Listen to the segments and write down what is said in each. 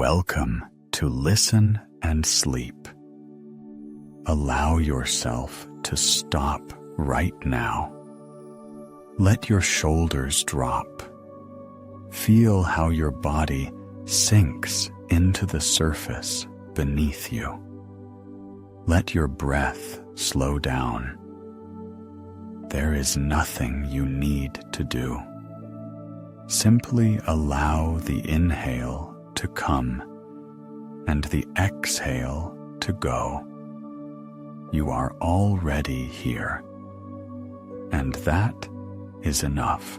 welcome to listen and sleep. Allow yourself to stop right now. Let your shoulders drop. Feel how your body sinks into the surface beneath you. Let your breath slow down. There is nothing you need to do. Simply allow the inhale to come and the exhale to go. You are already here, and that is enough.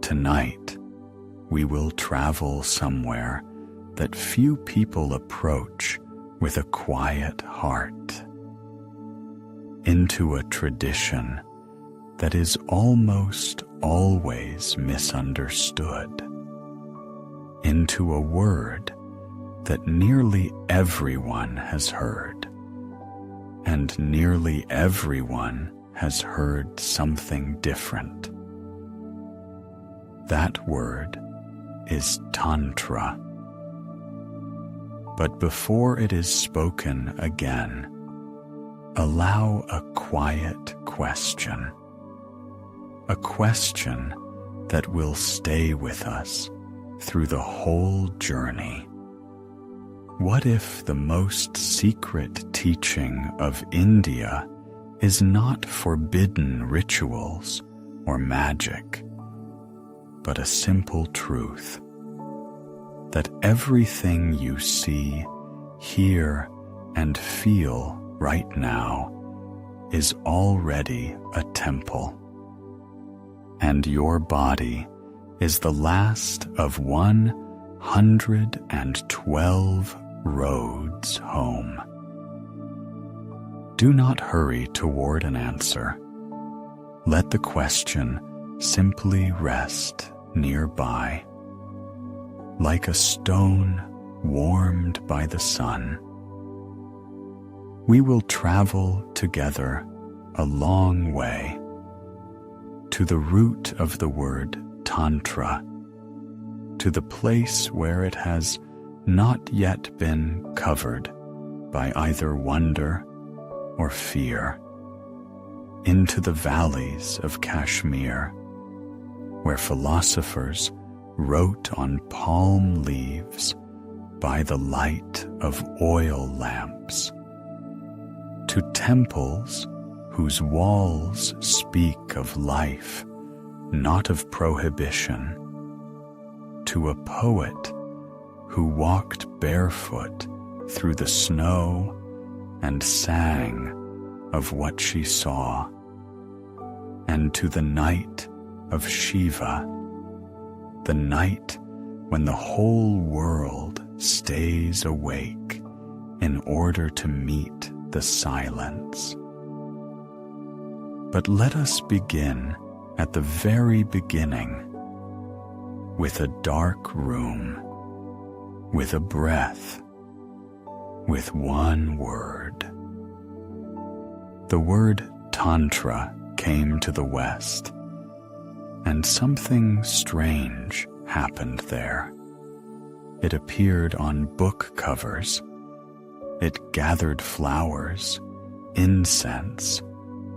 Tonight, we will travel somewhere that few people approach with a quiet heart, into a tradition that is almost always misunderstood, into a word that nearly everyone has heard, and nearly everyone has heard something different. That word is Tantra. But before it is spoken again, allow a quiet question. A question that will stay with us through the whole journey. What if the most secret teaching of India is not forbidden rituals or magic, but a simple truth? That everything you see, hear, and feel right now is already a temple. And your body is the last of 112 roads home. Do not hurry toward an answer. Let the question simply rest nearby, like a stone warmed by the sun. We will travel together a long way to the root of the word Tantra, to the place where it has not yet been covered by either wonder or fear, into the valleys of Kashmir, where philosophers wrote on palm leaves by the light of oil lamps, to temples whose walls speak of life, not of prohibition, to a poet who walked barefoot through the snow and sang of what she saw, and to the night of Shiva, the night when the whole world stays awake in order to meet the silence. But let us begin at the very beginning, with a dark room, with a breath, with one word. The word Tantra came to the West, and something strange happened there. It appeared on book covers. It gathered flowers, incense,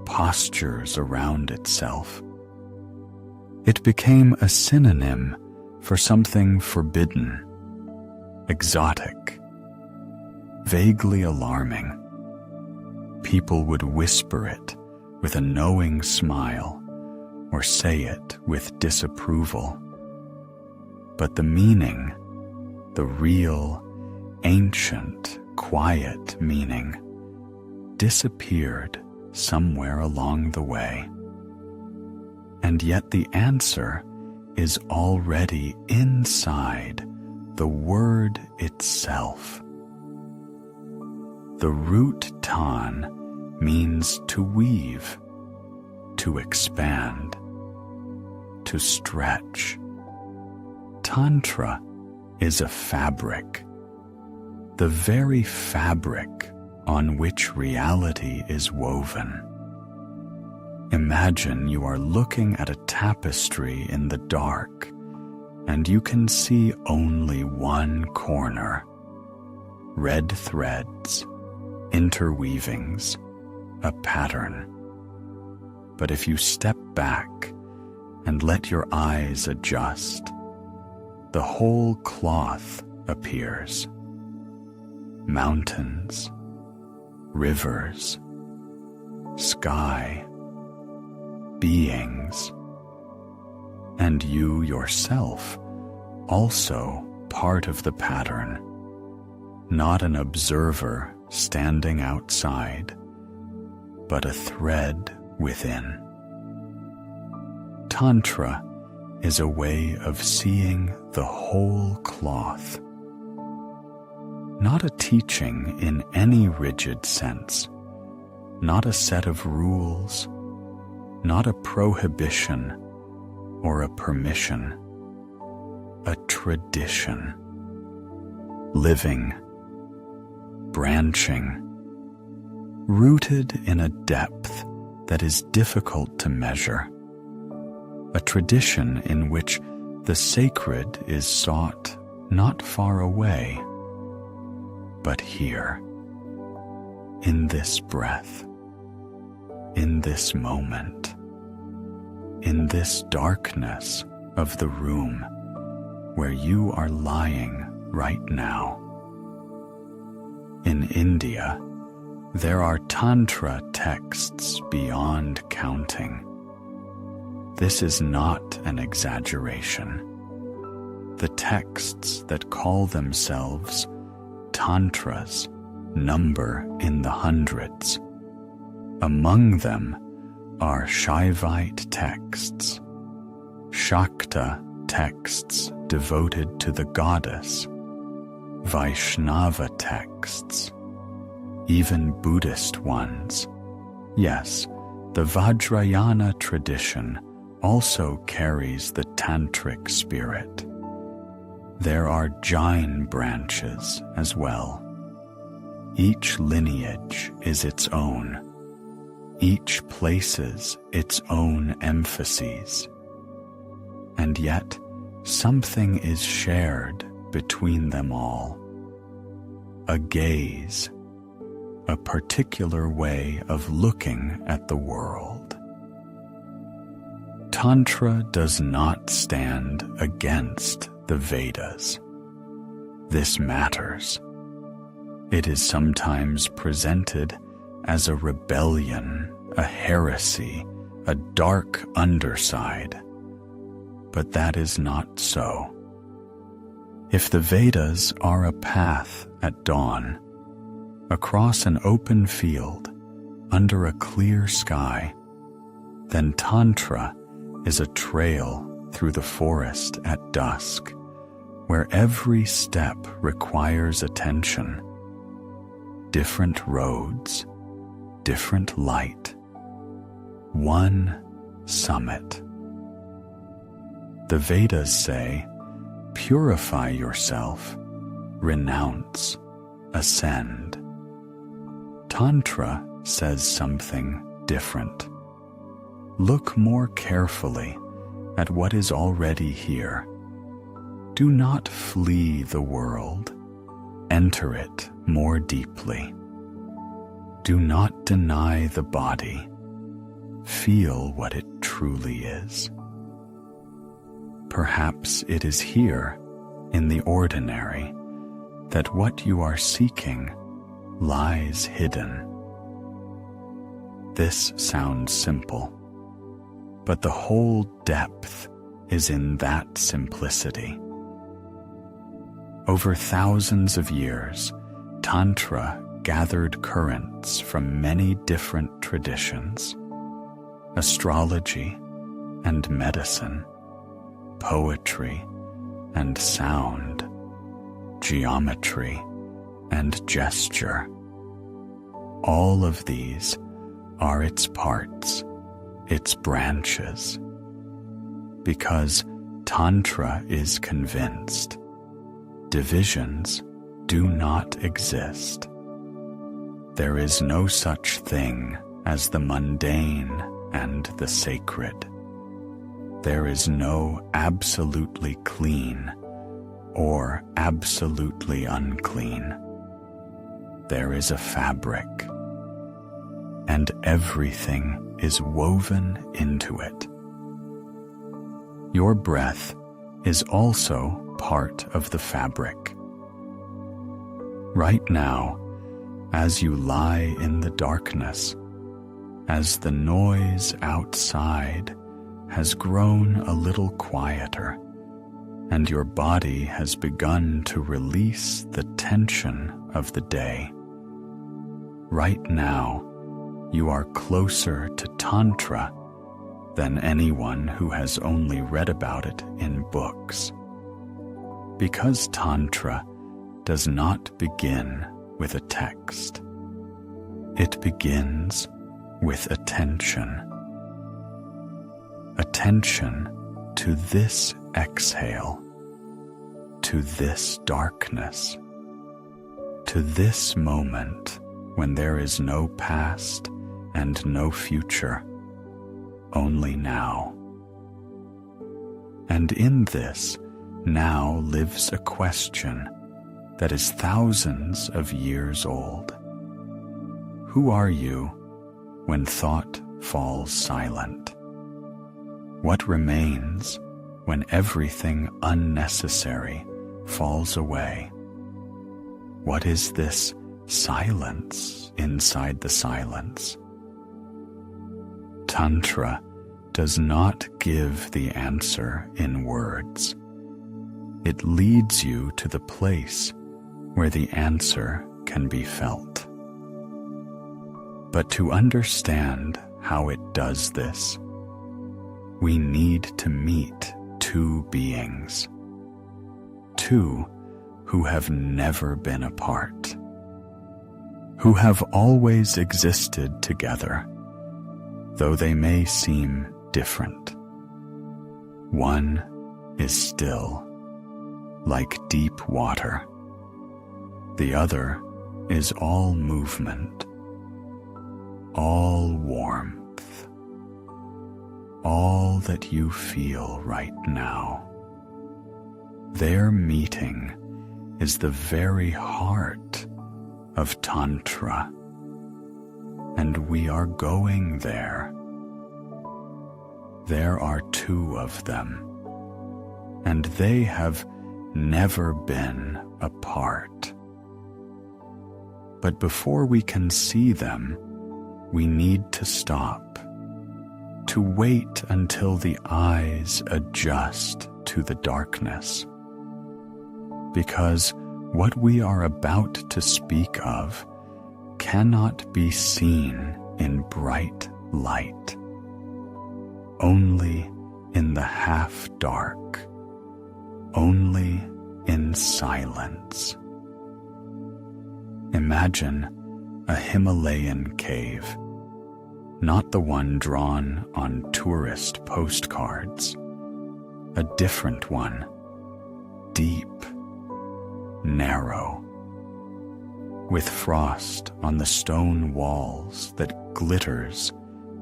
postures around itself. It became a synonym for something forbidden, exotic, vaguely alarming. People would whisper it with a knowing smile or say it with disapproval. But the meaning, the real, ancient, quiet meaning, disappeared somewhere along the way. And yet the answer is already inside the word itself. The root tan means to weave, to expand, to stretch. Tantra is a fabric, the very fabric on which reality is woven. Imagine you are looking at a tapestry in the dark, and you can see only one corner. Red threads, interweavings, a pattern. But if you step back and let your eyes adjust, the whole cloth appears. Mountains, rivers, sky, beings, and you yourself, also part of the pattern, not an observer standing outside, but a thread within. Tantra is a way of seeing the whole cloth, not a teaching in any rigid sense, not a set of rules, not a prohibition or a permission, a tradition, living, branching, rooted in a depth that is difficult to measure, a tradition in which the sacred is sought not far away, but here, in this breath, in this moment, in this darkness of the room where you are lying right now. In India, there are Tantra texts beyond counting. This is not an exaggeration. The texts that call themselves Tantras number in the hundreds. Among them are Shaivite texts, Shakta texts devoted to the goddess, Vaishnava texts, even Buddhist ones. Yes, the Vajrayana tradition also carries the tantric spirit. There are Jain branches as well. Each lineage is its own. Each places its own emphases. And yet, something is shared between them all. A gaze, a particular way of looking at the world. Tantra does not stand against the Vedas. This matters. It is sometimes presented as a rebellion, a heresy, a dark underside. But that is not so. If the Vedas are a path at dawn, across an open field, under a clear sky, then Tantra is a trail through the forest at dusk, where every step requires attention. Different roads, different light, one summit. The Vedas say, purify yourself, renounce, ascend. Tantra says something different. Look more carefully at what is already here. Do not flee the world. Enter it more deeply. Do not deny the body. Feel what it truly is. Perhaps it is here, in the ordinary, that what you are seeking lies hidden. This sounds simple, but the whole depth is in that simplicity. Over thousands of years, Tantra gathered currents from many different traditions: astrology and medicine, poetry and sound, geometry and gesture. All of these are its parts, its branches, because Tantra is convinced divisions do not exist. There is no such thing as the mundane and the sacred. there is no absolutely clean or absolutely unclean. There is a fabric, and everything is woven into it. Your breath is also part of the fabric. Right now, as you lie in the darkness, as the noise outside has grown a little quieter, and your body has begun to release the tension of the day, right now, you are closer to Tantra than anyone who has only read about it in books. Because Tantra does not begin with a text. It begins with attention. Attention to this exhale, to this darkness, to this moment when there is no past and no future, only now. And in this now lives a question that is thousands of years old. Who are you when thought falls silent? What remains when everything unnecessary falls away? What is this silence inside the silence? Tantra does not give the answer in words. It leads you to the place where the answer can be felt. But to understand how it does this, we need to meet two beings, two who have never been apart, who have always existed together, though they may seem different. One is still, like deep water. The other is all movement, all warmth, all that you feel right now. Their meeting is the very heart of Tantra, and we are going there. There are two of them, and they have never been apart. But before we can see them, we need to stop, to wait until the eyes adjust to the darkness. Because what we are about to speak of cannot be seen in bright light, only in the half-dark, only in silence. Imagine a Himalayan cave, not the one drawn on tourist postcards, a different one, deep, narrow, with frost on the stone walls that glitters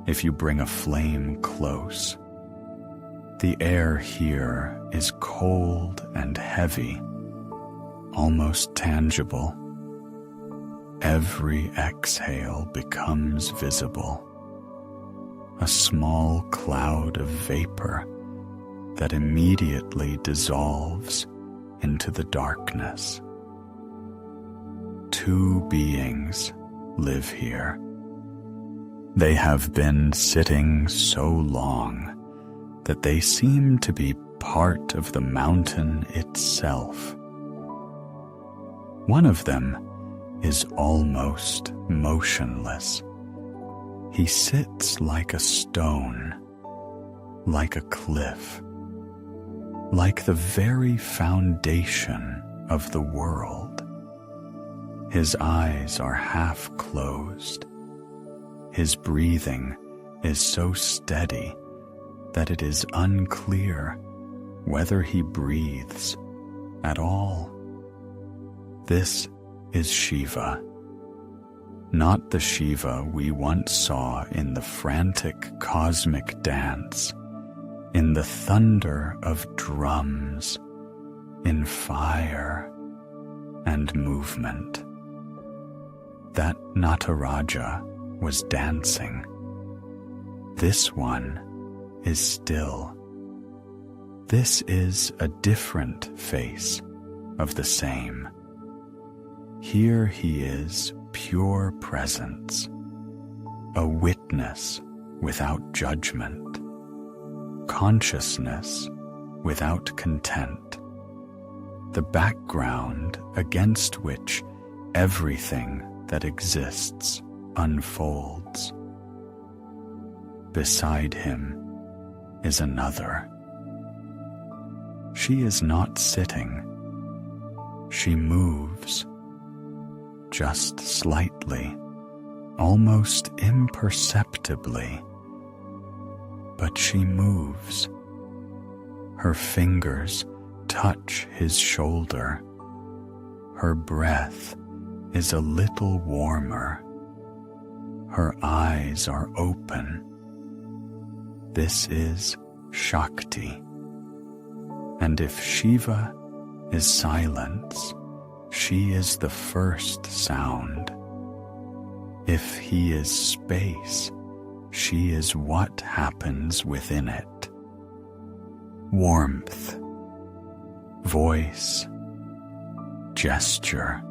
if you bring a flame close. The air here is cold and heavy, almost tangible. Every exhale becomes visible, a small cloud of vapor that immediately dissolves into the darkness. Two beings live here. They have been sitting so long that they seem to be part of the mountain itself. One of them is almost motionless. He sits like a stone, like a cliff, like the very foundation of the world. His eyes are half closed. His breathing is so steady that it is unclear whether he breathes at all. This is Shiva, not the Shiva we once saw in the frantic cosmic dance, in the thunder of drums, in fire and movement. That Nataraja was dancing. This one is still. This is a different face of the same. Here he is pure presence, a witness without judgment, consciousness without content, the background against which everything that exists unfolds. Beside him is another. She is not sitting. She moves, just slightly, almost imperceptibly, but she moves. Her fingers touch his shoulder. Her breath is a little warmer. Her eyes are open. This is Shakti. And if Shiva is silence, she is the first sound. If he is space, she is what happens within it. Warmth, voice, gesture,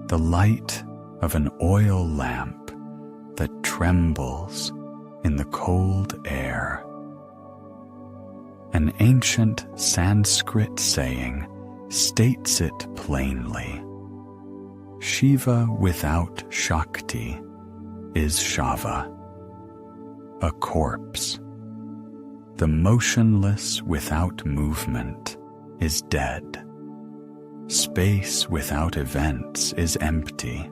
the light of an oil lamp that trembles in the cold air. An ancient Sanskrit saying states it plainly. Shiva without Shakti is Shava, a corpse. The motionless without movement is dead. Space without events is empty.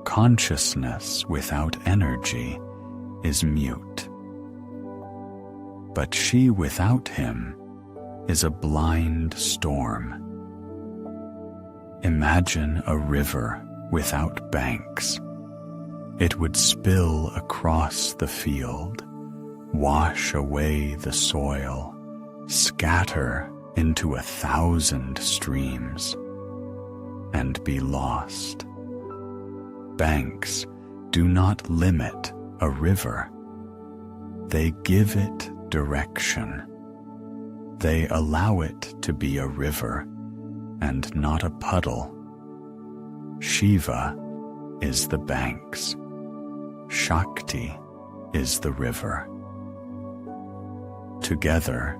Consciousness without energy is mute. But she without him is a blind storm. Imagine a river without banks. It would spill across the field, wash away the soil, scatter into 1,000 streams, and be lost. Banks do not limit a river. They give it direction. They allow it to be a river and not a puddle. Shiva is the banks. Shakti is the river. Together,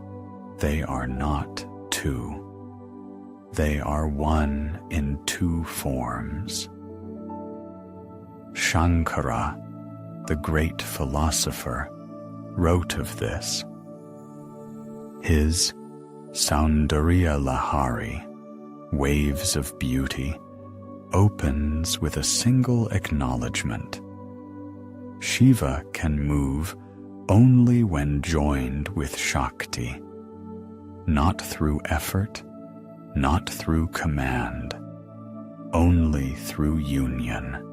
they are not two. They are one in two forms. Shankara, the great philosopher, wrote of this. His Saundarya Lahari, Waves of Beauty, opens with a single acknowledgement. Shiva can move only when joined with Shakti, not through effort, not through command, only through union.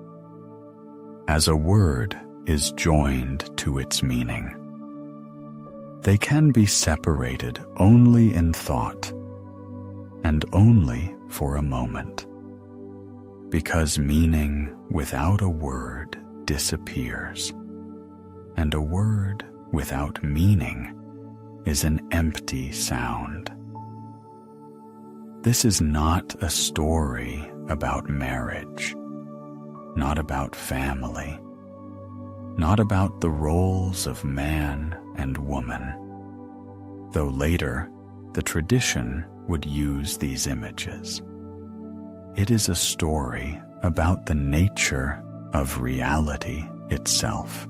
As a word is joined to its meaning. They can be separated only in thought, and only for a moment, because meaning without a word disappears, and a word without meaning is an empty sound. This is not a story about marriage, not about family, not about the roles of man and woman, though later the tradition would use these images. It is a story about the nature of reality itself,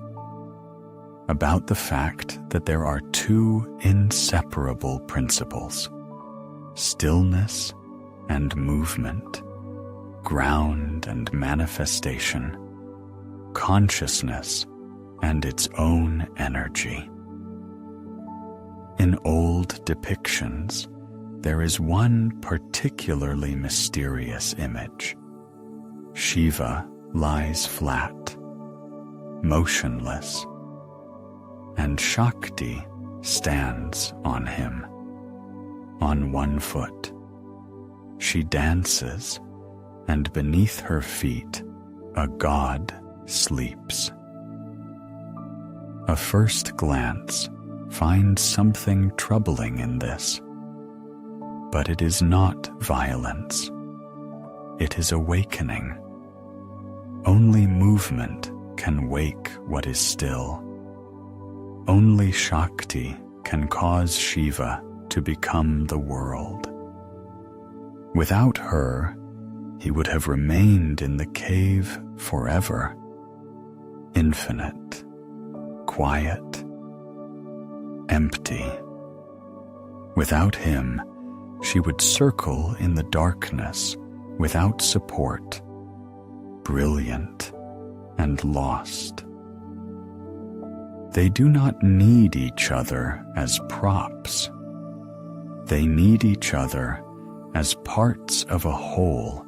about the fact that there are two inseparable principles, stillness and movement, ground and manifestation, consciousness and its own energy. In old depictions, there is one particularly mysterious image. Shiva lies flat, motionless, and Shakti stands on him, on one foot. She dances, and beneath her feet a god sleeps. A first glance finds something troubling in this, but it is not violence. It is awakening. Only movement can wake what is still. Only Shakti can cause Shiva to become the world. Without her, he would have remained in the cave forever, infinite, quiet, empty. Without him, she would circle in the darkness without support, brilliant and lost. They do not need each other as props. They need each other as parts of a whole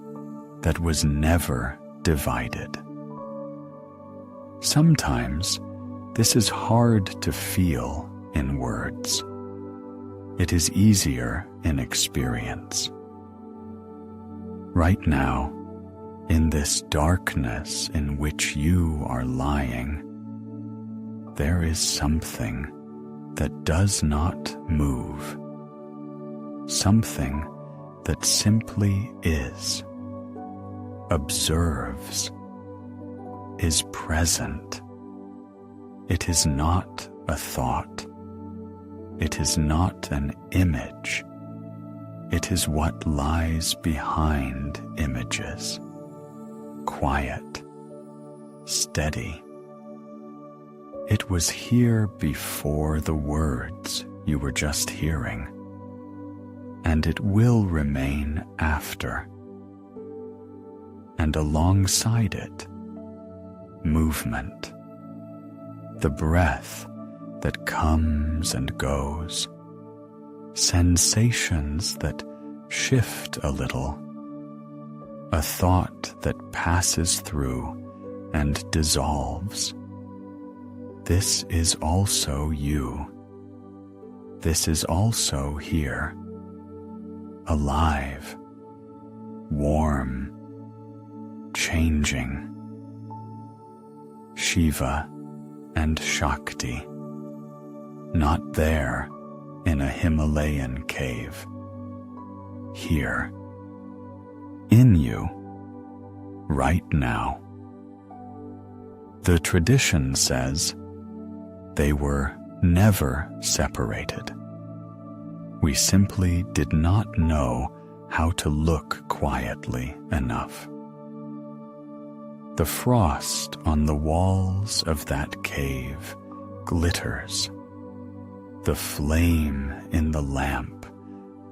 that was never divided. Sometimes this is hard to feel in words. It is easier in experience. Right now, in this darkness in which you are lying, there is something that does not move. Something that simply is, observes, is present. It is not a thought. It is not an image. It is what lies behind images. Quiet, steady. It was here before the words you were just hearing, and it will remain after. And alongside it, movement, the breath that comes and goes, sensations that shift a little, a thought that passes through and dissolves. This is also you. This is also here, alive, warm, changing. Shiva and Shakti, not there in a Himalayan cave. Here, in you, right now. The tradition says they were never separated. We simply did not know how to look quietly enough. The frost on the walls of that cave glitters. The flame in the lamp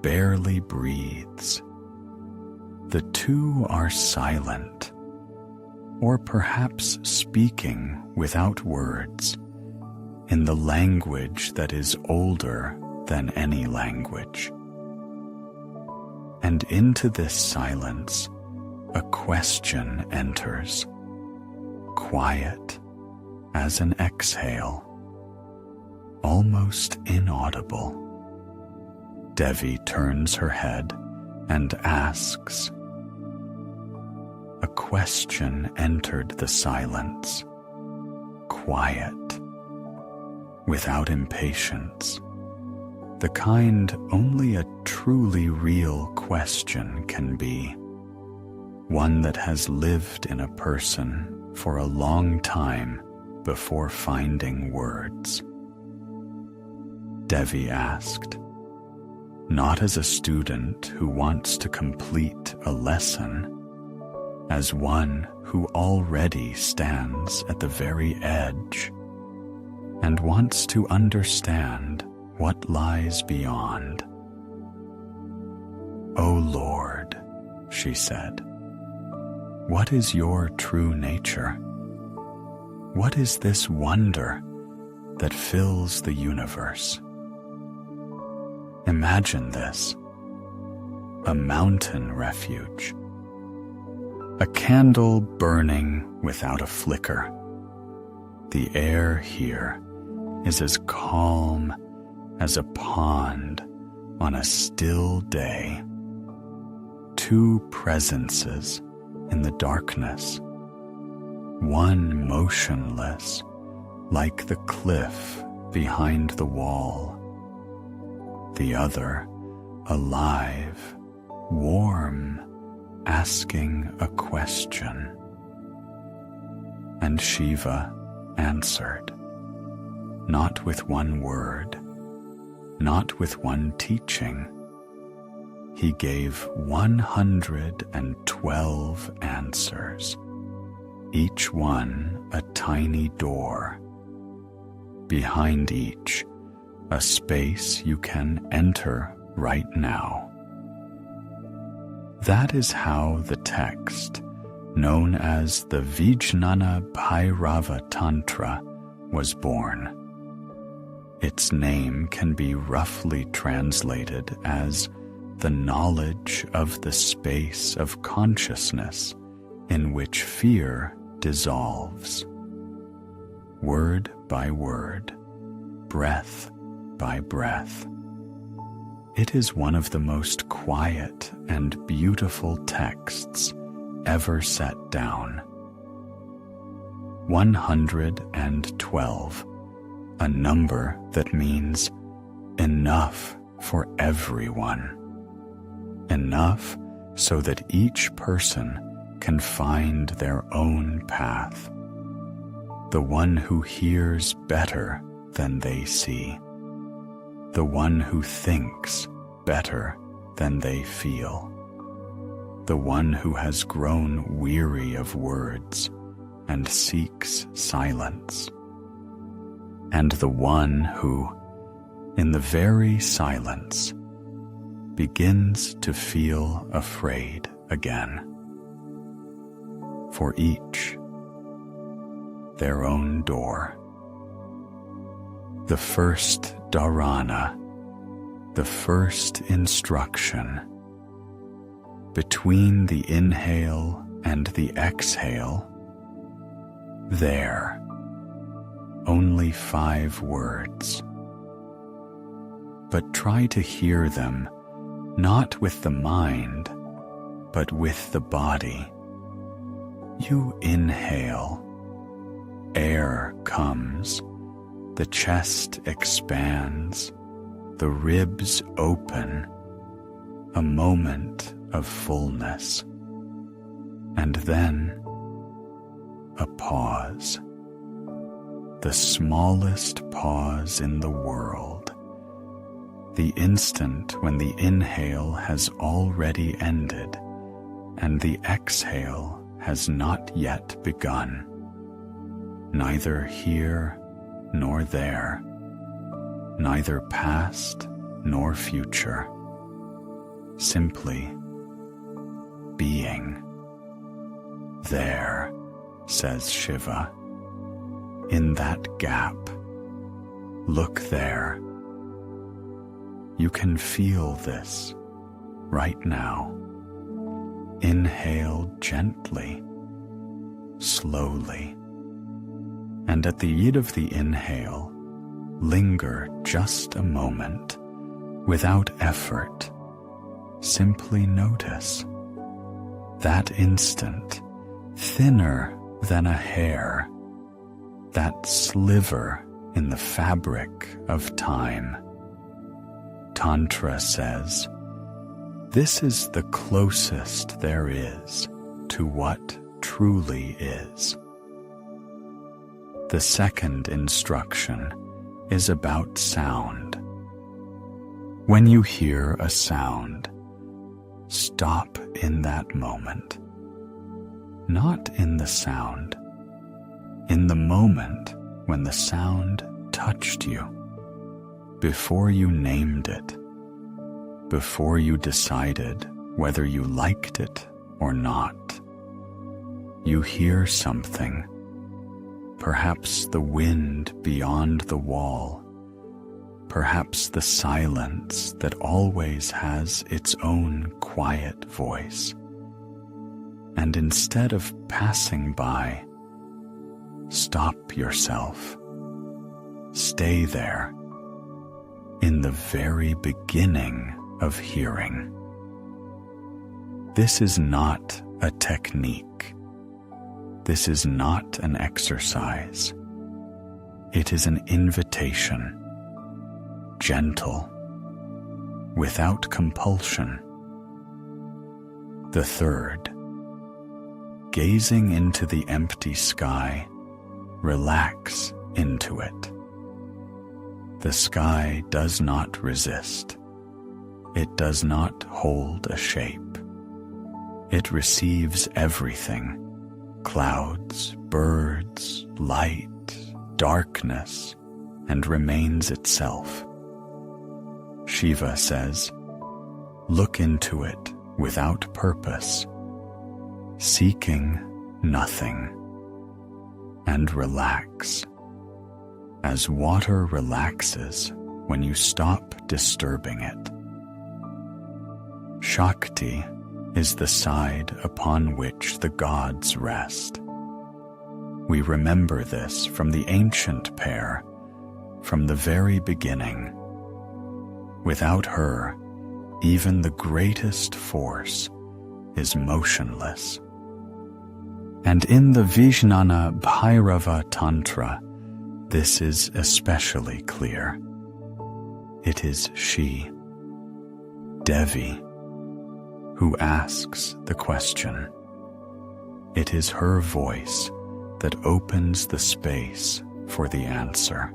barely breathes. The two are silent, or perhaps speaking without words, in the language that is older than any language. And into this silence, a question enters, quiet as an exhale, almost inaudible. Devi turns her head and asks. A question entered the silence, quiet, without impatience, the kind only a truly real question can be, one that has lived in a person for a long time before finding words. Devi asked, not as a student who wants to complete a lesson, as one who already stands at the very edge and wants to understand what lies beyond. O Lord, she said, what is your true nature? What is this wonder that fills the universe? Imagine this, a mountain refuge, a candle burning without a flicker. The air here is as calm as a pond on a still day. Two presences in the darkness, one motionless like the cliff behind the wall, the other alive, warm, asking a question. And Shiva answered, not with one word, not with one teaching. He gave 112 answers, each one a tiny door. Behind each, a space you can enter right now. That is how the text, known as the Vijnana Bhairava Tantra, was born. Its name can be roughly translated as the knowledge of the space of consciousness in which fear dissolves. Word by word, breath by breath. It is one of the most quiet and beautiful texts ever set down. 112, a number that means enough for everyone. Enough so that each person can find their own path. The one who hears better than they see. The one who thinks better than they feel. The one who has grown weary of words and seeks silence. And the one who, in the very silence, begins to feel afraid again. For each, their own door. The first dharana, the first instruction. Between the inhale and the exhale, there, only 5 words. But try to hear them not with the mind, but with the body. You inhale, air comes, the chest expands, the ribs open, a moment of fullness, and then a pause, the smallest pause in the world, the instant when the inhale has already ended and the exhale has not yet begun, neither here nor there, neither past nor future, simply being. There, says Shiva, in that gap, look there. You can feel this right now. Inhale gently, slowly, and at the end of the inhale, linger just a moment without effort. Simply notice that instant, thinner than a hair, that sliver in the fabric of time. Tantra says, this is the closest there is to what truly is. The second instruction is about sound. When you hear a sound, stop in that moment. Not in the sound, in the moment when the sound touched you, before you named it, before you decided whether you liked it or not. You hear something, perhaps the wind beyond the wall, perhaps the silence that always has its own quiet voice. And instead of passing by, stop yourself. Stay there. in the very beginning of hearing. This is not a technique. This is not an exercise. It is an invitation, gentle, without compulsion. The third, gazing into the empty sky, relax into it. The sky does not resist. It does not hold a shape. It receives everything: clouds, birds, light, darkness, and remains itself. Shiva says, look into it without purpose, seeking nothing, and relax, as water relaxes when you stop disturbing it. Shakti is the side upon which the gods rest. We remember this from the ancient pair, from the very beginning. Without her, even the greatest force is motionless. And in the Vijnana Bhairava Tantra, this is especially clear. It is she, Devi, who asks the question. It is her voice that opens the space for the answer.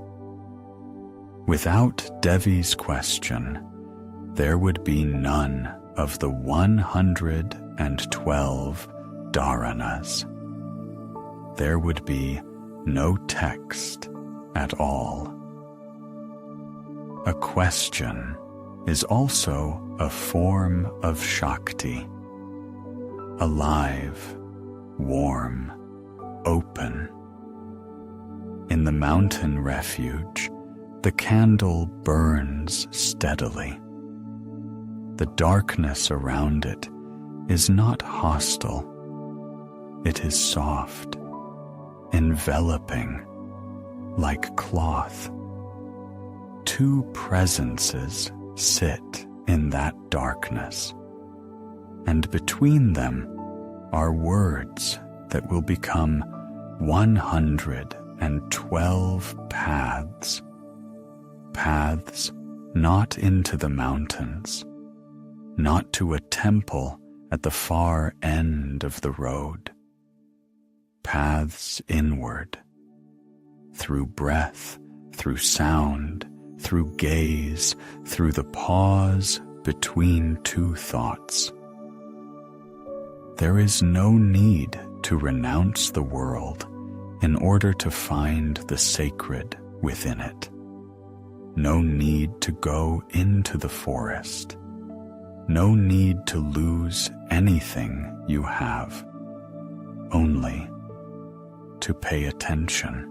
Without Devi's question, there would be none of the 112 dharanas. There would be no text at all. A question is also a form of Shakti, alive, warm, open. In the mountain refuge, the candle burns steadily. The darkness around it is not hostile. It is soft, enveloping, like cloth. Two presences sit in that darkness, and between them are words that will become 112 paths. Paths not into the mountains, not to a temple at the far end of the road. Paths inward, through breath, through sound, through gaze, through the pause between two thoughts. There is no need to renounce the world in order to find the sacred within it. No need to go into the forest. No need to lose anything you have. Only to pay attention.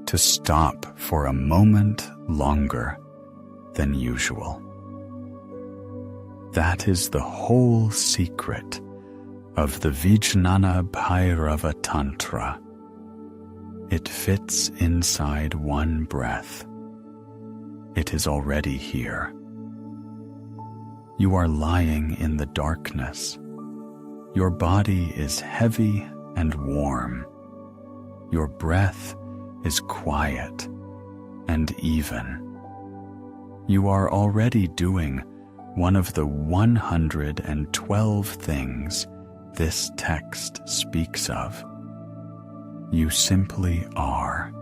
To stop for a moment longer than usual. That is the whole secret of the Vijnana Bhairava Tantra. It fits inside one breath. It is already here. You are lying in the darkness. Your body is heavy and warm. Your breath is quiet and even. You are already doing one of the 112 things this text speaks of. You simply are.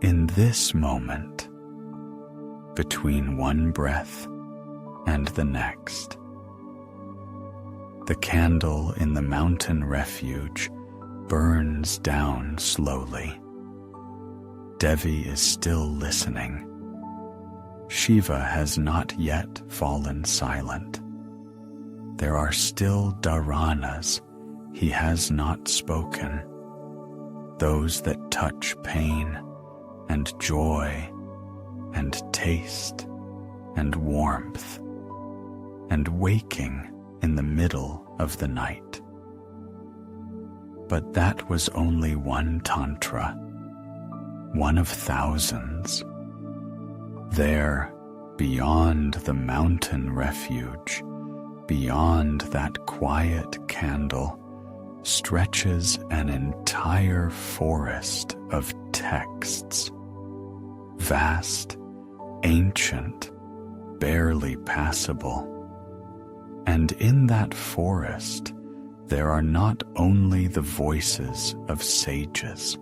In this moment, between one breath and the next. The candle in the mountain refuge burns down slowly. Devi is still listening. Shiva has not yet fallen silent. There are still dharanas he has not spoken, those that touch pain and joy and taste and warmth and waking in the middle of the night. But that was only one tantra, one of thousands. There, beyond the mountain refuge, beyond that quiet candle, stretches an entire forest of texts, vast, ancient, barely passable. And in that forest, there are not only the voices of sages.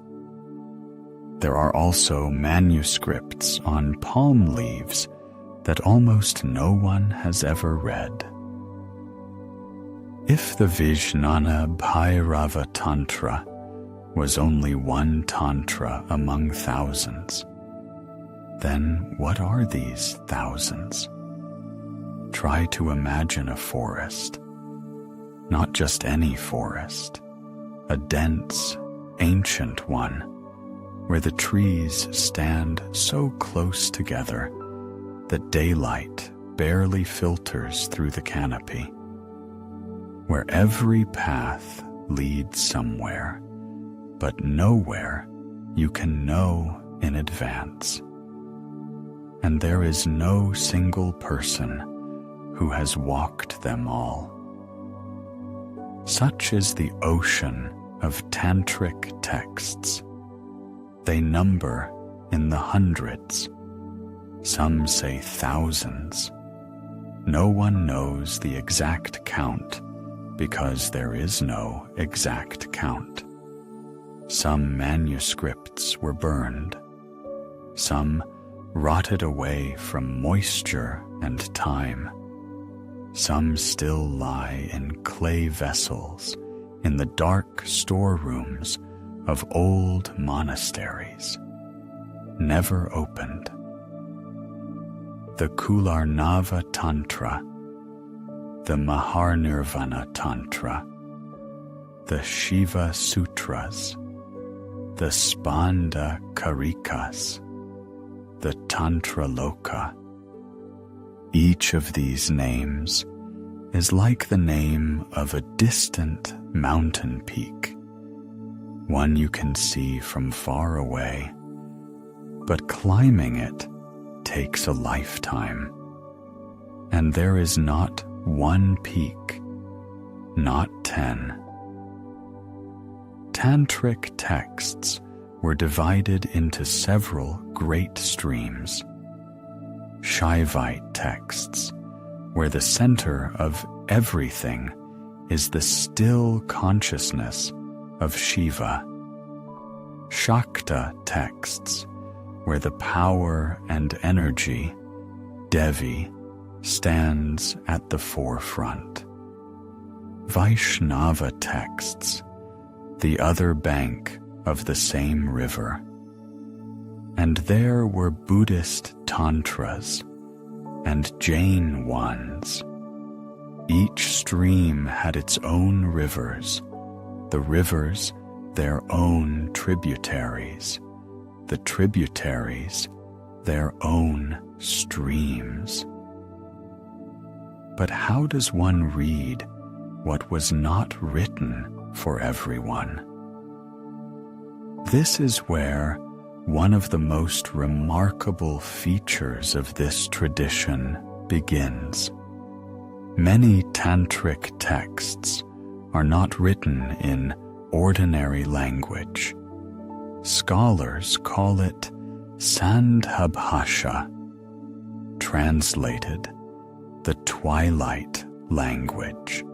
There are also manuscripts on palm leaves that almost no one has ever read. If the Vijnana Bhairava Tantra was only one tantra among thousands, then what are these thousands? Try to imagine a forest, not just any forest, a dense, ancient one, where the trees stand so close together that daylight barely filters through the canopy, where every path leads somewhere, but nowhere you can know in advance. And there is no single person who has walked them all. Such is the ocean of tantric texts. They number in the hundreds. Some say thousands. No one knows the exact count because there is no exact count. Some manuscripts were burned. Some rotted away from moisture and time. Some still lie in clay vessels in the dark storerooms of old monasteries, never opened. The Kularnava Tantra, the Maharnirvana Tantra, the Shiva Sutras, the Spanda Karikas, the Tantra Loka. Each of these names is like the name of a distant mountain peak, one you can see from far away, but climbing it takes a lifetime. And there is not one peak, not 10. Tantric texts were divided into several great streams. Shaivite texts, where the center of everything is the still consciousness of Shiva. Shakta texts, where the power and energy, Devi, stands at the forefront. Vaishnava texts, the other bank of the same river. And there were Buddhist tantras and Jain ones. Each stream had its own rivers, the rivers their own tributaries, the tributaries their own streams. But how does one read what was not written for everyone? This is where one of the most remarkable features of this tradition begins. Many tantric texts are not written in ordinary language. Scholars call it Sandhabhasha, translated, the twilight language.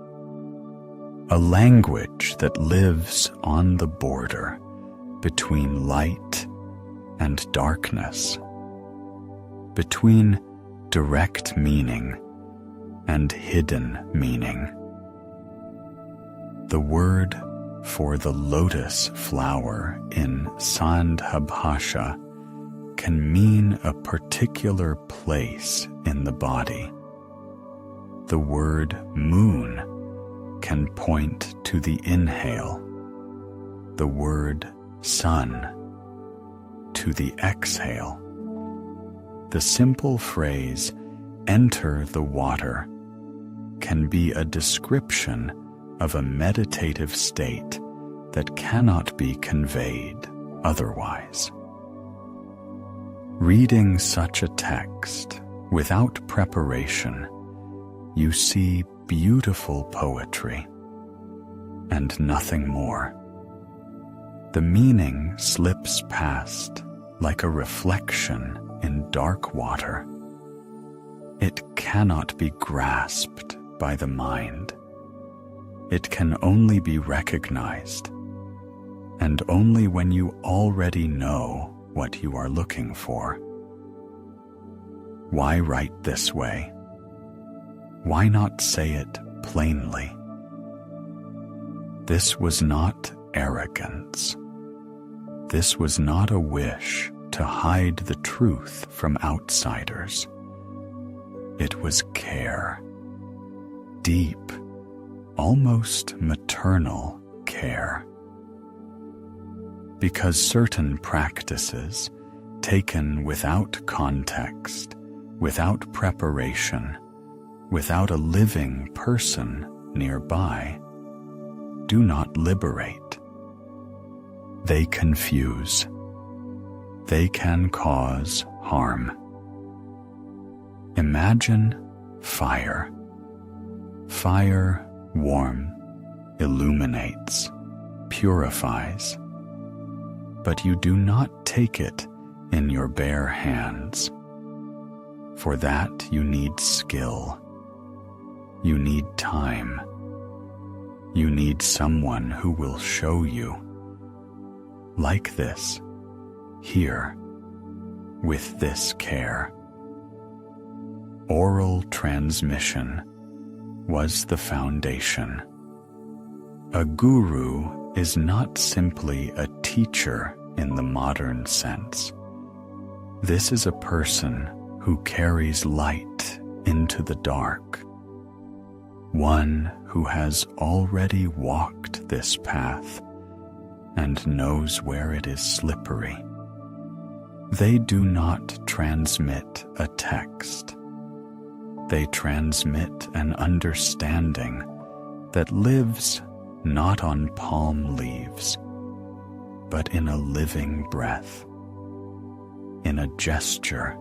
A language that lives on the border between light and darkness, between direct meaning and hidden meaning. The word for the lotus flower in Sandhabhasha can mean a particular place in the body. The word moon can point to the inhale, the word sun to the exhale. The simple phrase, "enter the water," can be a description of a meditative state that cannot be conveyed otherwise. Reading such a text without preparation, you see beautiful poetry and nothing more. The meaning slips past like a reflection in dark water. It cannot be grasped by the mind. It can only be recognized, and only when you already know what you are looking for. Why write this way? Why not say it plainly? This was not arrogance. This was not a wish to hide the truth from outsiders. It was care. Deep, almost maternal care. Because certain practices, taken without context, without preparation, without a living person nearby, do not liberate. They confuse. They can cause harm. Imagine fire. Fire warm, illuminates, purifies. But you do not take it in your bare hands. For that you need skill. You need time. You need someone who will show you. Like this, here, with this care. Oral transmission was the foundation. A guru is not simply a teacher in the modern sense. This is a person who carries light into the dark. One who has already walked this path and knows where it is slippery. They do not transmit a text. They transmit an understanding that lives not on palm leaves, but in a living breath, in a gesture,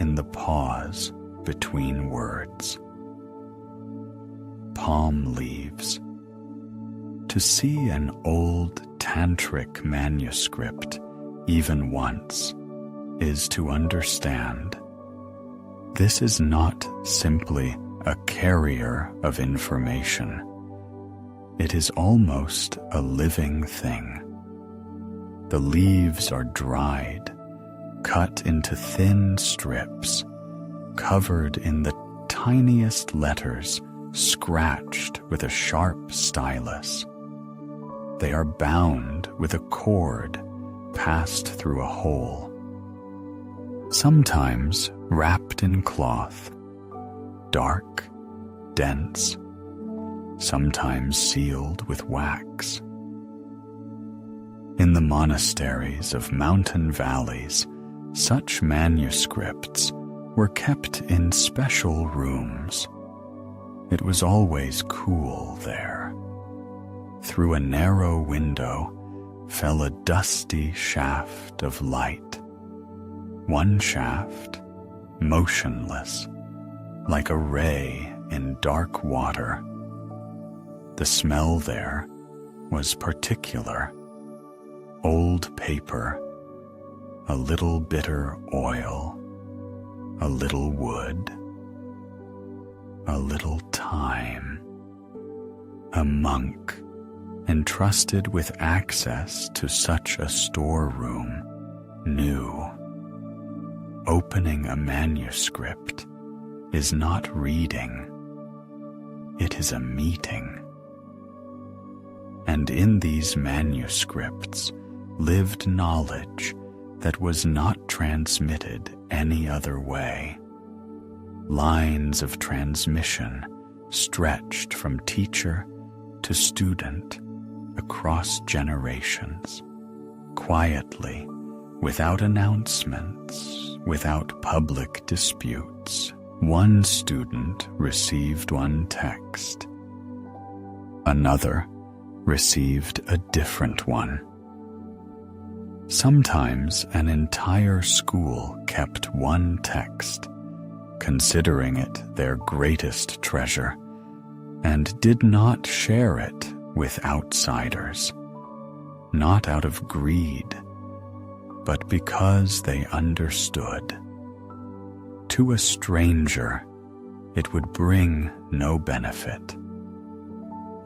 in the pause between words. Palm leaves. To see an old tantric manuscript even once is to understand. This is not simply a carrier of information. It is almost a living thing. The leaves are dried, cut into thin strips, covered in the tiniest letters, scratched with a sharp stylus. They are bound with a cord passed through a hole, sometimes wrapped in cloth, dark, dense, sometimes sealed with wax. In the monasteries of mountain valleys, such manuscripts were kept in special rooms. It was always cool there. Through a narrow window fell a dusty shaft of light. One shaft, motionless, like a ray in dark water. The smell there was particular. Old paper, a little bitter oil, a little wood, a little time. A monk entrusted with access to such a storeroom knew. Opening a manuscript is not reading, it is a meeting. And in these manuscripts lived knowledge that was not transmitted any other way. Lines of transmission stretched from teacher to student across generations, quietly, without announcements, without public disputes. One student received one text. Another received a different one. Sometimes an entire school kept one text, considering it their greatest treasure, and did not share it with outsiders, not out of greed, but because they understood. To a stranger, it would bring no benefit.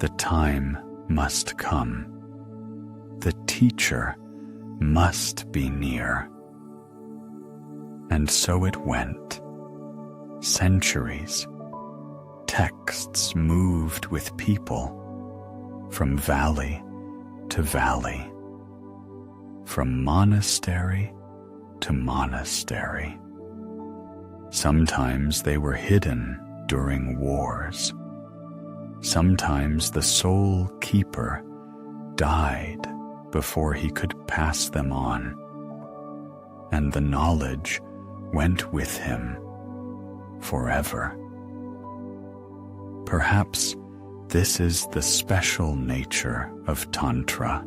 The time must come. The teacher must be near. And so it went. Centuries. Texts moved with people from valley to valley, from monastery to monastery. Sometimes they were hidden during wars. Sometimes the sole keeper died before he could pass them on, and the knowledge went with him forever. Perhaps this is the special nature of Tantra.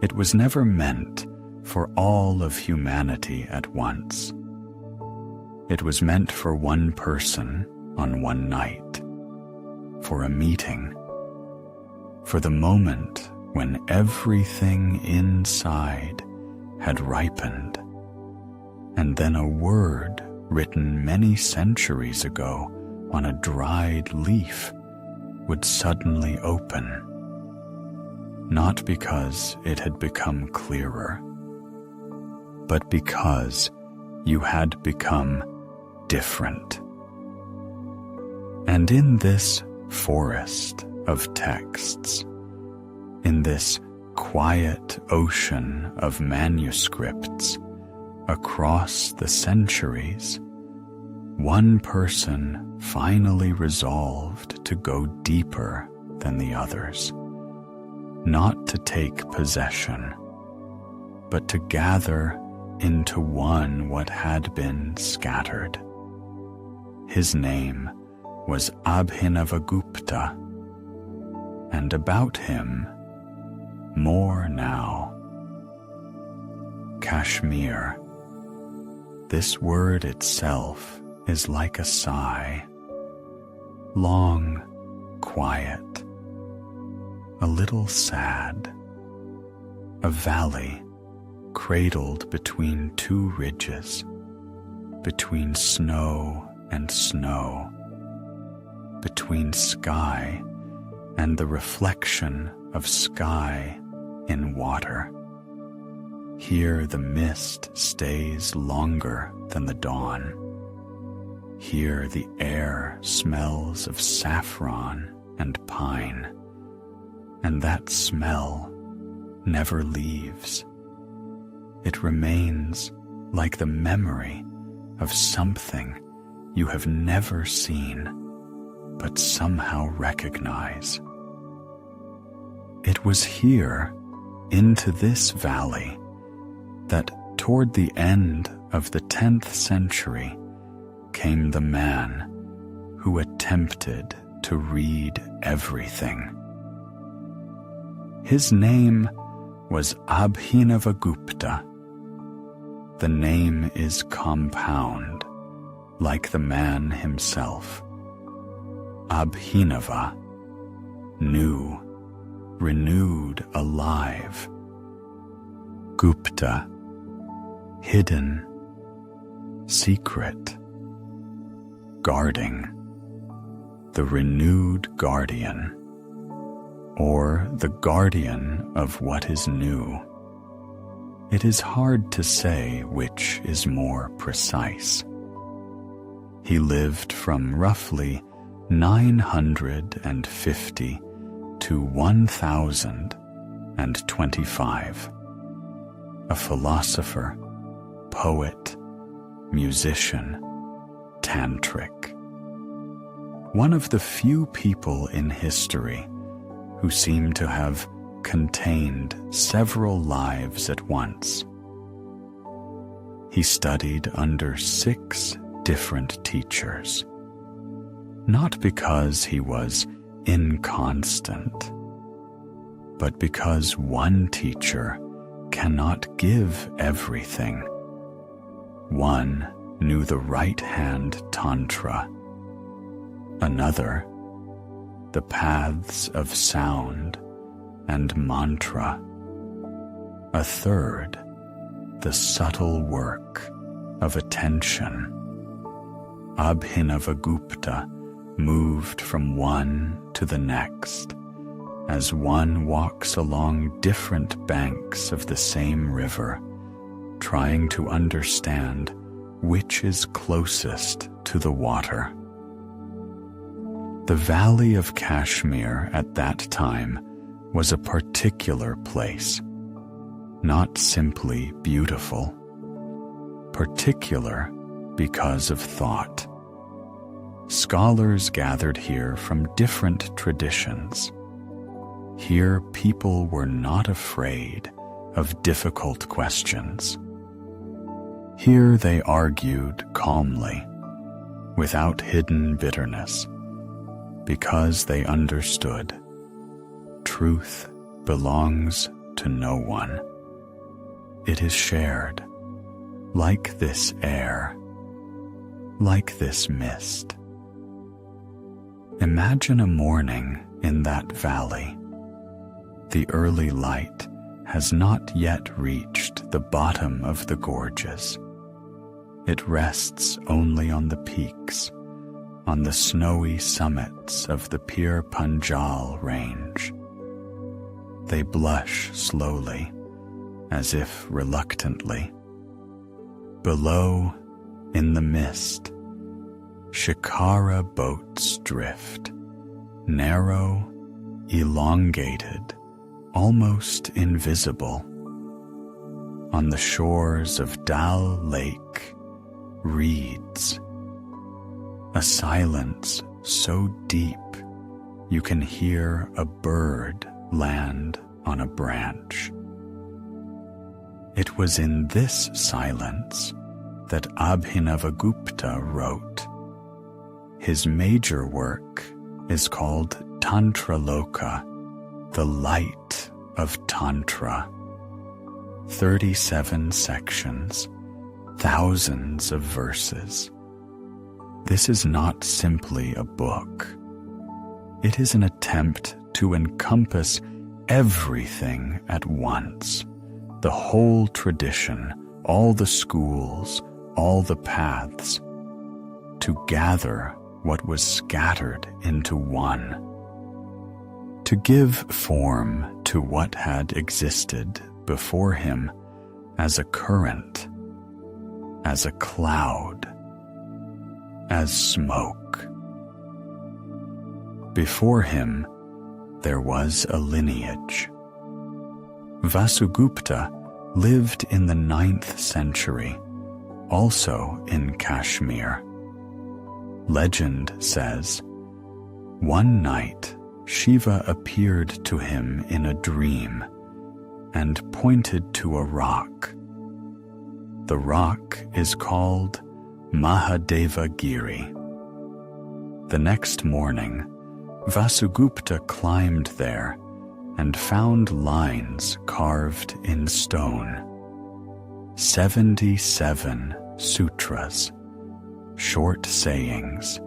It was never meant for all of humanity at once. It was meant for one person on one night, for a meeting, for the moment when everything inside had ripened, and then a word written many centuries ago on a dried leaf would suddenly open, not because it had become clearer, but because you had become different. And in this forest of texts, in this quiet ocean of manuscripts across the centuries, one person finally resolved to go deeper than the others, not to take possession, but to gather into one what had been scattered. His name was Abhinavagupta, and about him more now. Kashmir. This word itself is like a sigh, long, quiet, a little sad, a valley cradled between two ridges, between snow and snow, between sky and the reflection of sky in water. Here the mist stays longer than the dawn. Here the air smells of saffron and pine, and that smell never leaves. It remains like the memory of something you have never seen, but somehow recognize. It was here, into this valley, that toward the end of the 10th century came the man who attempted to read everything. His name was Abhinavagupta. The name is compound, like the man himself. Abhinava, new, renewed, alive. Gupta, hidden, secret, guarding, the renewed guardian, or the guardian of what is new. It is hard to say which is more precise. He lived from roughly 950 to 1025. A philosopher, poet, musician, tantric. One of the few people in history who seem to have contained several lives at once. He studied under 6 different teachers, not because he was inconstant, but because one teacher cannot give everything. One knew the right-hand Tantra, another the paths of sound and mantra, a third the subtle work of attention. Abhinavagupta moved from one to the next, as one walks along different banks of the same river, trying to understand which is closest to the water. The valley of Kashmir at that time was a particular place, not simply beautiful, particular because of thought. Scholars gathered here from different traditions. Here people were not afraid of difficult questions. Here they argued calmly, without hidden bitterness, because they understood truth belongs to no one. It is shared, like this air, like this mist. Imagine a morning in that valley. The early light has not yet reached the bottom of the gorges. It rests only on the peaks, on the snowy summits of the Pir Panjal range. They blush slowly, as if reluctantly. Below, in the mist, shikara boats drift, narrow, elongated, almost invisible. On the shores of Dal Lake, reeds, a silence so deep you can hear a bird land on a branch. It was in this silence that Abhinavagupta wrote. His major work is called Tantraloka, the light of Tantra. 37 sections, thousands of verses. This is not simply a book. It is an attempt to encompass everything at once, the whole tradition, all the schools, all the paths, to gather what was scattered into one, to give form to what had existed before him as a current, as a cloud, as smoke. Before him, there was a lineage. Vasugupta lived in the 9th century, also in Kashmir. Legend says, one night Shiva appeared to him in a dream and pointed to a rock. The rock is called Mahadevagiri. The next morning, Vasugupta climbed there and found lines carved in stone. 77 sutras, short sayings,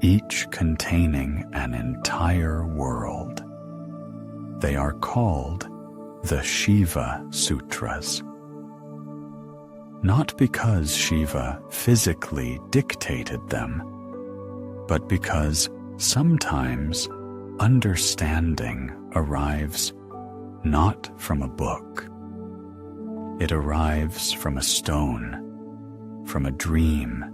each containing an entire world. They are called the Shiva Sutras. Not because Shiva physically dictated them, but because sometimes understanding arrives not from a book. It arrives from a stone, from a dream,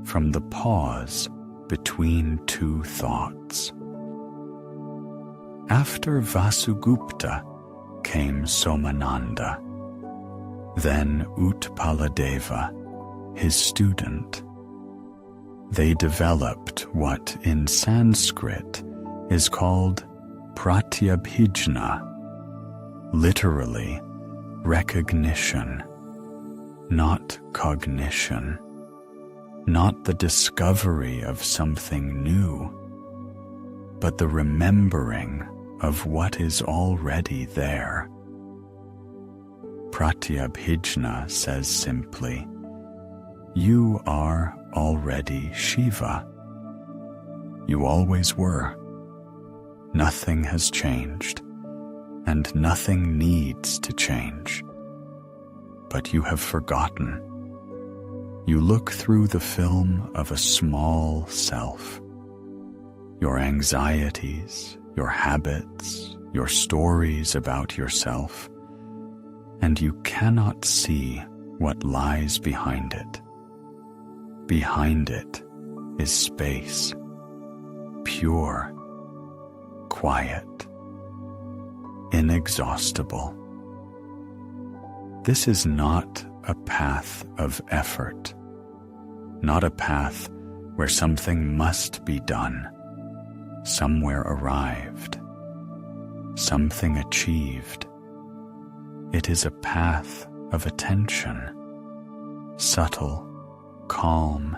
from the pause between two thoughts. After Vasugupta came Somananda, then Utpaladeva, his student. They developed what in Sanskrit is called pratyabhijna, literally recognition, not cognition, not the discovery of something new, but the remembering of what is already there. Pratyabhijna says simply, "You are already Shiva. You always were. Nothing has changed, and nothing needs to change. But you have forgotten. You look through the film of a small self. Your anxieties, your habits, your stories about yourself, and you cannot see what lies behind it. Behind it is space, pure, quiet, inexhaustible. This is not a path of effort, not a path where something must be done, somewhere arrived, something achieved. It is a path of attention, subtle, calm,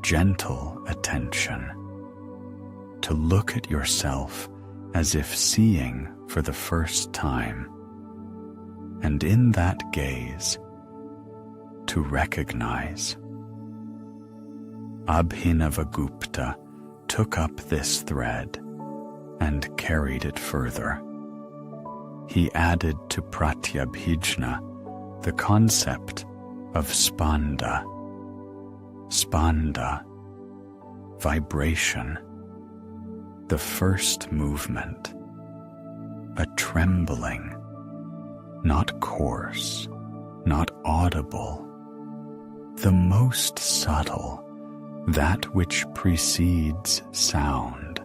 gentle attention, to look at yourself as if seeing for the first time, and in that gaze, to recognize. Abhinavagupta took up this thread and carried it further. He added to Pratyabhijna the concept of spanda. Spanda, vibration, the first movement, a trembling, not coarse, not audible, the most subtle, that which precedes sound.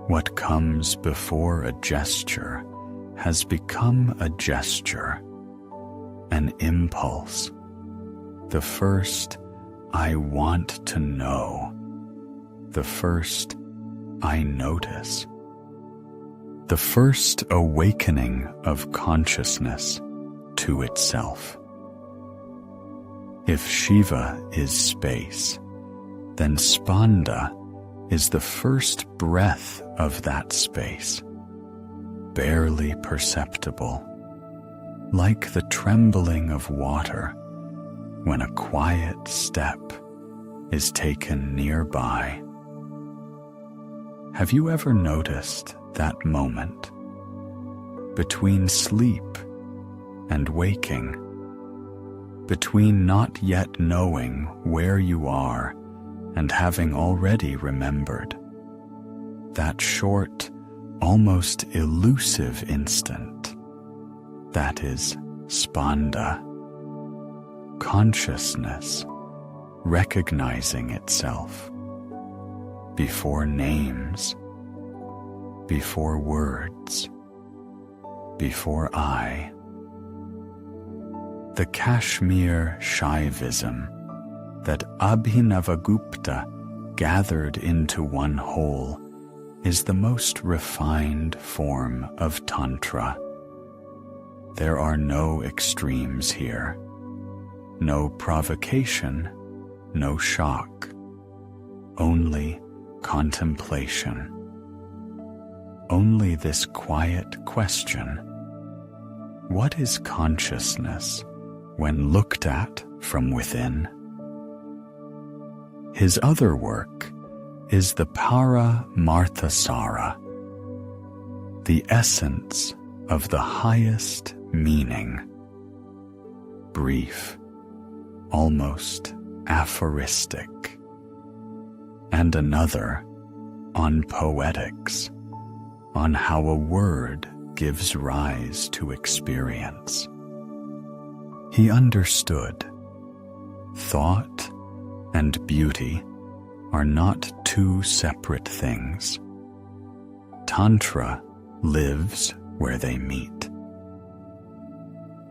What comes before a gesture has become a gesture, an impulse, the first I want to know, the first I notice, the first awakening of consciousness to itself. If Shiva is space, then spanda is the first breath of that space, barely perceptible, like the trembling of water when a quiet step is taken nearby. Have you ever noticed that moment between sleep and waking, between not yet knowing where you are and having already remembered, that short, almost elusive instant? That is spanda, consciousness recognizing itself before names, before words, before I. The Kashmir Shaivism that Abhinavagupta gathered into one whole is the most refined form of Tantra. There are no extremes here, no provocation, no shock, only contemplation. Only this quiet question: what is consciousness when looked at from within? His other work is the Paramarthasara, the essence of the highest meaning, brief, almost aphoristic, and another on poetics, on how a word gives rise to experience. He understood thought and beauty are not two separate things. Tantra lives where they meet.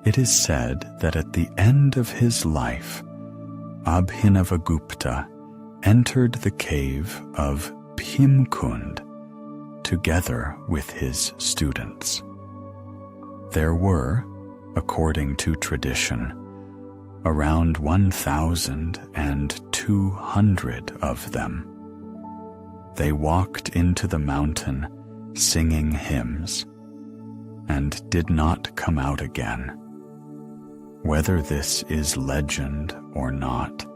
It is said that at the end of his life, Abhinavagupta entered the cave of Bhimkund together with his students. There were, according to tradition, around 1,200 of them. They walked into the mountain singing hymns and did not come out again Whether this is legend or not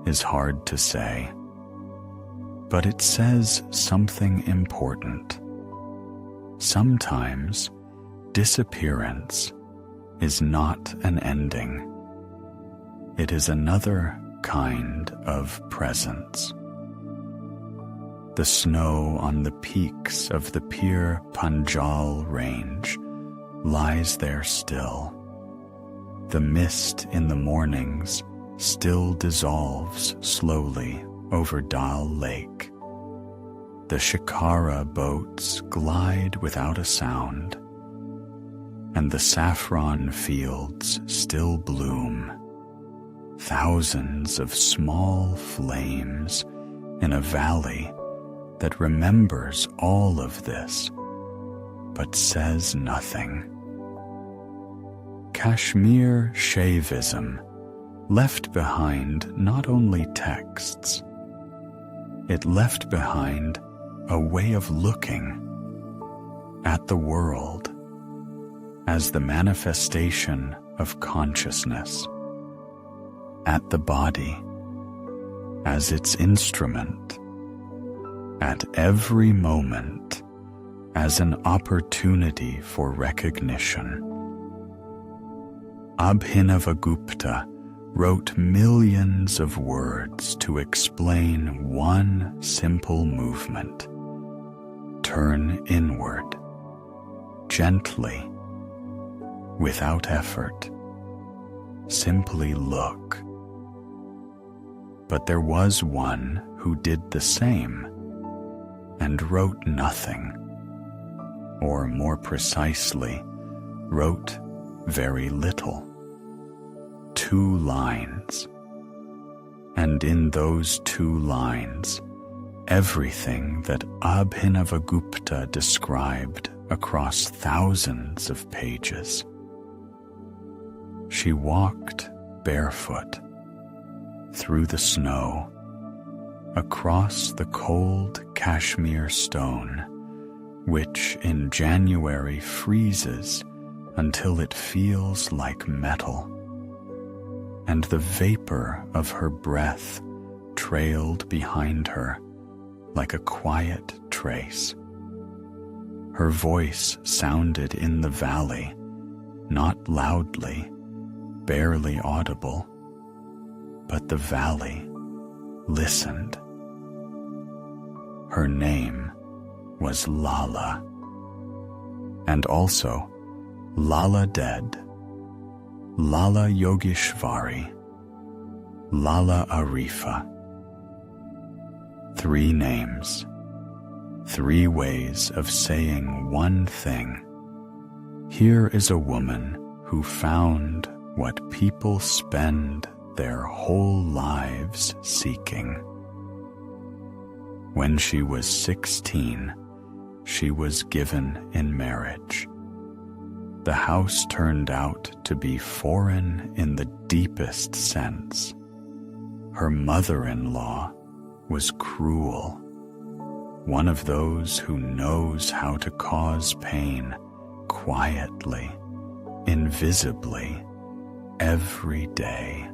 is hard to say, but it says something important. Sometimes disappearance is not an ending. It is another kind of presence. The snow on the peaks of the Pir Panjal range lies there still. The mist in the mornings still dissolves slowly over Dal Lake. The Shikara boats glide without a sound, and the saffron fields still bloom. Thousands of small flames in a valley that remembers all of this, but says nothing. Kashmir Shaivism left behind not only texts, it left behind a way of looking at the world as the manifestation of consciousness, at the body as its instrument, at every moment as an opportunity for recognition. Abhinavagupta wrote millions of words to explain one simple movement. Turn inward, gently, without effort. Simply look. But there was one who did the same and wrote nothing, or more precisely, wrote very little. 2 lines. And in those 2 lines, everything that Abhinavagupta described across thousands of pages. She walked barefoot through the snow, across the cold Kashmir stone, which in January freezes until it feels like metal, and the vapor of her breath trailed behind her like a quiet trace. Her voice sounded in the valley, not loudly, barely audible, but the valley listened. Her name was Lalla, and also Lalla dead, Lalla Yogeshwari, Lalla Arifa. 3 names, 3 ways of saying one thing. Here is a woman who found what people spend their whole lives seeking. When she was 16, she was given in marriage. The house turned out to be foreign in the deepest sense. Her mother-in-law was cruel, one of those who knows how to cause pain quietly, invisibly, every day.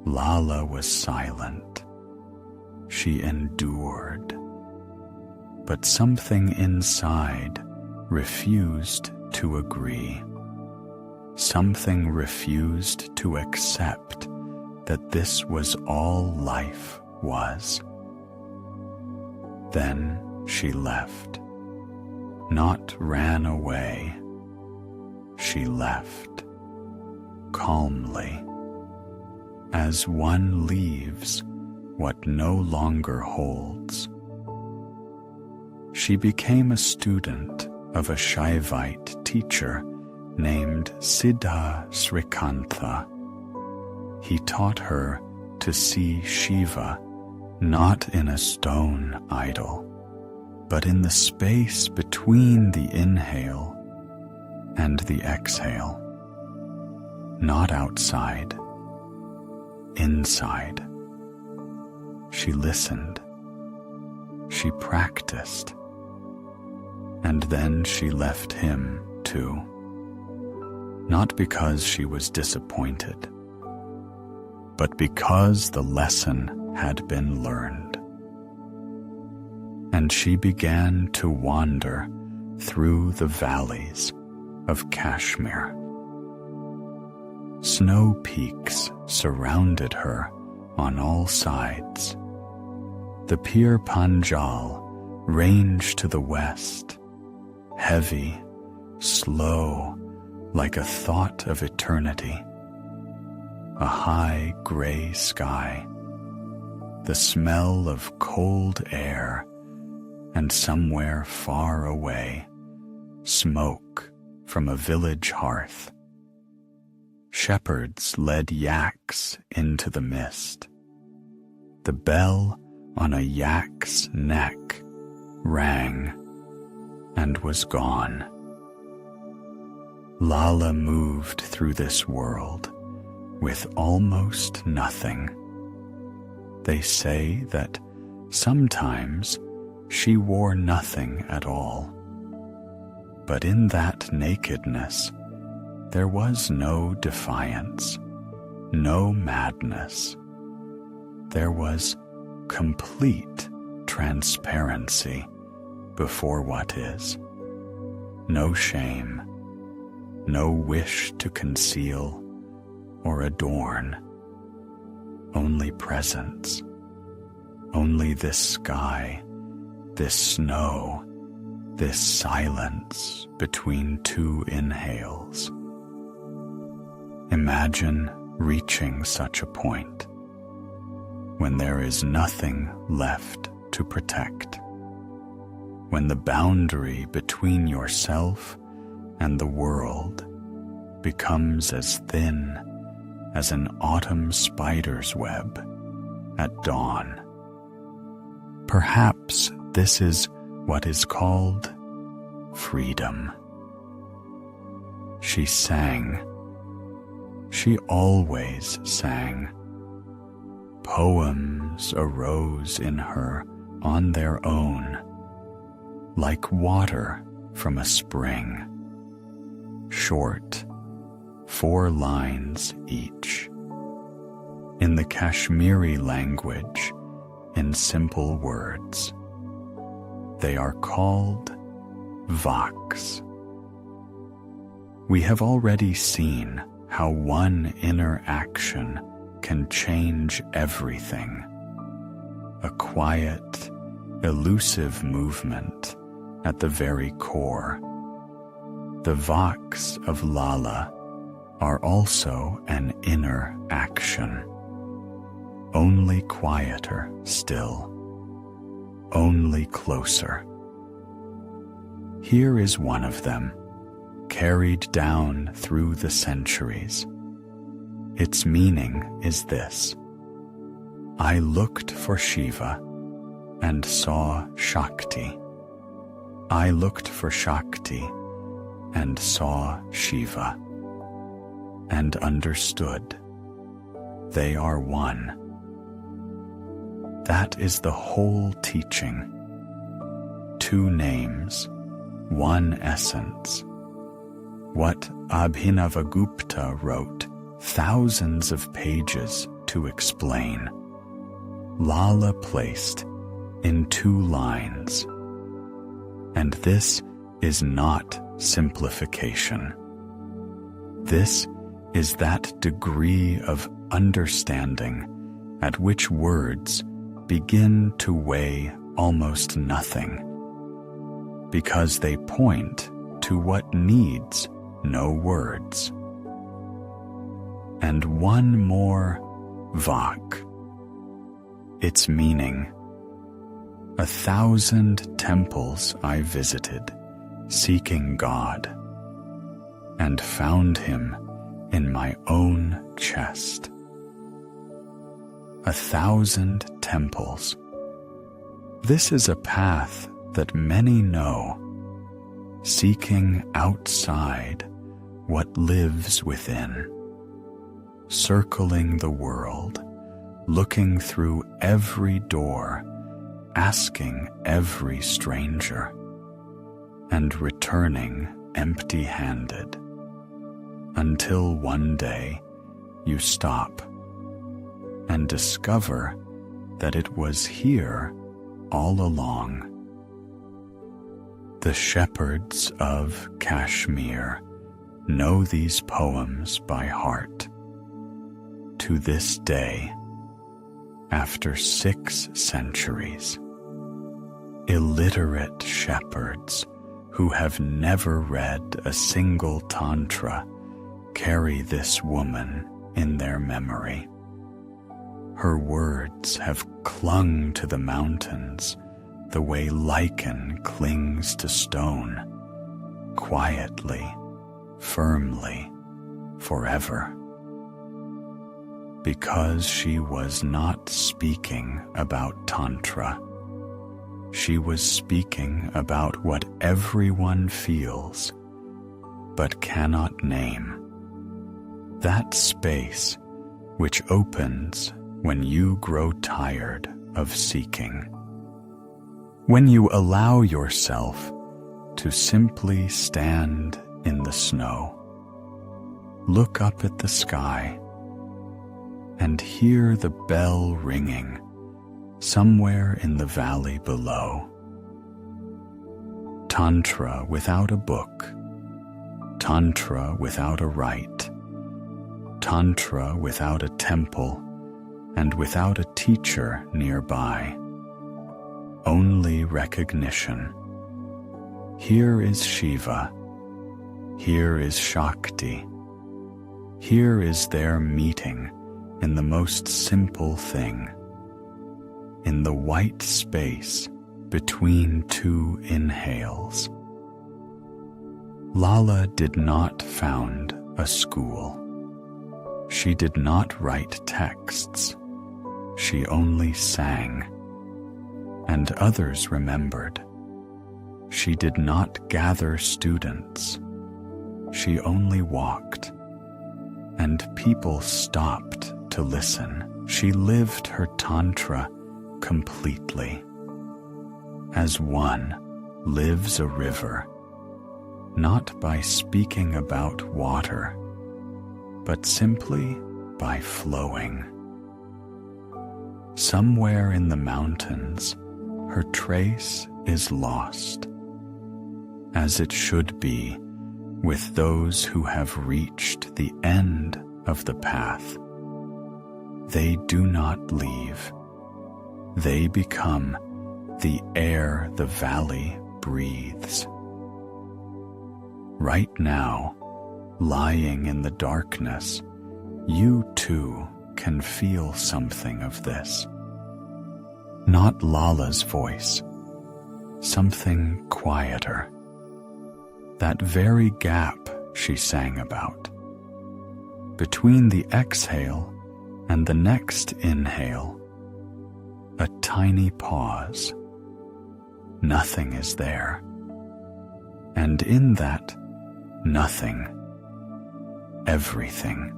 Lalla was silent. She endured. But something inside refused to agree. Something refused to accept that this was all life was. Then she left. Not ran away. She left, calmly, as one leaves what no longer holds. She became a student of a Shaivite teacher named Siddha Srikantha. He taught her to see Shiva not in a stone idol, but in the space between the inhale and the exhale. Not outside, inside. She listened. She practiced. And then she left him too. not because she was disappointed, but because the lesson had been learned. And she began to wander through the valleys of Kashmir. Snow peaks surrounded her on all sides. The Pir Panjal ranged to the west, heavy, slow, like a thought of eternity. A high gray sky, the smell of cold air, and somewhere far away, smoke from a village hearth. Shepherds led yaks into the mist. The bell on a yak's neck rang and was gone. Lalla moved through this world with almost nothing. They say that sometimes she wore nothing at all. But in that nakedness, there was no defiance, no madness. There was complete transparency before what is. No shame, no wish to conceal or adorn. Only presence, only this sky, this snow, this silence between two inhales. Imagine reaching such a point when there is nothing left to protect, when the boundary between yourself and the world becomes as thin as an autumn spider's web at dawn. Perhaps this is what is called freedom. She sang. She always sang. Poems arose in her on their own, like water from a spring, short, 4 lines each. In the Kashmiri language, in simple words. They are called Vox. We have already seen how one inner action can change everything. A quiet, elusive movement at the very core. The Vox of Lalla are also an inner action, only quieter still, only closer. Here is one of them, carried down through the centuries. Its meaning is this: I looked for Shiva and saw Shakti. I looked for Shakti and saw Shiva, and understood they are one. That is the whole teaching. 2 names, 1 essence. What Abhinavagupta wrote thousands of pages to explain, Lalla placed in 2 lines. And this is not simplification. This is that degree of understanding at which words begin to weigh almost nothing, because they point to what needs no words. And one more Vak. Its meaning: 1,000 temples I visited, seeking God, and found him in my own chest. 1,000 temples. This is a path that many know, seeking outside what lives within, circling the world, looking through every door, asking every stranger, and returning empty-handed. until one day you stop and discover that it was here all along. The shepherds of Kashmir know these poems by heart. To this day, after 6 centuries, illiterate shepherds who have never read a single tantra carry this woman in their memory. Her words have clung to the mountains the way lichen clings to stone, quietly, firmly, forever. Because she was not speaking about Tantra, she was speaking about what everyone feels but cannot name. That space which opens when you grow tired of seeking. When you allow yourself to simply stand in the snow, look up at the sky, and hear the bell ringing somewhere in the valley below. Tantra without a book, Tantra without a rite, Tantra without a temple, and without a teacher nearby. Only recognition. Here is Shiva, here is Shakti, here is their meeting in the most simple thing, in the white space between 2 inhales. Lalla did not found a school. She did not write texts. She only sang, and others remembered. She did not gather students. She only walked, and people stopped to listen. She lived her tantra completely. As one lives a river, not by speaking about water, but simply by flowing. Somewhere in the mountains, her trace is lost, as it should be with those who have reached the end of the path. They do not leave. They become the air the valley breathes. Right now, lying in the darkness, you too can feel something of this. Not Lalla's voice, something quieter. That very gap she sang about. Between the exhale and the next inhale, a tiny pause. Nothing is there. And in that nothing, everything.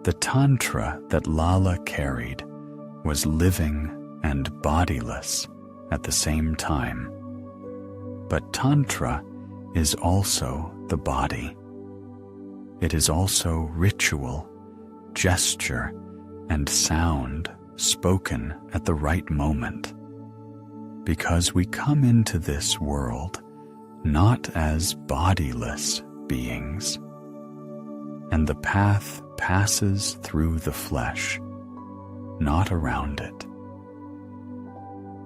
The Tantra that Lalla carried was living and bodiless at the same time. But Tantra is also the body. It is also ritual, gesture, and sound spoken at the right moment. Because we come into this world not as bodiless beings, and the path passes through the flesh, not around it.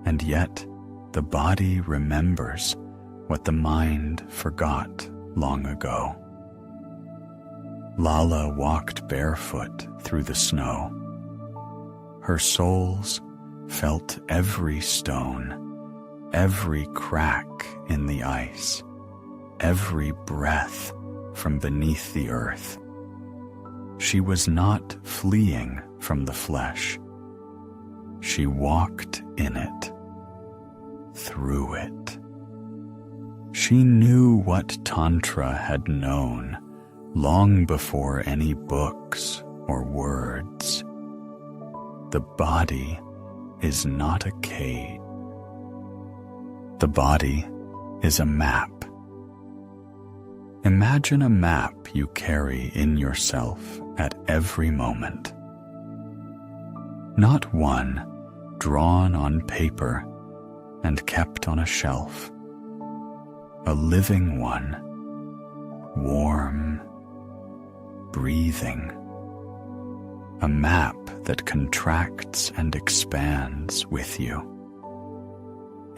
And yet the body remembers what the mind forgot long ago. Lalla walked barefoot through the snow. Her soles felt every stone, every crack in the ice, every breath from beneath the earth. She was not fleeing from the flesh. She walked in it, through it. She knew what Tantra had known long before any books or words. The body is not a cage. The body is a map. Imagine a map you carry in yourself at every moment. Not one drawn on paper and kept on a shelf. A living one, warm, breathing. A map that contracts and expands with you,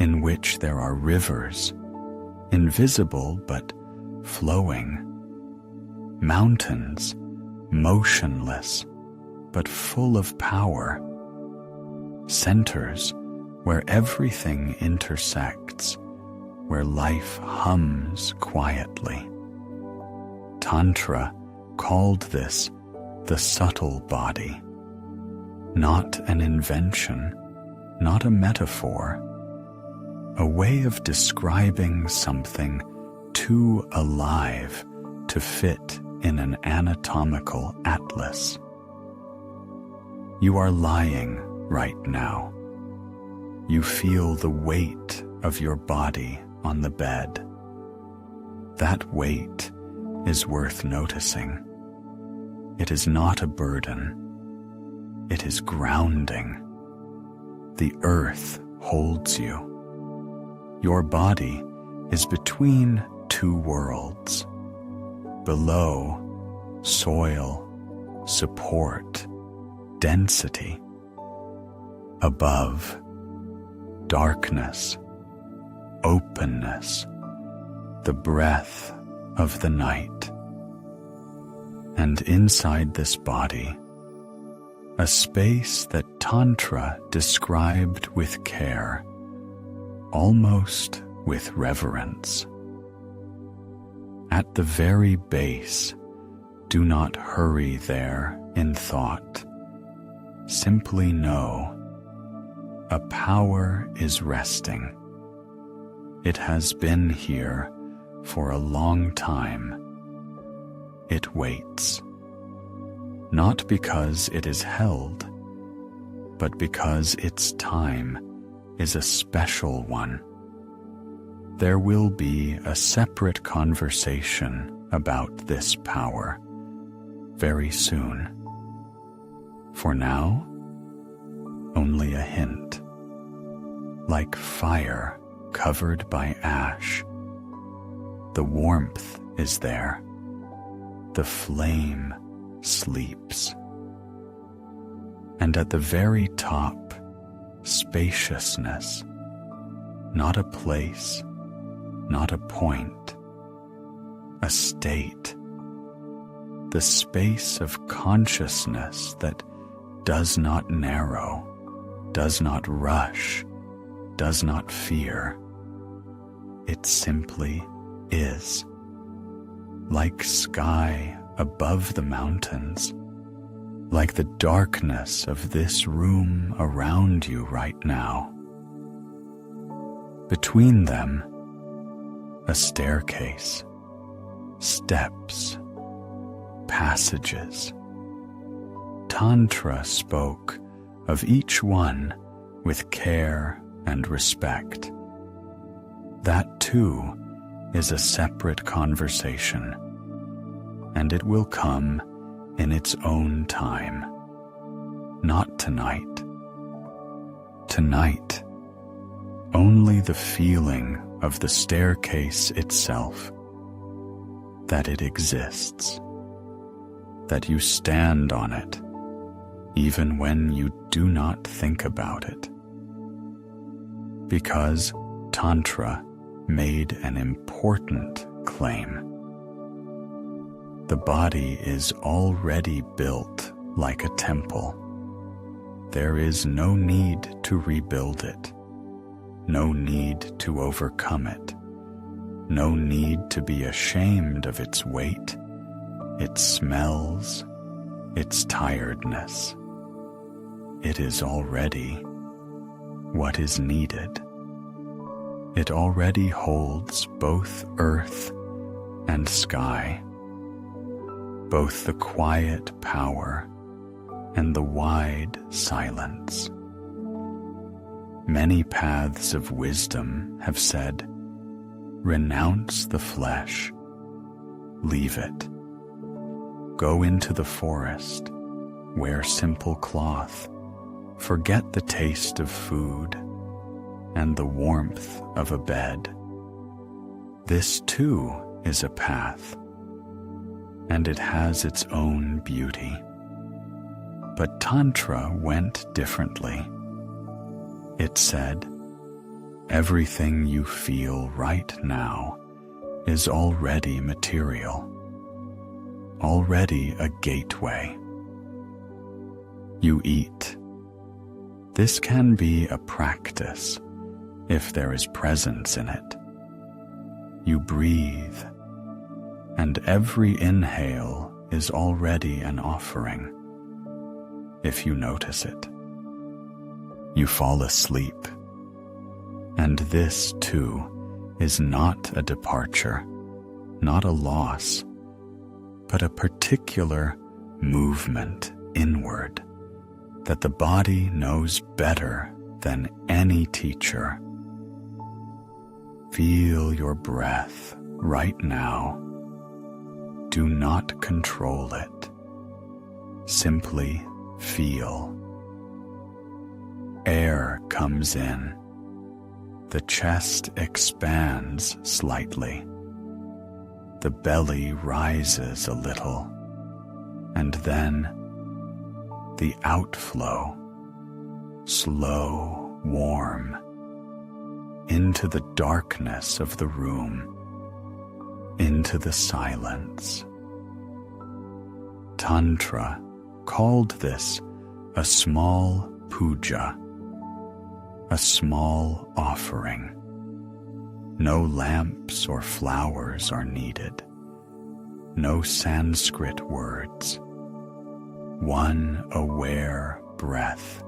in which there are rivers, invisible but flowing, mountains, motionless but full of power, centers where everything intersects, where life hums quietly. Tantra called this the subtle body, not an invention, not a metaphor, a way of describing something too alive to fit in an anatomical atlas. You are lying right now. You feel the weight of your body on the bed. That weight is worth noticing. It is not a burden. It is grounding. The earth holds you. Your body is between two worlds. Below, soil, support, density. Above, darkness, openness, the breath of the night. And inside this body, a space that Tantra described with care, almost with reverence. At the very base, do not hurry there in thought. Simply know, a power is resting. It has been here for a long time. It waits, not because it is held, but because its time is a special one. There will be a separate conversation about this power very soon. For now, only a hint, like fire covered by ash. The warmth is there. The flame sleeps. And at the very top, spaciousness, not a place, not a point, a state, the space of consciousness that does not narrow, does not rush, does not fear. It simply is. Like sky above the mountains, like the darkness of this room around you right now. Between them, a staircase, steps, passages. Tantra spoke of each one with care and respect. That too is a separate conversation, and it will come in its own time. Not tonight. Tonight, only the feeling of the staircase itself, that it exists, that you stand on it, even when you do not think about it. Because Tantra made an important claim. The body is already built like a temple. There is no need to rebuild it, no need to overcome it, no need to be ashamed of its weight, its smells, its tiredness. It is already what is needed. It already holds both earth and sky, both the quiet power and the wide silence. Many paths of wisdom have said, renounce the flesh, leave it. Go into the forest, wear simple cloth, forget the taste of food and the warmth of a bed. This too is a path, and it has its own beauty. But Tantra went differently. It said, everything you feel right now is already material, already a gateway. You eat. This can be a practice if there is presence in it. You breathe, and every inhale is already an offering, if you notice it. You fall asleep, and this too is not a departure, not a loss, but a particular movement inward that the body knows better than any teacher. Feel your breath right now. Do not control it. Simply feel. Air comes in. The chest expands slightly. The belly rises a little, and then the outflow, slow, warm, into the darkness of the room, into the silence. Tantra called this a small puja, a small offering. No lamps or flowers are needed, no Sanskrit words. One aware breath,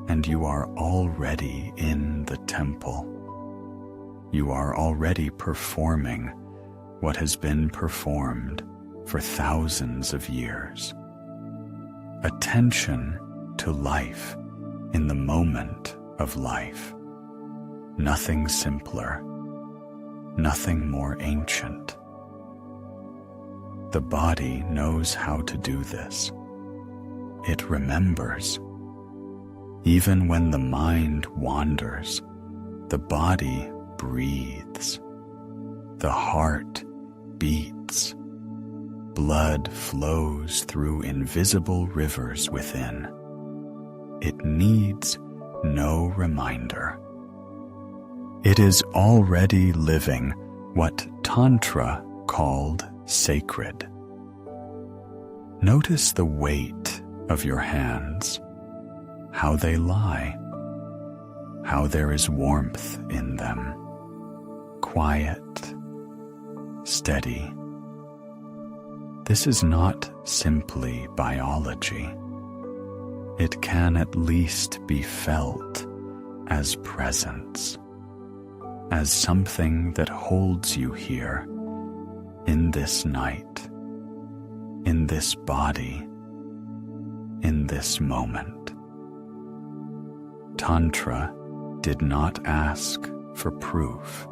and you are already in the temple. You are already performing what has been performed for thousands of years. Attention to life in the moment of life. Nothing simpler, nothing more ancient. The body knows how to do this. It remembers. Even when the mind wanders, the body breathes. The heart beats. Blood flows through invisible rivers within. It needs no reminder. It is already living what Tantra called sacred. Notice the weight of your hands, how they lie, how there is warmth in them, quiet, steady. This is not simply biology. It can at least be felt as presence, as something that holds you here, in this night, in this body, in this moment. Tantra did not ask for proof.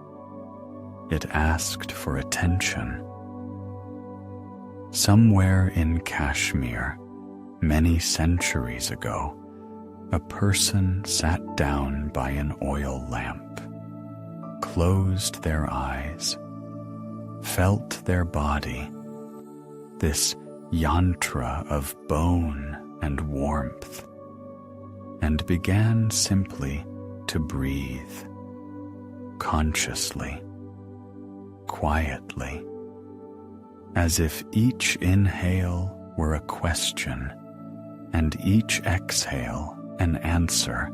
It asked for attention. Somewhere in Kashmir, many centuries ago, a person sat down by an oil lamp, closed their eyes, felt their body, this yantra of bone and warmth, and began simply to breathe, consciously, quietly, as if each inhale were a question and each exhale an answer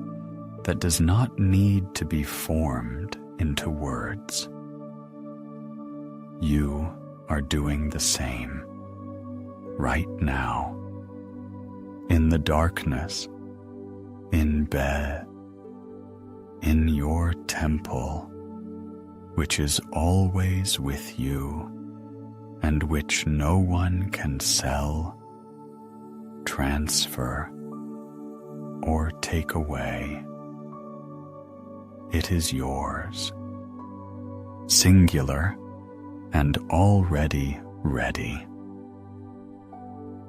that does not need to be formed into words. You are doing the same right now, in the darkness, in bed, in your temple, which is always with you and which no one can sell, transfer, or take away. It is yours, singular and already ready.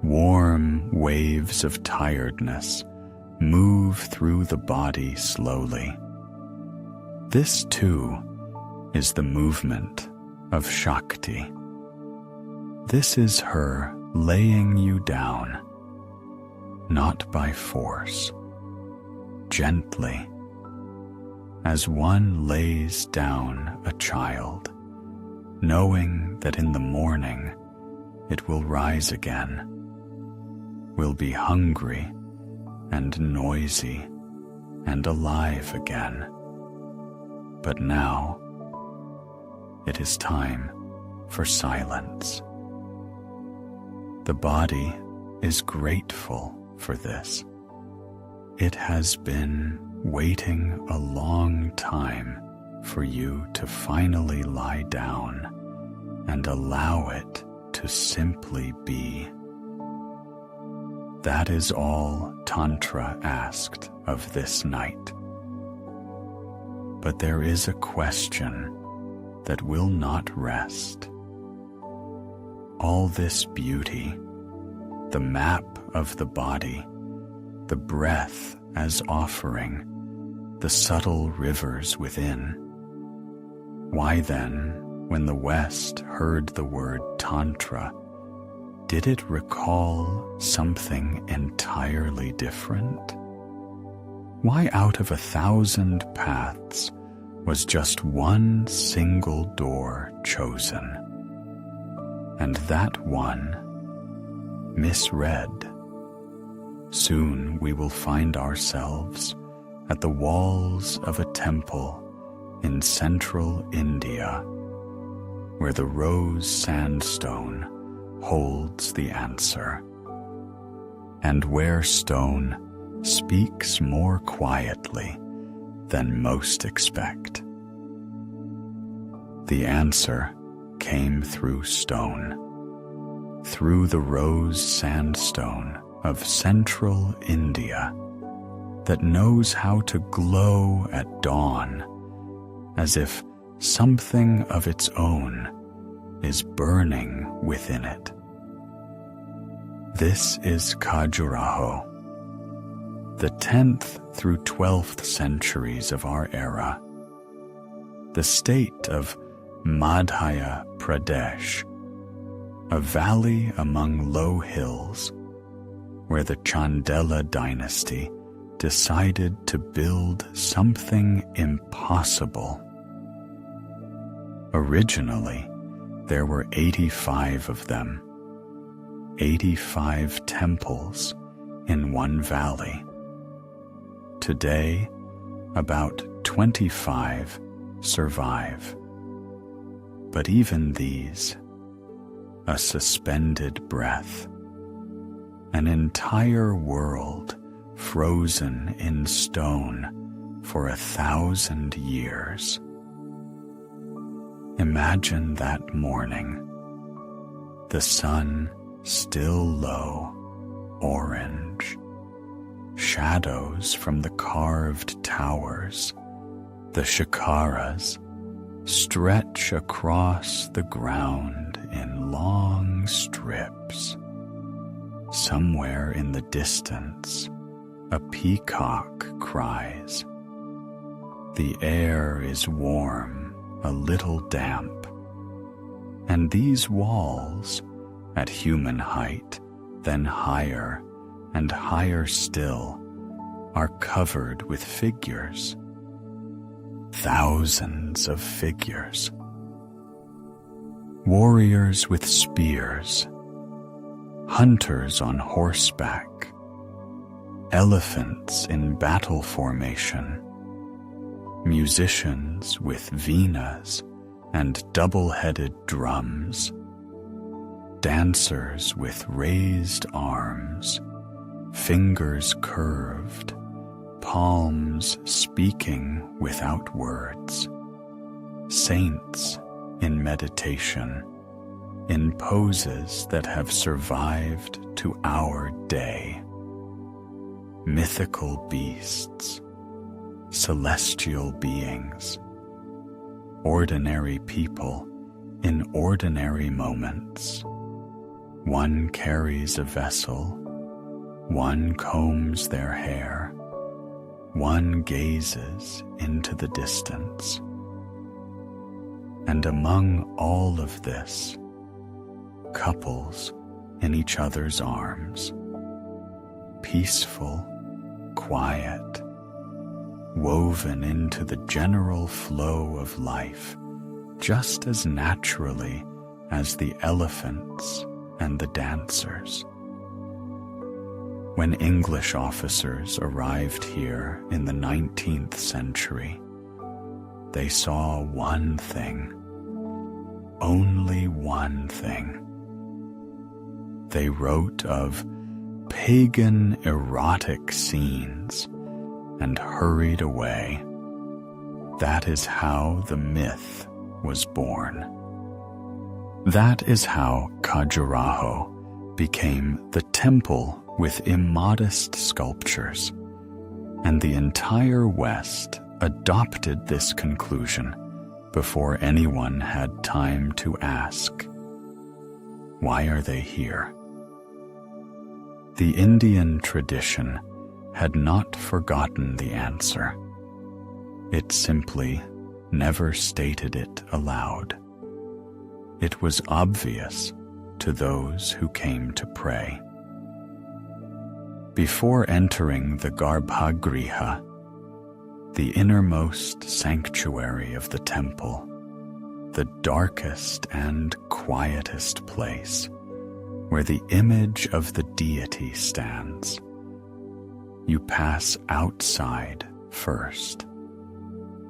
Warm waves of tiredness move through the body slowly. This too is the movement of Shakti. This is her laying you down, not by force, gently, as one lays down a child, knowing that in the morning it will rise again, will be hungry and noisy and alive again. But now it is time for silence. The body is grateful for this. It has been waiting a long time for you to finally lie down and allow it to simply be. That is all Tantra asked of this night. But there is a question that will not rest. All this beauty, the map of the body, the breath as offering, the subtle rivers within. Why then, when the West heard the word Tantra, did it recall something entirely different? Why out of 1,000 paths was just one single door chosen? And that one misread. Soon we will find ourselves at the walls of a temple in central India, where the rose sandstone holds the answer, and where stone speaks more quietly than most expect. The answer came through stone, through the rose sandstone of central India that knows how to glow at dawn as if something of its own is burning within it. This is Khajuraho, the 10th through 12th centuries of our era, the state of Madhya Pradesh, a valley among low hills where the Chandela dynasty decided to build something impossible. Originally, there were 85 of them, 85 temples in one valley. Today, about 25 survive. But even these, a suspended breath, an entire world frozen in stone for 1,000 years. Imagine that morning, the sun still low, orange, shadows from the carved towers, the shikaras, stretch across the ground in long strips. Somewhere in the distance, a peacock cries. The air is warm, a little damp, and these walls, at human height, then higher and higher still, are covered with figures. Thousands of figures. Warriors with spears, hunters on horseback, elephants in battle formation, musicians with venas and double-headed drums, dancers with raised arms, fingers curved, palms speaking without words, saints in meditation, in poses that have survived to our day, mythical beasts, celestial beings, ordinary people in ordinary moments. One carries a vessel, one combs their hair, one gazes into the distance. And among all of this, couples in each other's arms, peaceful, quiet, woven into the general flow of life just as naturally as the elephants and the dancers. When English officers arrived here in the 19th century, they saw one thing, only one thing. They wrote of pagan erotic scenes and hurried away. That is how the myth was born. That is how Khajuraho became the temple with immodest sculptures, and the entire West adopted this conclusion before anyone had time to ask, why are they here? The Indian tradition had not forgotten the answer. It simply never stated it aloud. It was obvious to those who came to pray. Before entering the Garbhagriha, the innermost sanctuary of the temple, the darkest and quietest place, where the image of the deity stands, you pass outside first.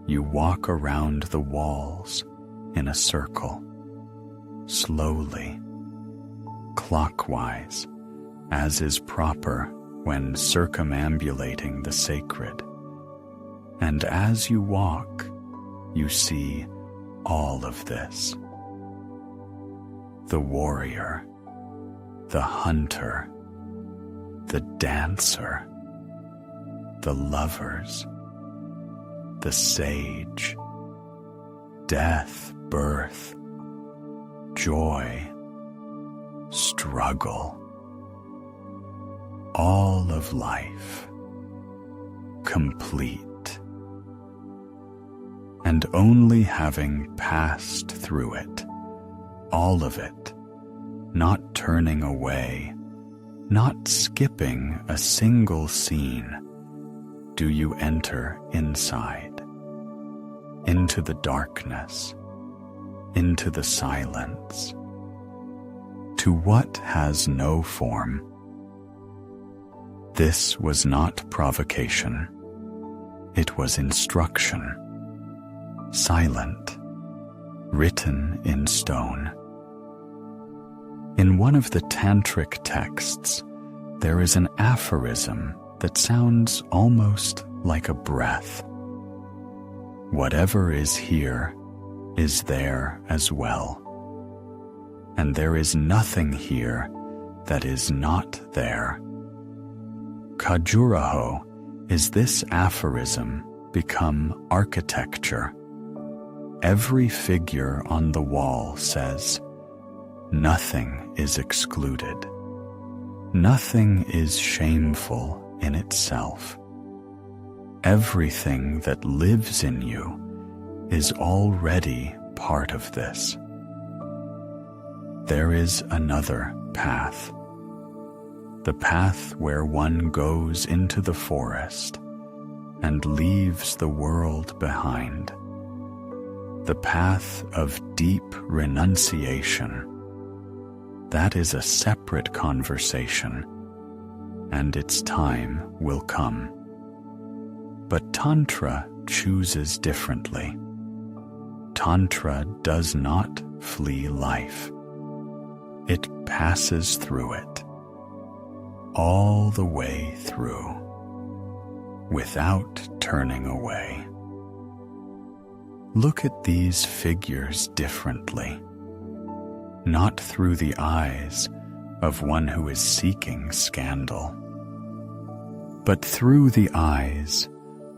You walk around the walls in a circle, slowly, clockwise, as is proper when circumambulating the sacred. And as you walk, you see all of this. The warrior, the hunter, the dancer, the lovers, the sage, death, birth, joy, struggle, all of life, complete. And only having passed through it, all of it, not turning away, not skipping a single scene, do you enter inside, into the darkness, into the silence, to what has no form. This was not provocation, it was instruction, silent, written in stone. In one of the tantric texts, there is an aphorism that sounds almost like a breath. Whatever is here is there as well, and there is nothing here that is not there. Khajuraho is this aphorism become architecture. Every figure on the wall says, nothing is excluded. Nothing is shameful in itself. Everything that lives in you is already part of this. There is another path. The path where one goes into the forest and leaves the world behind. The path of deep renunciation. That is a separate conversation, and its time will come. But Tantra chooses differently. Tantra does not flee life. It passes through it, all the way through, without turning away. Look at these figures differently, not through the eyes of one who is seeking scandal, but through the eyes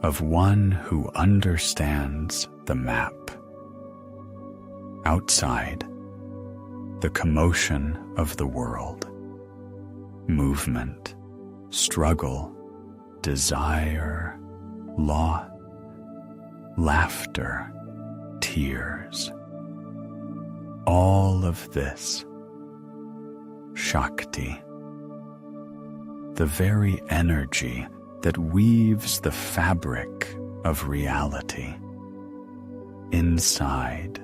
of one who understands the map. Outside, the commotion of the world. Movement, struggle, desire, law, laughter, tears. All of this, Shakti, the very energy that weaves the fabric of reality. Inside,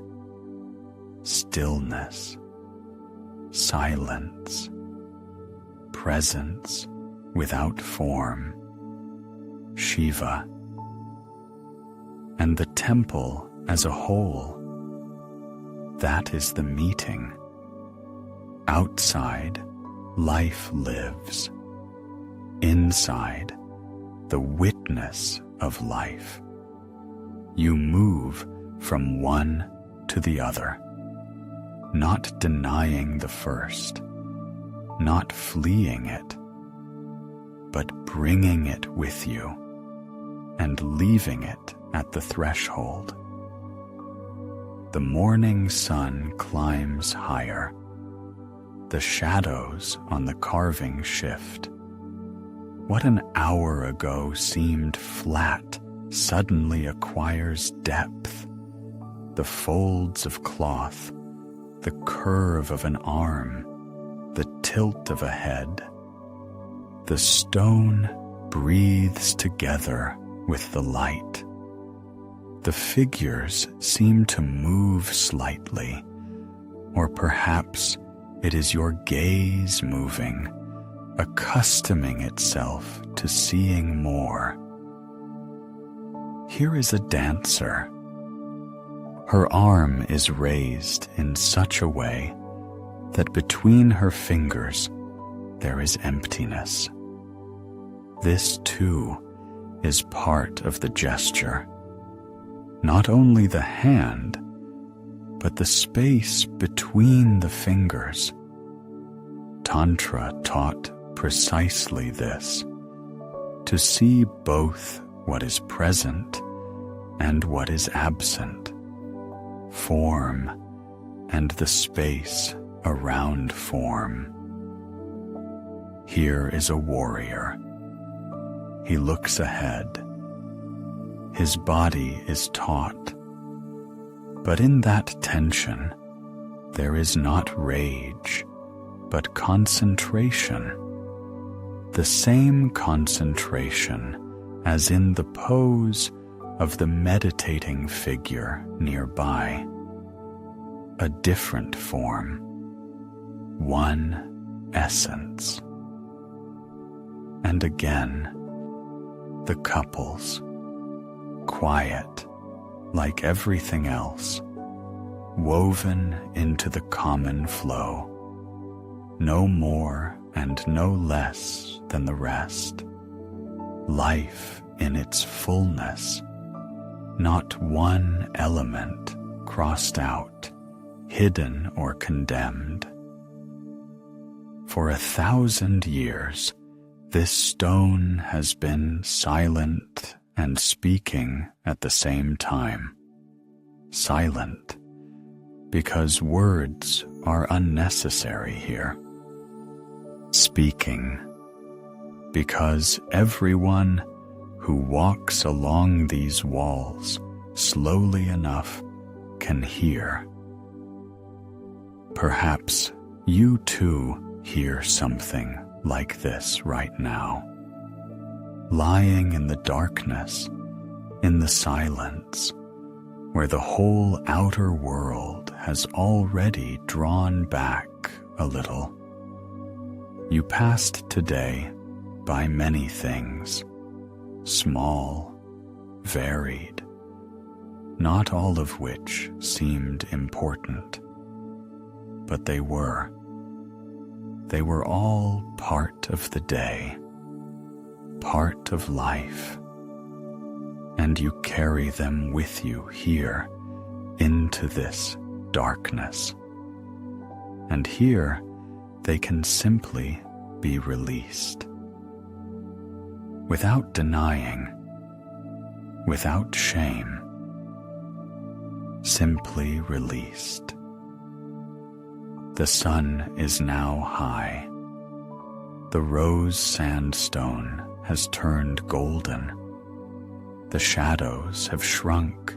stillness, silence, presence without form, Shiva, and the temple as a whole. That is the meeting. Outside, life lives. Inside, the witness of life. You move from one to the other, not denying the first, not fleeing it, but bringing it with you and leaving it at the threshold. The morning sun climbs higher. The shadows on the carving shift. What an hour ago seemed flat suddenly acquires depth. The folds of cloth, the curve of an arm, the tilt of a head. The stone breathes together with the light. The figures seem to move slightly, or perhaps it is your gaze moving, accustoming itself to seeing more. Here is a dancer. Her arm is raised in such a way that between her fingers there is emptiness. This too is part of the gesture. Not only the hand, but the space between the fingers. Tantra taught precisely this, to see both what is present and what is absent, form and the space around form. Here is a warrior. He looks ahead. His body is taut. But in that tension, there is not rage, but concentration. The same concentration as in the pose of the meditating figure nearby. A different form, one essence. And again, the couples, quiet, like everything else, woven into the common flow, no more and no less than the rest. Life in its fullness, not one element crossed out, hidden or condemned. For 1,000 years, this stone has been silent and speaking at the same time. Silent, because words are unnecessary here. Speaking, because everyone who walks along these walls slowly enough can hear. Perhaps you too hear something like this right now, lying in the darkness, in the silence, where the whole outer world has already drawn back a little. You passed today by many things, small, varied, not all of which seemed important, but they were. They were all part of the day, part of life, and you carry them with you here into this darkness. And here they can simply be released. Without denying, without shame, simply released. The sun is now high. The rose sandstone has turned golden. The shadows have shrunk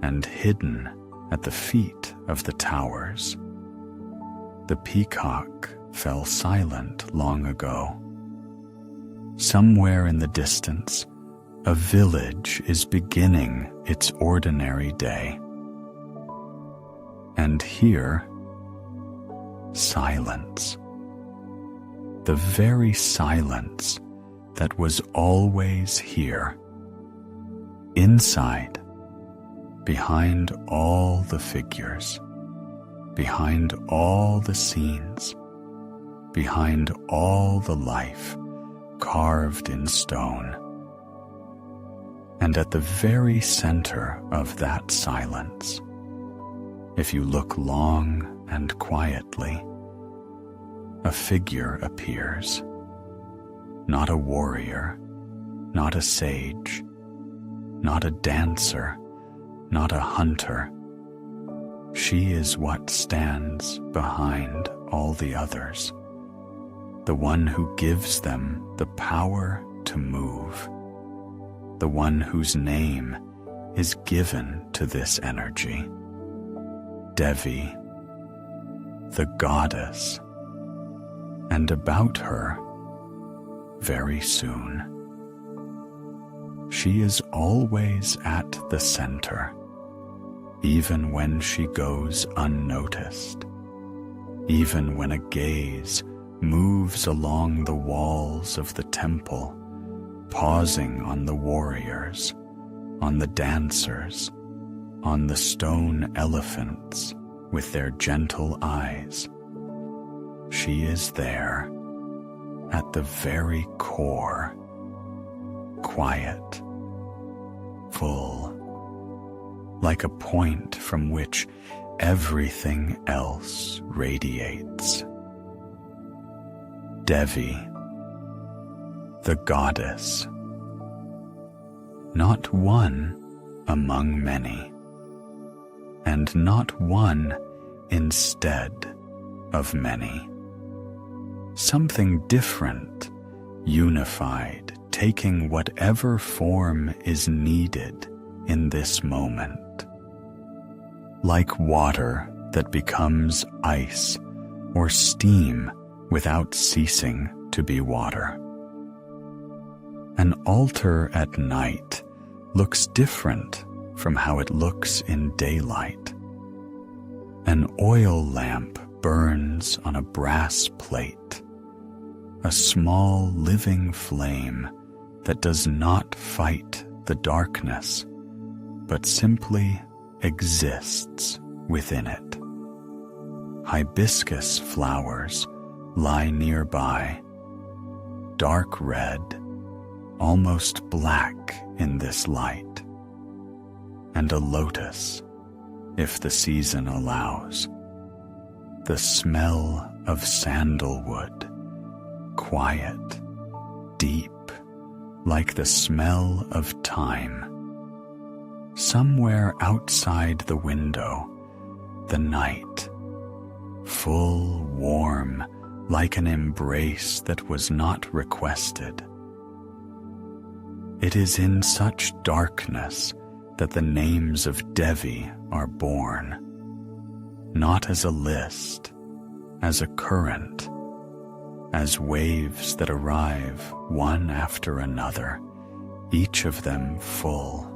and hidden at the feet of the towers. The peacock fell silent long ago. Somewhere in the distance, a village is beginning its ordinary day. And here, silence. The very silence that was always here. Inside, behind all the figures, behind all the scenes, behind all the life carved in stone. And at the very center of that silence, if you look long and quietly, a figure appears. Not a warrior, not a sage, not a dancer, not a hunter. She is what stands behind all the others, the one who gives them the power to move, the one whose name is given to this energy. Devi, the goddess, and about her, very soon. She is always at the center, even when she goes unnoticed, even when a gaze moves along the walls of the temple, pausing on the warriors, on the dancers, on the stone elephants with their gentle eyes. She is there, at the very core, quiet, full, like a point from which everything else radiates. Devi, the goddess, not one among many, and not one instead of many. Something different, unified, taking whatever form is needed in this moment. Like water that becomes ice or steam without ceasing to be water. An altar at night looks different from how it looks in daylight. An oil lamp burns on a brass plate, a small living flame that does not fight the darkness, but simply exists within it. Hibiscus flowers lie nearby, dark red, almost black in this light, and a lotus, if the season allows. The smell of sandalwood, quiet, deep, like the smell of time. Somewhere outside the window, the night, full, warm, like an embrace that was not requested. It is in such darkness that the names of Devi are born, not as a list, as a current, as waves that arrive one after another, each of them full.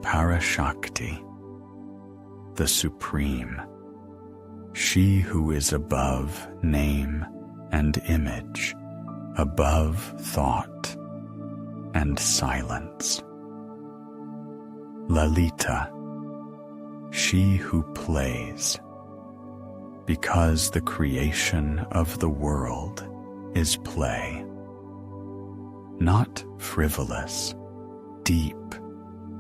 Parashakti, the Supreme, she who is above name and image, above thought and silence. Lalita, she who plays, because the creation of the world is play, not frivolous, deep,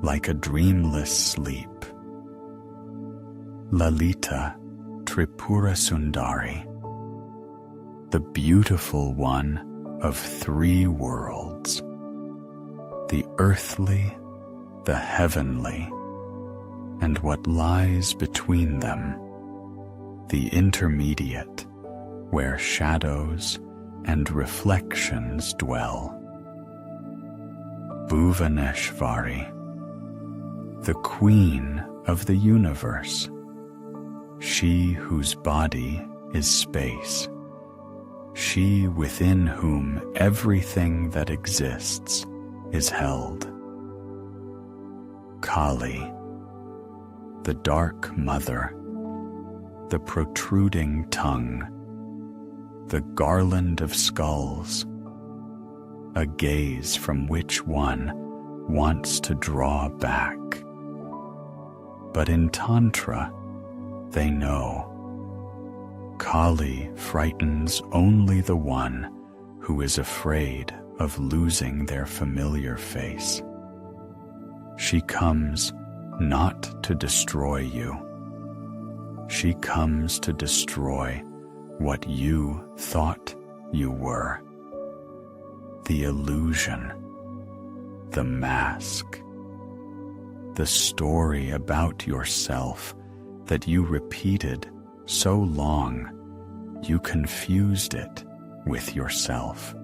like a dreamless sleep. Lalita Tripura Sundari, the beautiful one of three worlds, the earthly, the heavenly, and what lies between them, the intermediate, where shadows and reflections dwell. Bhuvaneshvari, the queen of the universe, she whose body is space, she within whom everything that exists is held. Kali, the dark mother, the protruding tongue, the garland of skulls, a gaze from which one wants to draw back. But in Tantra, they know Kali frightens only the one who is afraid of losing their familiar face. She comes not to destroy you. She comes to destroy what you thought you were. The illusion, the mask, the story about yourself that you repeated so long you confused it with yourself.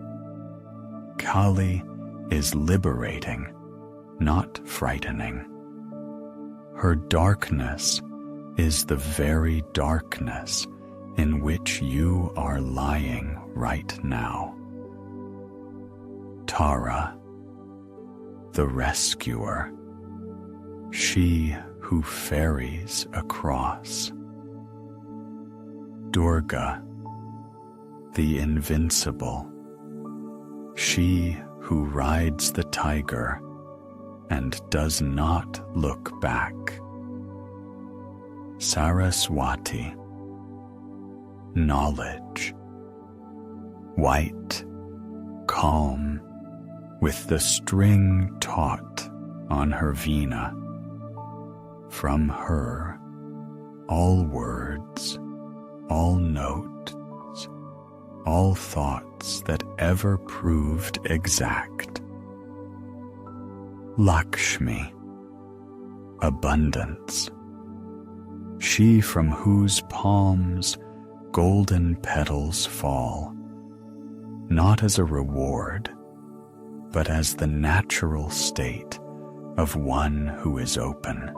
Kali is liberating, not frightening. Her darkness is the very darkness in which you are lying right now. Tara, the rescuer, she who ferries across. Durga, the invincible, she who rides the tiger and does not look back. Saraswati, knowledge, white, calm, with the string taut on her veena. From her, all words, all notes, all thoughts that ever proved exact. Lakshmi, abundance, she from whose palms golden petals fall, not as a reward, but as the natural state of one who is open.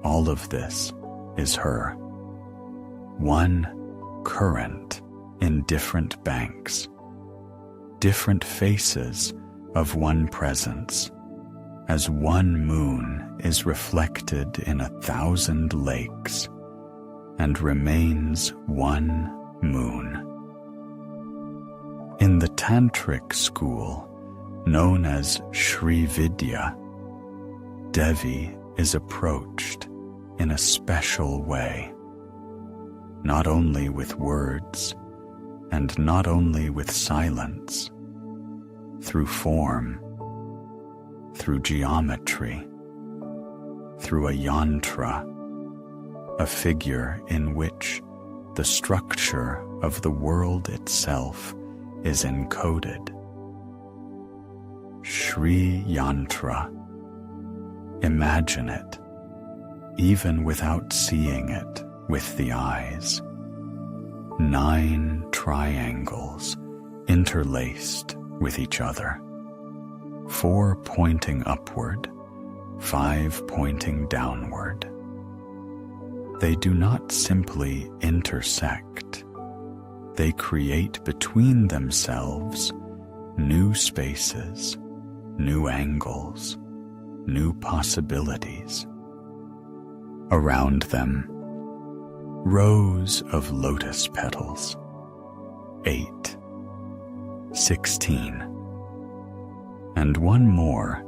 All of this is her, one current in different banks, different faces of one presence, as one moon is reflected in 1,000 lakes and remains one moon. In the Tantric school, known as Sri Vidya, Devi is approached in a special way, not only with words and not only with silence, through form, through geometry, through a yantra, a figure in which the structure of the world itself is encoded. Shri Yantra. Imagine it, even without seeing it with the eyes. 9 triangles interlaced with each other, 4 pointing upward, 5 pointing downward. They do not simply intersect. They create between themselves new spaces, new angles, new possibilities. Around them, rows of lotus petals, 8, 16, and one more,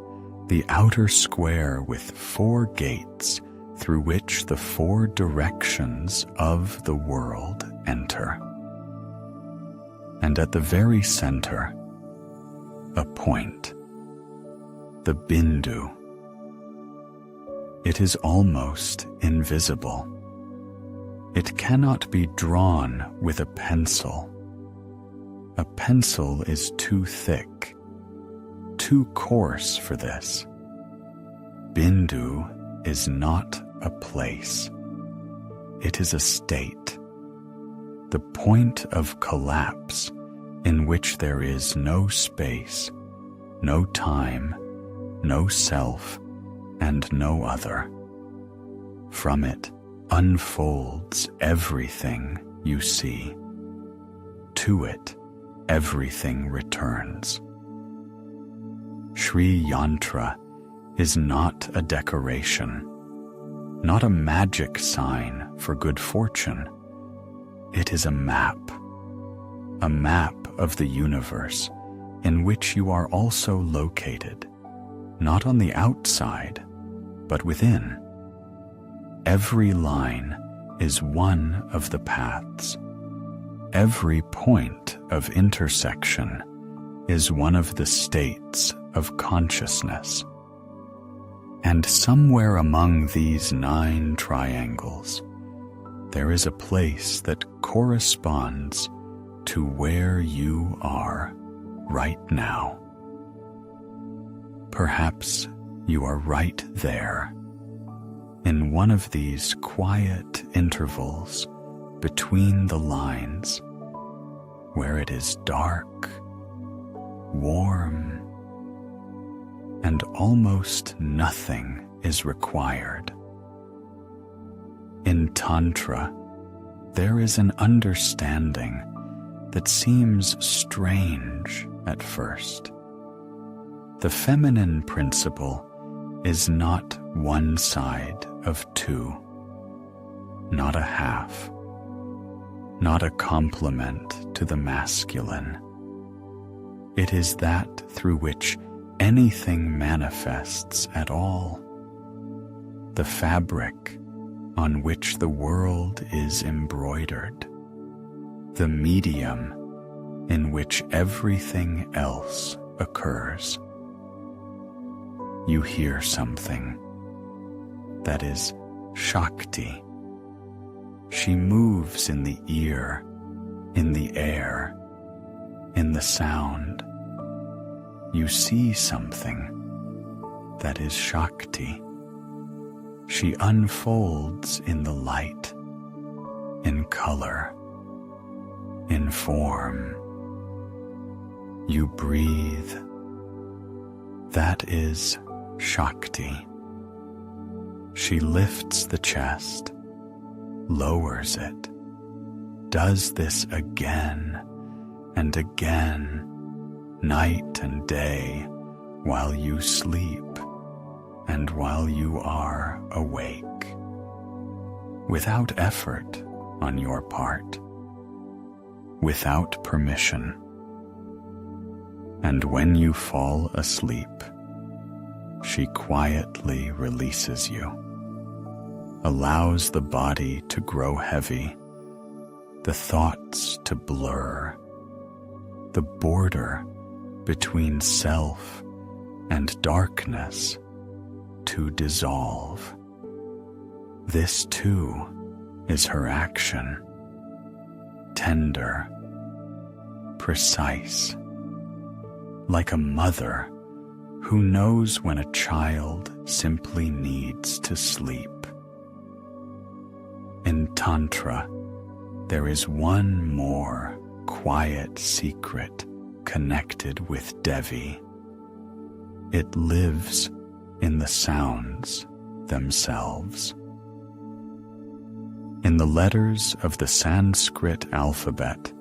the outer square with 4 gates through which the 4 directions of the world enter. And at the very center, a point, the bindu. It is almost invisible. It cannot be drawn with a pencil. A pencil is too thick, too coarse for this. Bindu is not a place. it is a state, the point of collapse in which there is no space, no time, no self, and no other. From it unfolds everything you see. To it, everything returns. Sri Yantra is not a decoration, not a magic sign for good fortune. It is a map of the universe in which you are also located, not on the outside, but within. Every line is one of the paths. Every point of intersection is one of the states of consciousness. And somewhere among these 9 triangles, there is a place that corresponds to where you are right now. Perhaps you are right there, in one of these quiet intervals between the lines, where it is dark, warm, and almost nothing is required. In Tantra, there is an understanding that seems strange at first. The feminine principle is not one side of 2, not a half, not a complement to the masculine. It is that through which anything manifests at all, the fabric on which the world is embroidered, the medium in which everything else occurs. You hear something. That is Shakti. She moves in the ear, in the air, in the sound. You see something. That is Shakti. She unfolds in the light, in color, in form. You breathe. That is Shakti. She lifts the chest, lowers it, does this again and again, night and day, while you sleep and while you are awake, without effort on your part, without permission. And when you fall asleep, she quietly releases you, allows the body to grow heavy, the thoughts to blur, the border between self and darkness to dissolve. This too is her action, tender, precise, like a mother who knows when a child simply needs to sleep. In Tantra, there is one more quiet secret connected with Devi. It lives in the sounds themselves. In the letters of the Sanskrit alphabet,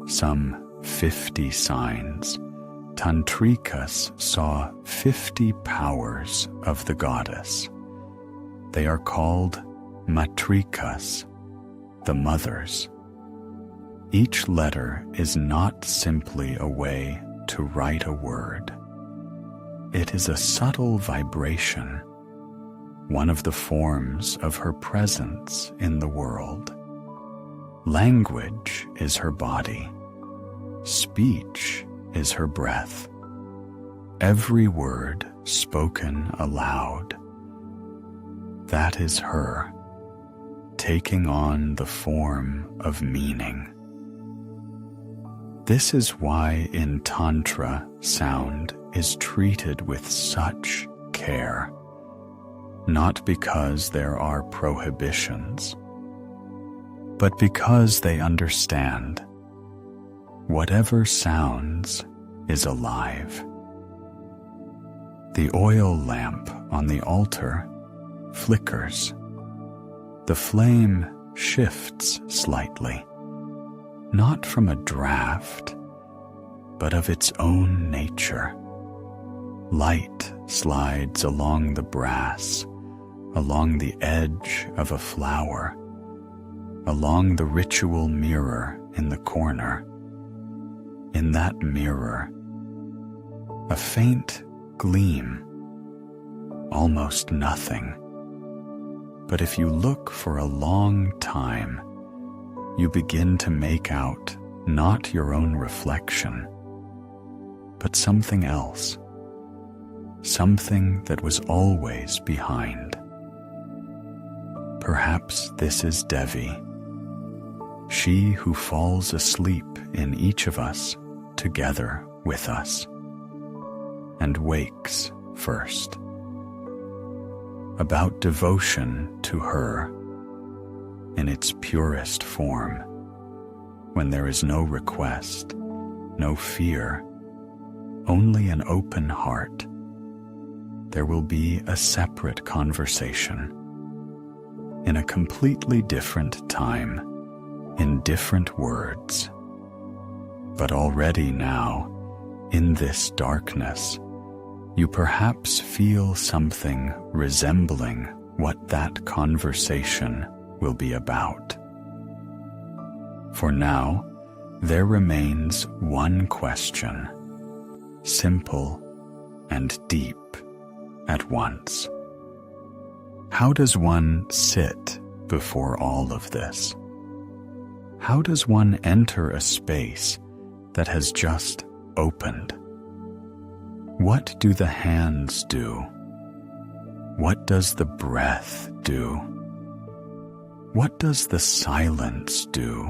some 50 signs, Tantrikas saw 50 powers of the goddess. They are called matrikas, the mothers. Each letter is not simply a way to write a word. It is a subtle vibration, one of the forms of her presence in the world. Language is her body. Speech is her breath. Every word spoken aloud. That is her, taking on the form of meaning. This is why in Tantra sound is treated with such care, not because there are prohibitions, but because they understand. Whatever sounds is alive. The oil lamp on the altar flickers. The flame shifts slightly, not from a draft, but of its own nature. Light slides along the brass, along the edge of a flower, along the ritual mirror in the corner. In that mirror, a faint gleam, almost nothing. But if you look for a long time, you begin to make out not your own reflection, but something else, something that was always behind. Perhaps this is Devi, she who falls asleep in each of us together with us, and wakes first. About devotion to her in its purest form, when there is no request, no fear, only an open heart, there will be a separate conversation in a completely different time, in different words. But already now, in this darkness, you perhaps feel something resembling what that conversation will be about. For now, there remains one question, simple and deep at once. How does one sit before all of this? How does one enter a space that has just opened? What do the hands do? What does the breath do? What does the silence do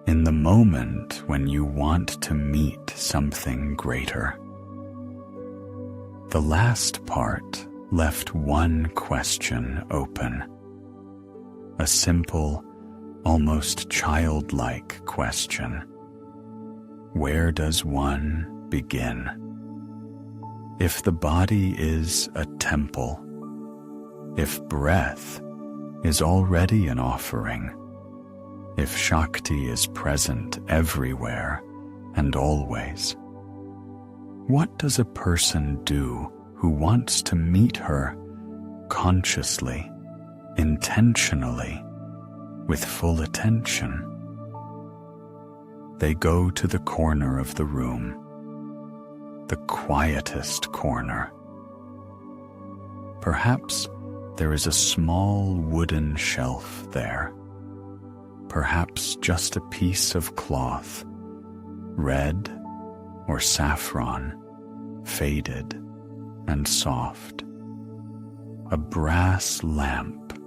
in the moment when you want to meet something greater? The last part left one question open, a simple, almost childlike question. Where does one begin? If the body is a temple, if breath is already an offering, if Shakti is present everywhere and always, what does a person do who wants to meet her consciously, intentionally, with full attention? They go to the corner of the room, the quietest corner. Perhaps there is a small wooden shelf there, perhaps just a piece of cloth, red or saffron, faded and soft, a brass lamp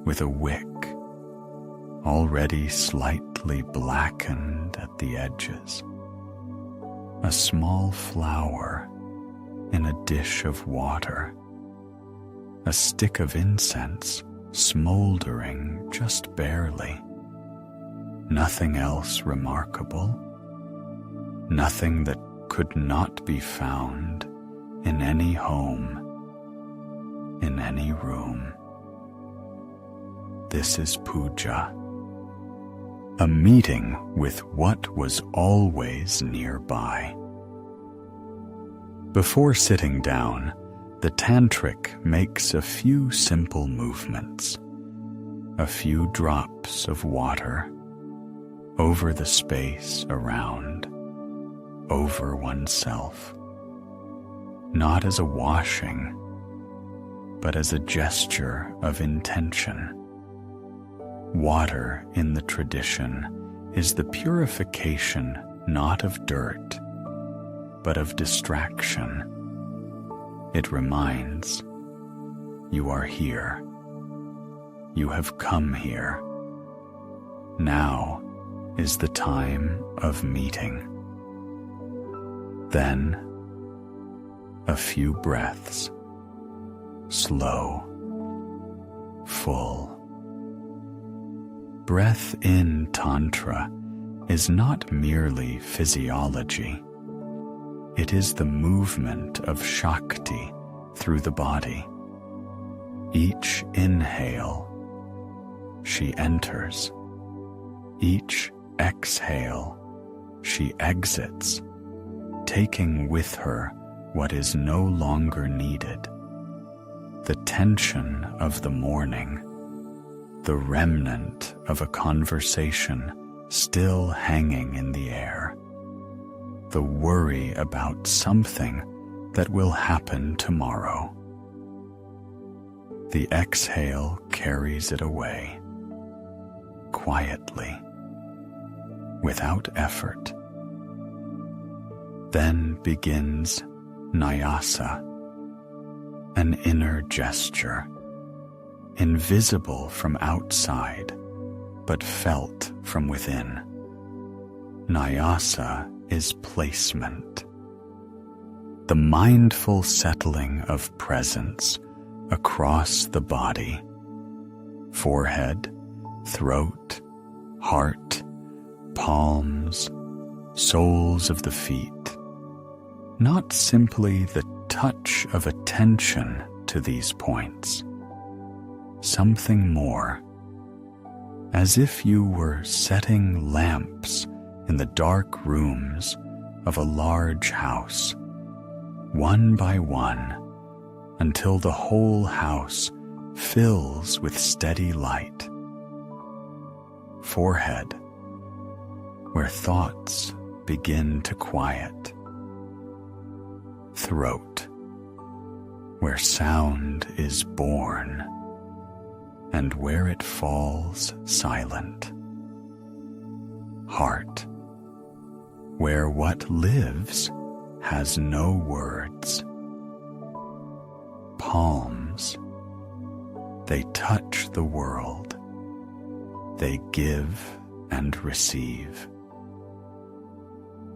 with a wick, already slightly blackened at the edges, a small flower in a dish of water, a stick of incense smoldering just barely. Nothing else remarkable, nothing that could not be found in any home, in any room. This is puja, a meeting with what was always nearby. Before sitting down, the tantric makes a few simple movements, a few drops of water over the space around, over oneself, not as a washing, but as a gesture of intention. Water in the tradition is the purification not of dirt, but of distraction. It reminds, you are here. You have come here. Now is the time of meeting. Then, a few breaths, slow, full, Breath in Tantra is not merely physiology. It is the movement of Shakti through the body. Each inhale, she enters. Each exhale, she exits, taking with her what is no longer needed. The tension of the morning, the remnant of a conversation still hanging in the air, the worry about something that will happen tomorrow. The exhale carries it away, quietly, without effort. Then begins Nyasa, an inner gesture, invisible from outside, but felt from within. Nyasa is placement, the mindful settling of presence across the body, forehead, throat, heart, palms, soles of the feet. Not simply the touch of attention to these points, something more, as if you were setting lamps in the dark rooms of a large house, one by one, until the whole house fills with steady light. Forehead, where thoughts begin to quiet. Throat, where sound is born, and where it falls silent. Heart, where what lives has no words. Palms, they touch the world. They give and receive.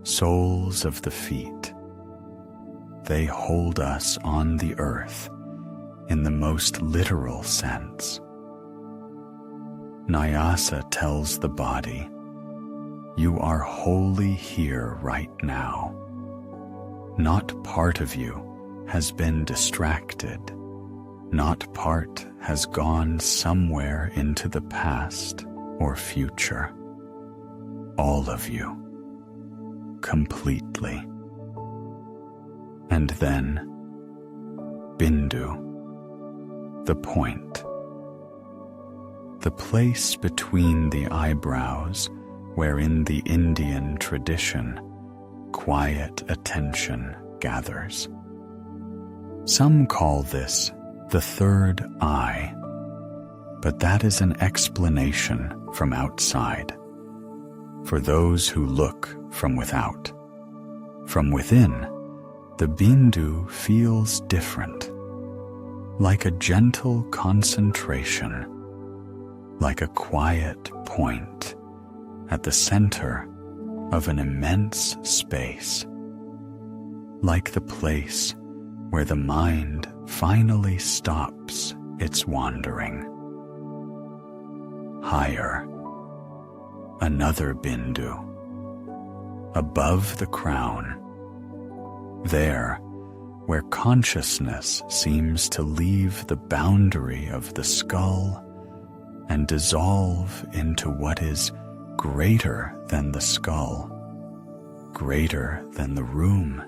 Soles of the feet, they hold us on the earth in the most literal sense. Nyasa tells the body, you are wholly here right now. Not part of you has been distracted. Not part has gone somewhere into the past or future. All of you, completely. And then, Bindu, the point. The place between the eyebrows where in the Indian tradition, quiet attention gathers. Some call this the third eye, but that is an explanation from outside, for those who look from without. From within, the Bindu feels different, like a gentle concentration, like a quiet point at the center of an immense space, like the place where the mind finally stops its wandering. Higher, another Bindu, above the crown, there where consciousness seems to leave the boundary of the skull and dissolve into what is greater than the skull, greater than the room,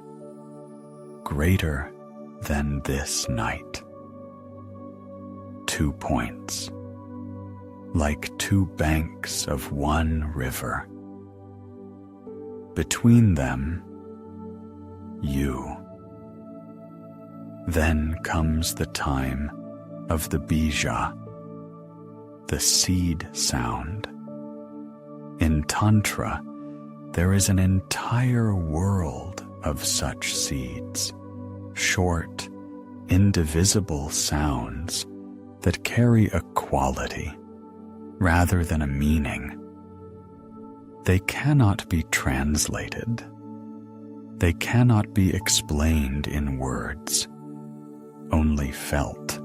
greater than this night. 2 points, like 2 banks of one river. Between them, you. Then comes the time of the bija, the seed sound. In Tantra, there is an entire world of such seeds, short, indivisible sounds that carry a quality rather than a meaning. They cannot be translated. They cannot be explained in words, only felt.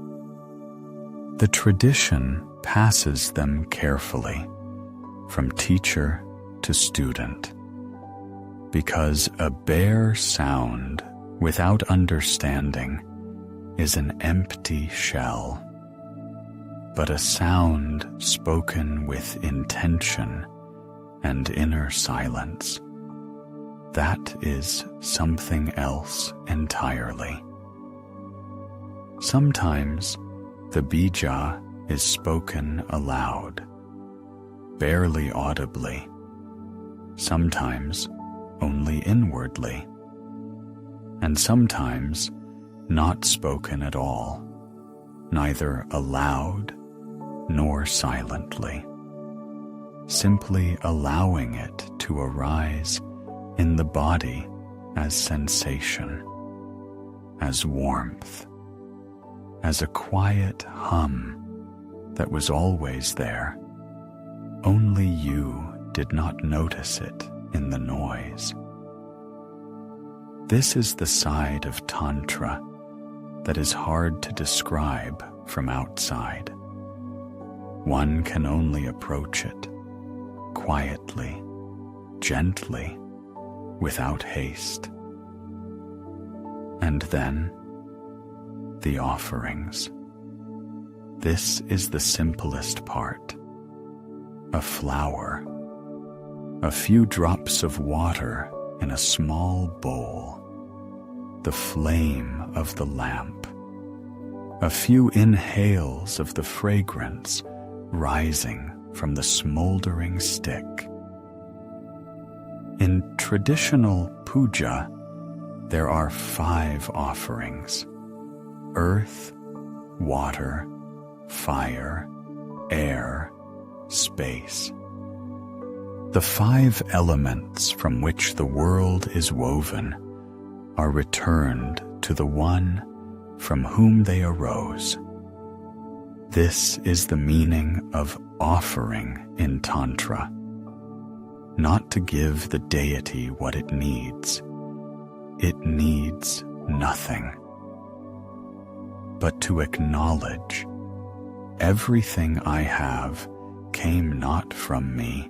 The tradition passes them carefully, from teacher to student, because a bare sound without understanding is an empty shell, but a sound spoken with intention and inner silence, that is something else entirely. Sometimes the bija is spoken aloud, barely audibly, sometimes only inwardly, and sometimes not spoken at all, neither aloud nor silently, simply allowing it to arise in the body as sensation, as warmth, as a quiet hum that was always there, only you did not notice it in the noise. This is the side of Tantra that is hard to describe from outside. One can only approach it quietly, gently, without haste. And then, the offerings. This is the simplest part. A flower, a few drops of water in a small bowl, the flame of the lamp, a few inhales of the fragrance rising from the smoldering stick. In traditional puja, there are 5 offerings: earth, water, fire, air, space. The 5 elements from which the world is woven are returned to the one from whom they arose. This is the meaning of offering in Tantra, not to give the deity what it needs. It needs nothing, but to acknowledge everything I have came not from me.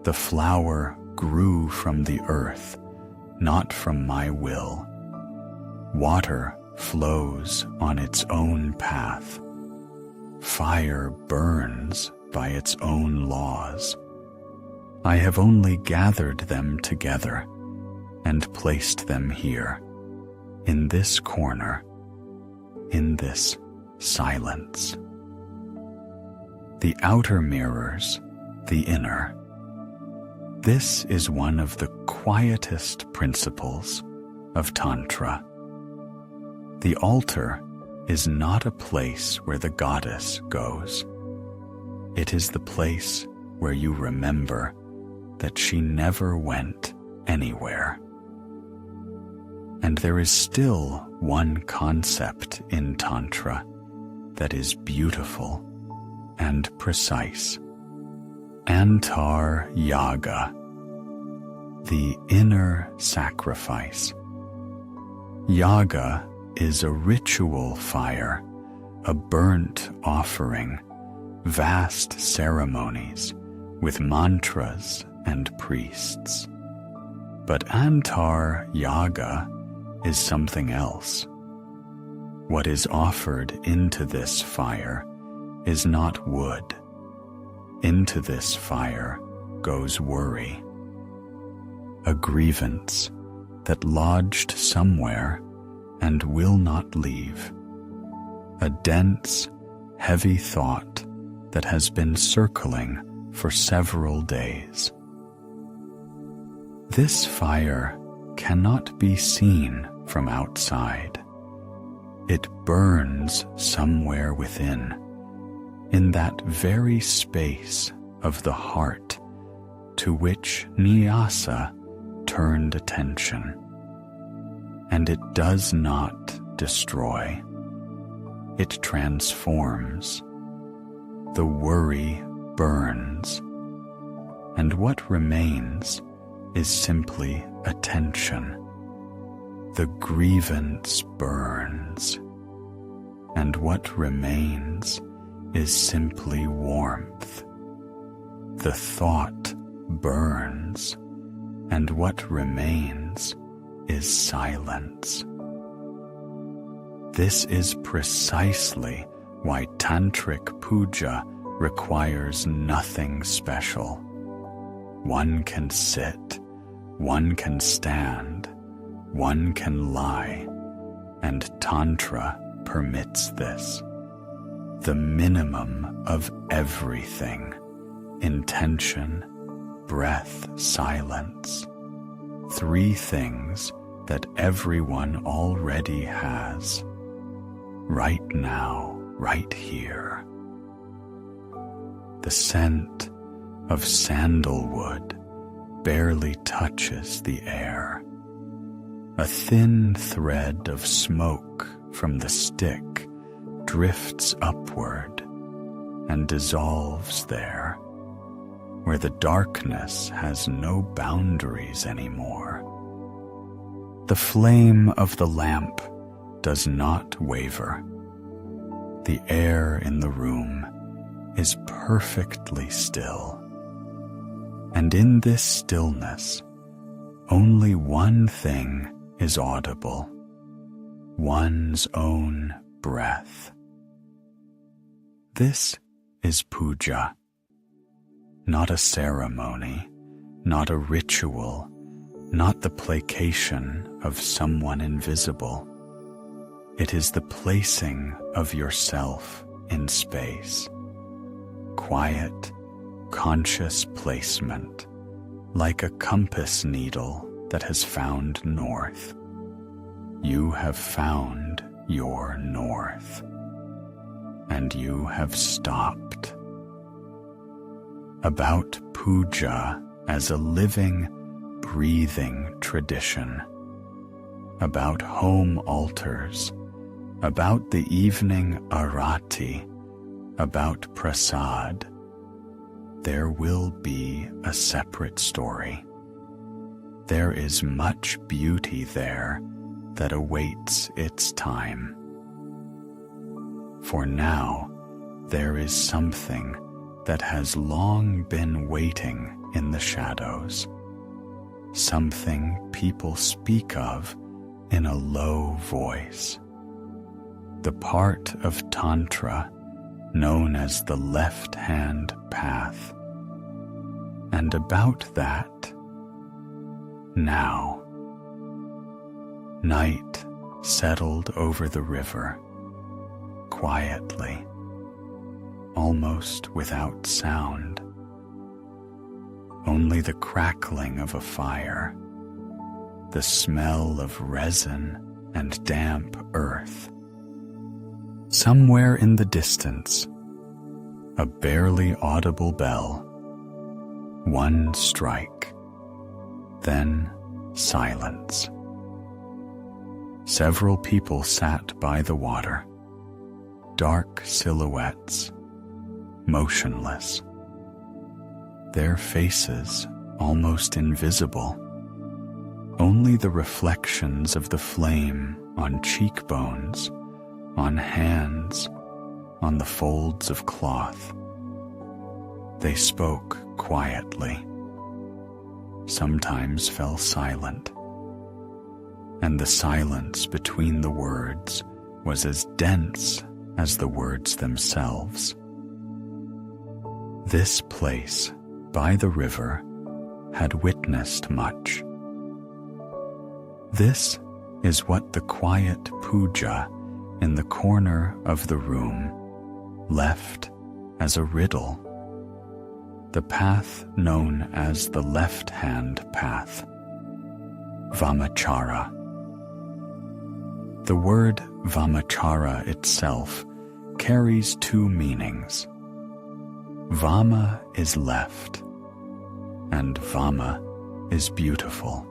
The flower grew from the earth, not from my will. Water flows on its own path. Fire burns by its own laws. I have only gathered them together and placed them here, in this corner, in this silence. The outer mirrors the inner. This is one of the quietest principles of Tantra. The altar is not a place where the goddess goes. It is the place where you remember that she never went anywhere. And there is still one concept in Tantra that is beautiful and precise. Antar Yaga, the inner sacrifice. Yaga is a ritual fire, a burnt offering, vast ceremonies with mantras and priests. But Antar Yaga is something else. What is offered into this fire is not wood. Into this fire goes worry, a grievance that lodged somewhere and will not leave, a dense, heavy thought that has been circling for several days. This fire cannot be seen from outside. It burns somewhere within, in that very space of the heart to which Nyasa turned attention. And it does not destroy. It transforms. The worry burns, and what remains is simply attention. The grievance burns, and what remains is simply warmth. the thought burns, and what remains is silence. This is precisely why tantric puja requires nothing special. One can sit, one can stand, one can lie, and Tantra permits this. The minimum of everything: intention, breath, silence. 3 things that everyone already has, right now, right here. The scent of sandalwood barely touches the air. A thin thread of smoke from the stick drifts upward and dissolves there, where the darkness has no boundaries anymore. The flame of the lamp does not waver. The air in the room is perfectly still. And in this stillness, only one thing is audible: one's own breath. This is puja, not a ceremony, not a ritual, not the placation of someone invisible. It is the placing of yourself in space. Quiet, conscious placement, like a compass needle that has found north. You have found your north, and you have stopped. About puja as a living, breathing tradition, about home altars, about the evening arati, about prasad, there will be a separate story. There is much beauty there that awaits its time. For now, there is something that has long been waiting in the shadows, something people speak of in a low voice. The part of Tantra known as the left-hand path. And about that, now, night settled over the river, quietly, almost without sound. Only the crackling of a fire, the smell of resin and damp earth. Somewhere in the distance, a barely audible bell. One strike, then silence. Several people sat by the water, dark silhouettes, motionless, their faces almost invisible, only the reflections of the flame on cheekbones, on hands, on the folds of cloth. They spoke quietly, sometimes fell silent, and the silence between the words was as dense as the words themselves. This place, by the river, had witnessed much. This is what the quiet puja in the corner of the room left as a riddle. The path known as the left-hand path, Vamachara. The word Vamachara itself carries 2 meanings. Vama is left, and Vama is beautiful.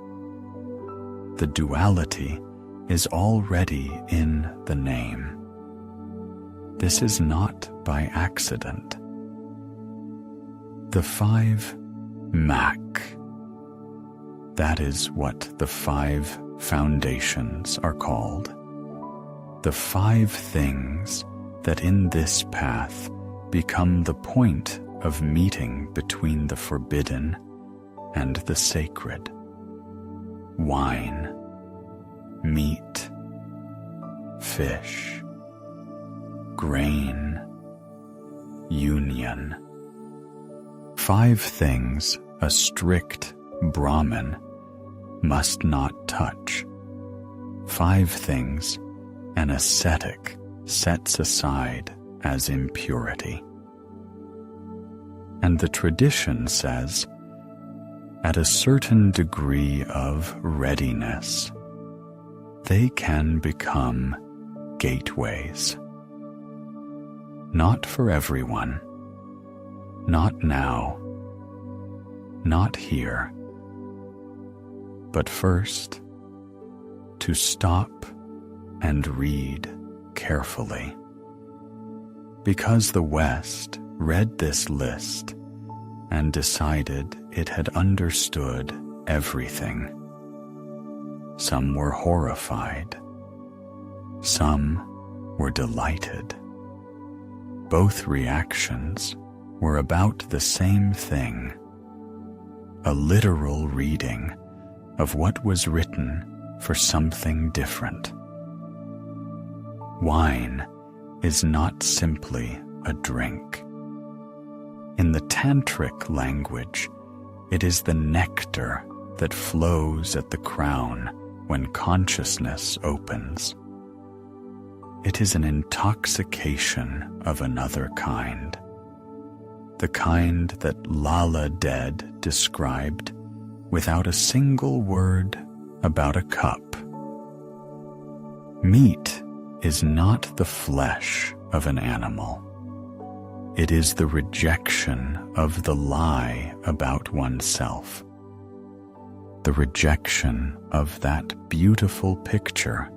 The duality is already in the name. This is not by accident. The 5 Mak. That is what the 5 foundations are called. The 5 things that in this path become the point of meeting between the forbidden and the sacred. Wine, meat, fish, grain, union. 5 things a strict Brahmin must not touch. 5 things an ascetic sets aside as impurity. And the tradition says, at a certain degree of readiness, they can become gateways. Not for everyone, not now, not here, but first to stop and read carefully. Because the West read this list and decided it had understood everything. Some were horrified. Some were delighted. Both reactions were about the same thing, a literal reading of what was written for something different. Wine is not simply a drink. In the tantric language, it is the nectar that flows at the crown when consciousness opens. It is an intoxication of another kind, the kind that Lalla Dead described without a single word about a cup. Meat is not the flesh of an animal. It is the rejection of the lie about oneself, the rejection of that beautiful picture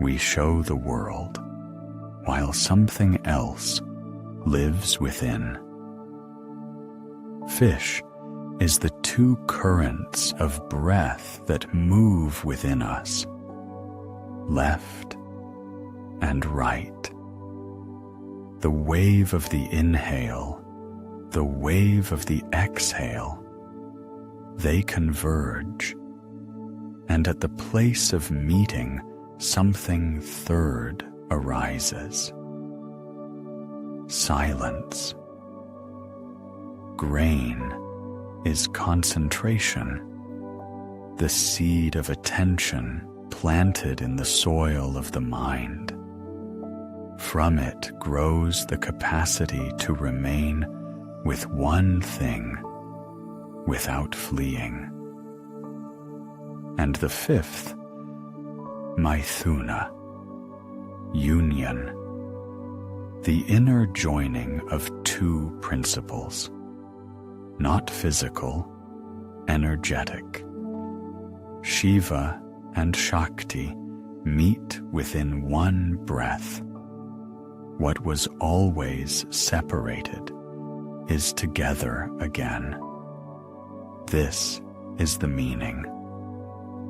we show the world, while something else lives within. Fish is the 2 currents of breath that move within us, left and right. The wave of the inhale, the wave of the exhale, they converge, and at the place of meeting, something third arises. Silence. Grain is concentration, the seed of attention planted in the soil of the mind. From it grows the capacity to remain with one thing without fleeing. And the 5th, Maithuna, union, the inner joining of 2 principles, not physical, energetic. Shiva and Shakti meet within one breath. What was always separated is together again. This is the meaning,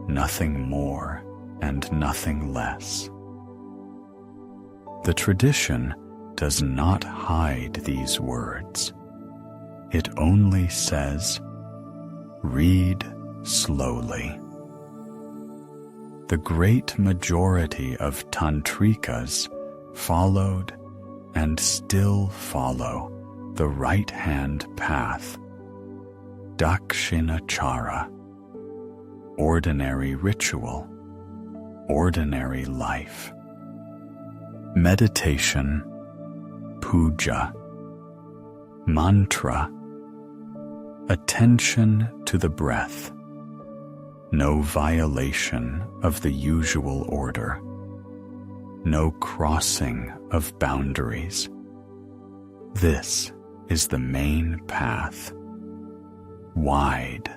nothing more and nothing less. The tradition does not hide these words. It only says, read slowly. The great majority of tantrikas followed and still follow the right-hand path, dakshinachara, ordinary ritual, ordinary life. Meditation, puja, mantra, attention to the breath, no violation of the usual order, no crossing of boundaries. This is the main path, wide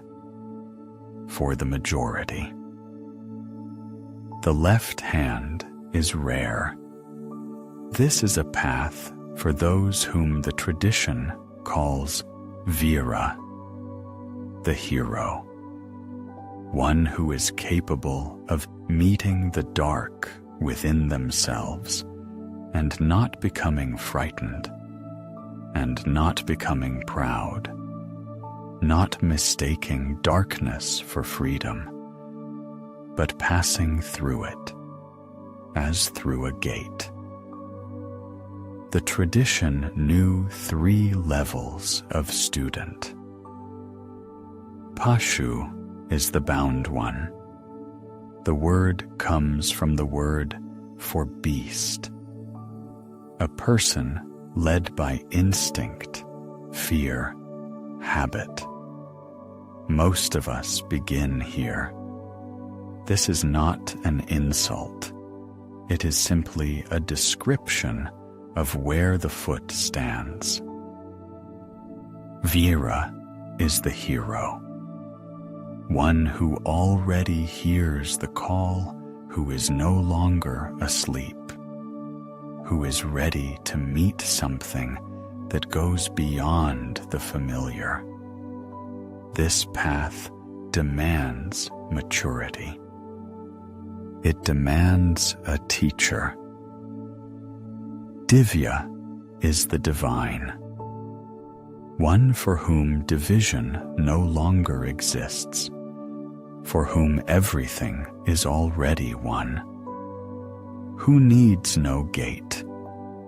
for the majority. The left hand is rare. This is a path for those whom the tradition calls Veera, the hero, one who is capable of meeting the dark within themselves and not becoming frightened, and not becoming proud, not mistaking darkness for freedom, but passing through it as through a gate. The tradition knew 3 levels of student. Pashu is the bound one. The word comes from the word for beast. A person led by instinct, fear, habit. Most of us begin here. This is not an insult. It is simply a description of where the foot stands. Veera is the hero, one who already hears the call, who is no longer asleep, who is ready to meet something that goes beyond the familiar. This path demands maturity. It demands a teacher. Divya is the divine, one for whom division no longer exists, for whom everything is already one, who needs no gate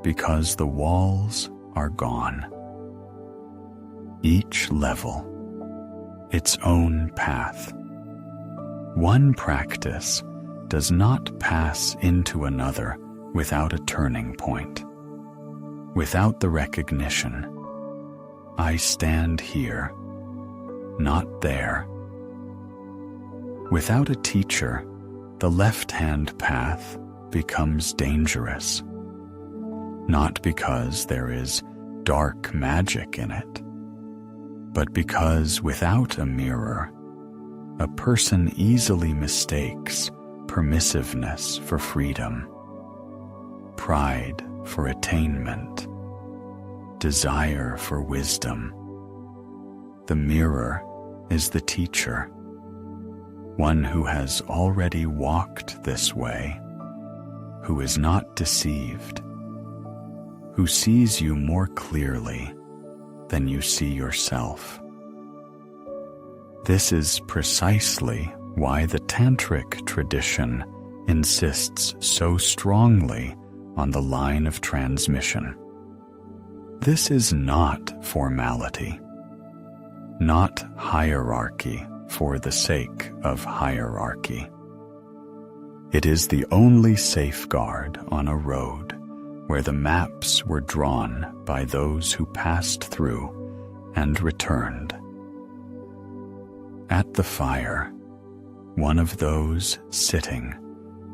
because the walls are gone. Each level, its own path. One practice does not pass into another without a turning point, without the recognition, I stand here, not there. Without a teacher, the left-hand path becomes dangerous, not because there is dark magic in it, but because without a mirror, a person easily mistakes permissiveness for freedom, pride for attainment, desire for wisdom. The mirror is the teacher, one who has already walked this way, who is not deceived, who sees you more clearly than you see yourself. This is precisely why the tantric tradition insists so strongly on the line of transmission. This is not formality, not hierarchy for the sake of hierarchy. It is the only safeguard on a road where the maps were drawn by those who passed through and returned. At the fire, one of those sitting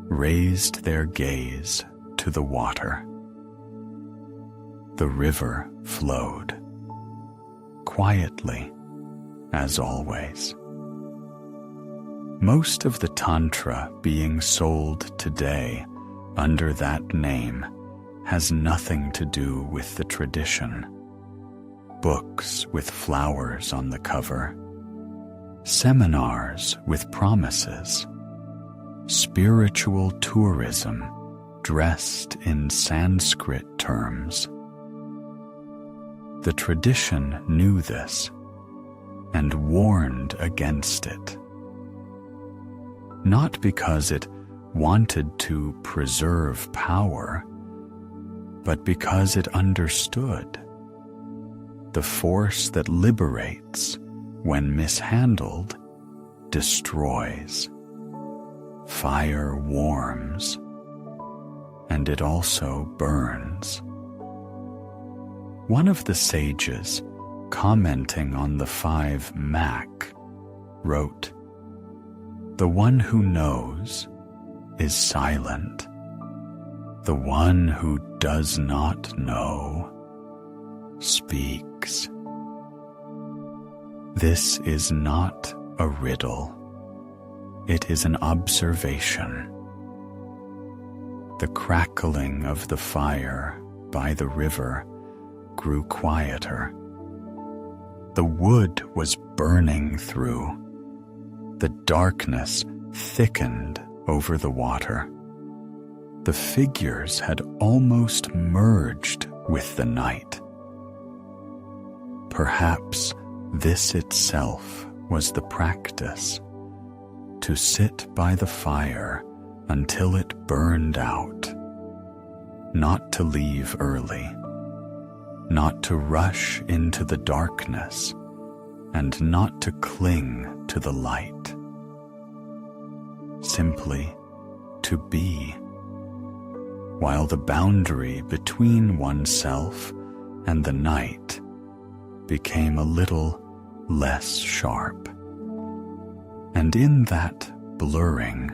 raised their gaze to the water. The river flowed, quietly, as always. Most of the Tantra being sold today under that name has nothing to do with the tradition. Books with flowers on the cover, seminars with promises, spiritual tourism dressed in Sanskrit terms. The tradition knew this and warned against it, not because it wanted to preserve power, but because it understood the force that liberates, when mishandled, destroys. Fire warms, and it also burns. One of the sages, commenting on the 5 Mak, wrote, "The one who knows is silent. The one who does not know speaks." This is not a riddle. It is an observation. The crackling of the fire by the river grew quieter. The wood was burning through. The darkness thickened over the water. The figures had almost merged with the night. Perhaps this itself was the practice, to sit by the fire until it burned out, not to leave early, not to rush into the darkness, and not to cling to the light. Simply to be, while the boundary between oneself and the night became a little less sharp. And in that blurring,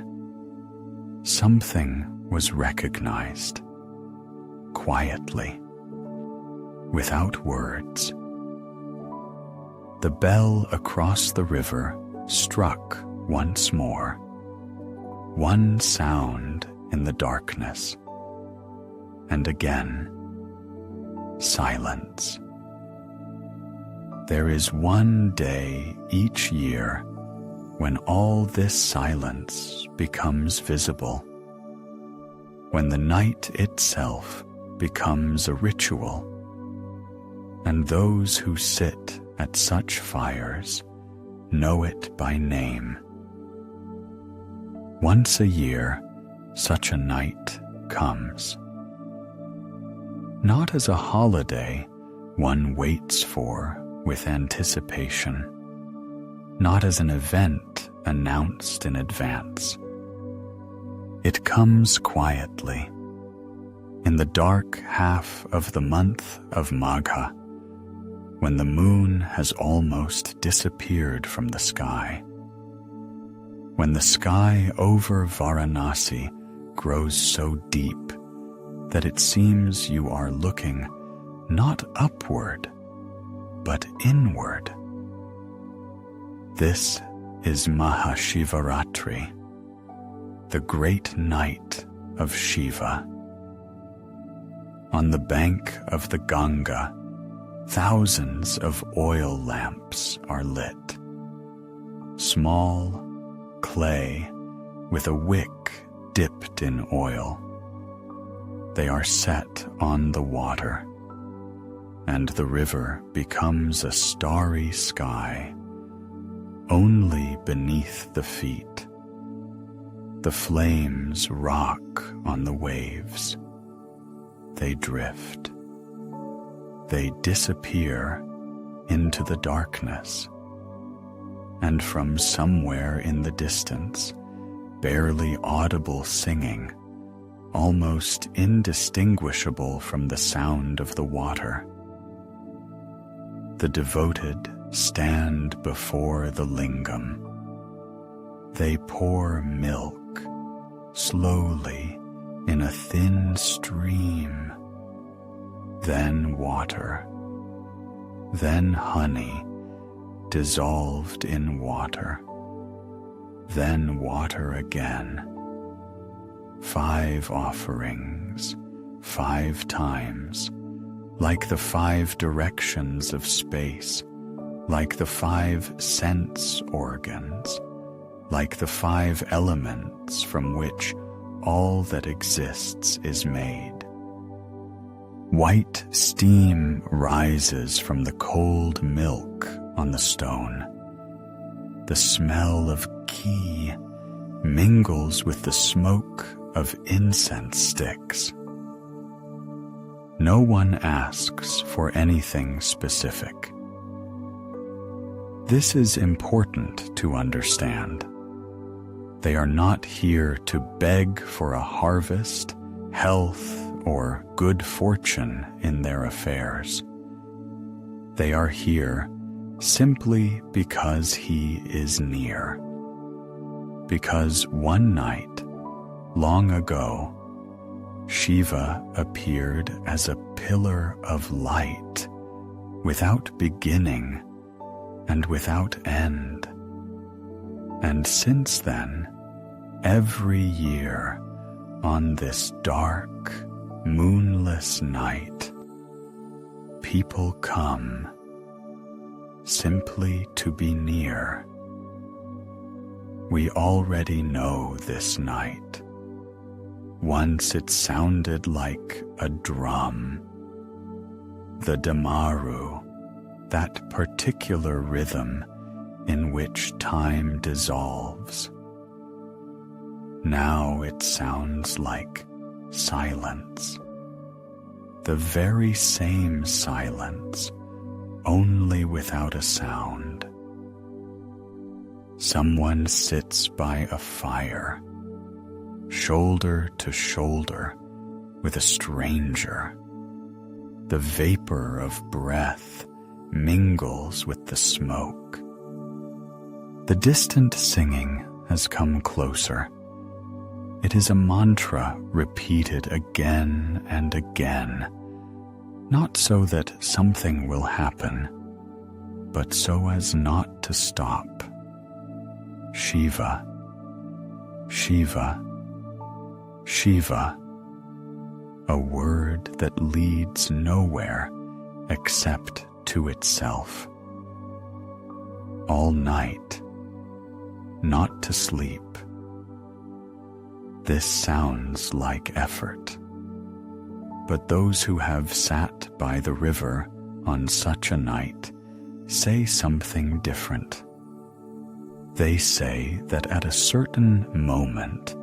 something was recognized, quietly, without words. The bell across the river struck once more, one sound in the darkness, and again, silence. There is one day each year when all this silence becomes visible, when the night itself becomes a ritual, and those who sit at such fires know it by name. Once a year, such a night comes. Not as a holiday one waits for with anticipation, not as an event announced in advance. It comes quietly, in the dark half of the month of Magha, when the moon has almost disappeared from the sky, when the sky over Varanasi grows so deep that it seems you are looking not upward, but inward. This is Mahashivaratri, the great night of Shiva. On the bank of the Ganga, thousands of oil lamps are lit. Small, clay, with a wick dipped in oil. They are set on the water, and the river becomes a starry sky, only beneath the feet. The flames rock on the waves. They drift. They disappear into the darkness, and from somewhere in the distance, barely audible singing, almost indistinguishable from the sound of the water. The devoted stand before the lingam. They pour milk slowly in a thin stream, then water, then honey dissolved in water, then water again. 5 offerings, 5 times, like the 5 directions of space, like the 5 sense organs, like the 5 elements from which all that exists is made. White steam rises from the cold milk on the stone. The smell of ghee mingles with the smoke of incense sticks. No one asks for anything specific. This is important to understand. They are not here to beg for a harvest, health, or good fortune in their affairs. They are here simply because he is near. Because one night, long ago, Shiva appeared as a pillar of light, without beginning and without end. And since then, every year, on this dark, moonless night, people come simply to be near. We already know this night. Once it sounded like a drum. The Damaru, that particular rhythm in which time dissolves. Now it sounds like silence, the very same silence, only without a sound. Someone sits by a fire, shoulder to shoulder with a stranger. The vapor of breath mingles with the smoke. The distant singing has come closer. It is a mantra repeated again and again, not so that something will happen, but so as not to stop. Shiva, Shiva, Shiva, a word that leads nowhere except to itself. All night, not to sleep. This sounds like effort, but those who have sat by the river on such a night say something different. They say that at a certain moment,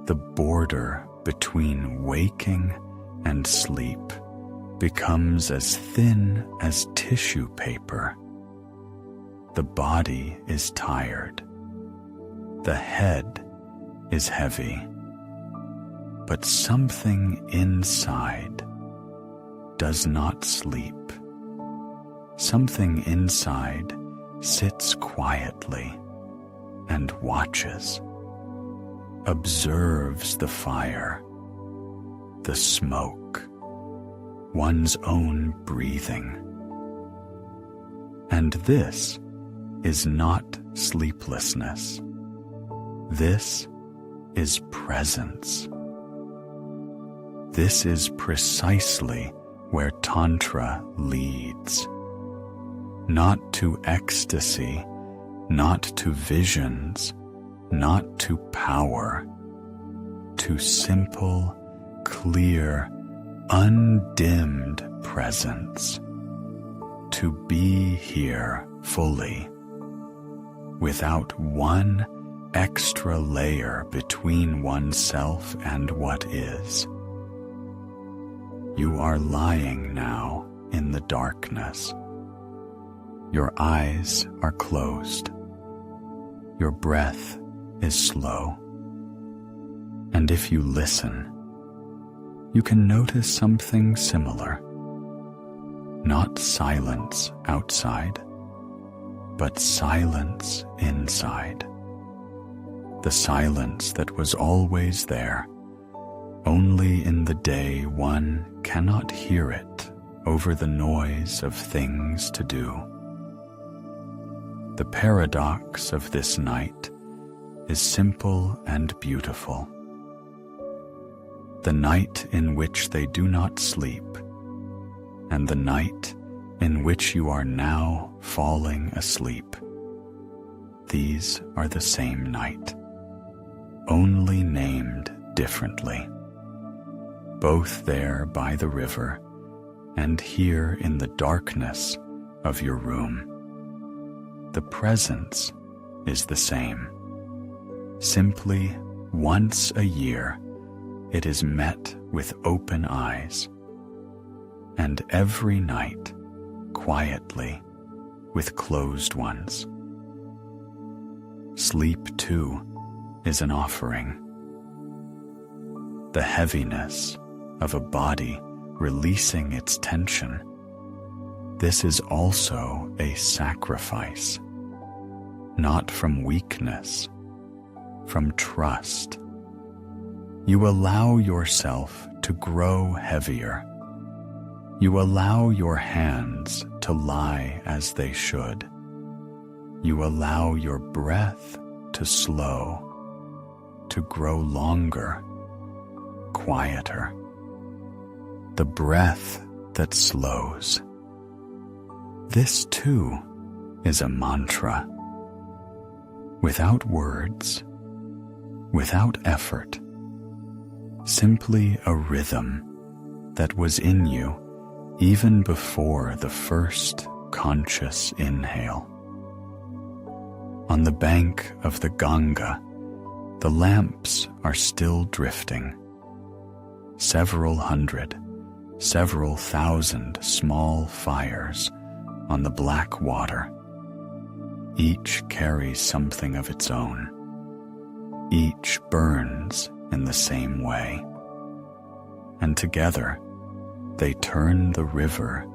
the border between waking and sleep becomes as thin as tissue paper. The body is tired. The head is heavy. But something inside does not sleep. Something inside sits quietly and watches, observes the fire, the smoke, one's own breathing. And this is not sleeplessness. This is presence. This is precisely where Tantra leads. Not to ecstasy, not to visions, not to power, to simple, clear, undimmed presence. To be here fully, without one extra layer between oneself and what is. You are lying now in the darkness. Your eyes are closed. Your breath is slow. And if you listen, you can notice something similar. Not silence outside, but silence inside. The silence that was always there. Only in the day one cannot hear it over the noise of things to do. The paradox of this night is simple and beautiful. The night in which they do not sleep, and the night in which you are now falling asleep. These are the same night, only named differently. Both there by the river, and here in the darkness of your room. The presence is the same. Simply once a year, it is met with open eyes, and every night, quietly, with closed ones. Sleep, too, is an offering. The heaviness of a body releasing its tension. This is also a sacrifice, not from weakness, from trust. You allow yourself to grow heavier. You allow your hands to lie as they should. You allow your breath to slow, to grow longer, quieter. The breath that slows. This too is a mantra. Without words, without effort, simply a rhythm that was in you even before the first conscious inhale. On the bank of the Ganga, the lamps are still drifting. Several hundred, several thousand small fires on the black water. Each carries something of its own. Each burns in the same way. And together, they turn the river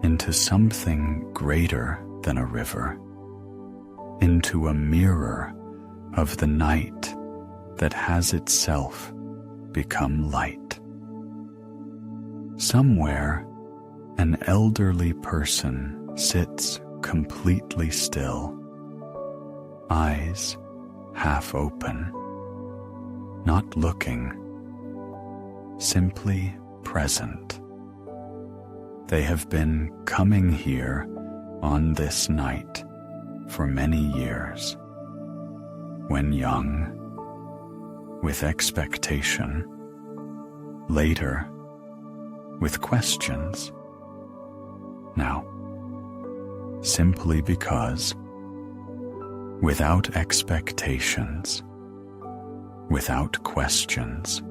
into something greater than a river, into a mirror of the night that has itself become light. Somewhere, an elderly person sits completely still, eyes half open, not looking, simply present. They have been coming here on this night for many years. When young, with expectation, later, with questions. Now, simply because, without expectations, without questions,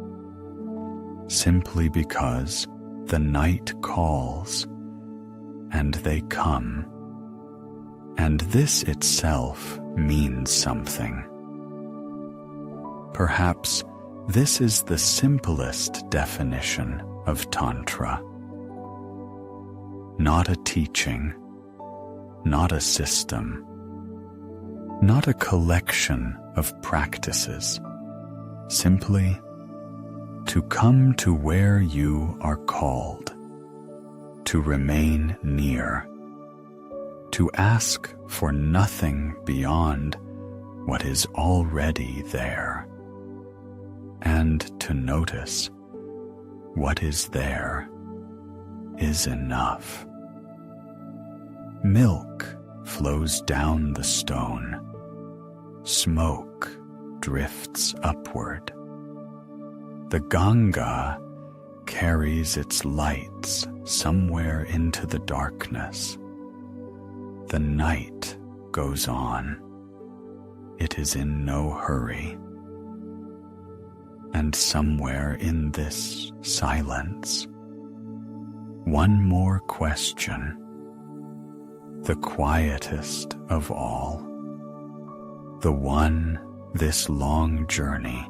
simply because the night calls and they come, and this itself means something. Perhaps this is the simplest definition of Tantra. Not a teaching, not a system, not a collection of practices, simply to come to where you are called, to remain near, to ask for nothing beyond what is already there, and to notice what is there is enough. Milk flows down the stone. Smoke drifts upward. The Ganga carries its lights somewhere into the darkness. The night goes on. It is in no hurry. And somewhere in this silence, one more question, the quietest of all, the one this long journey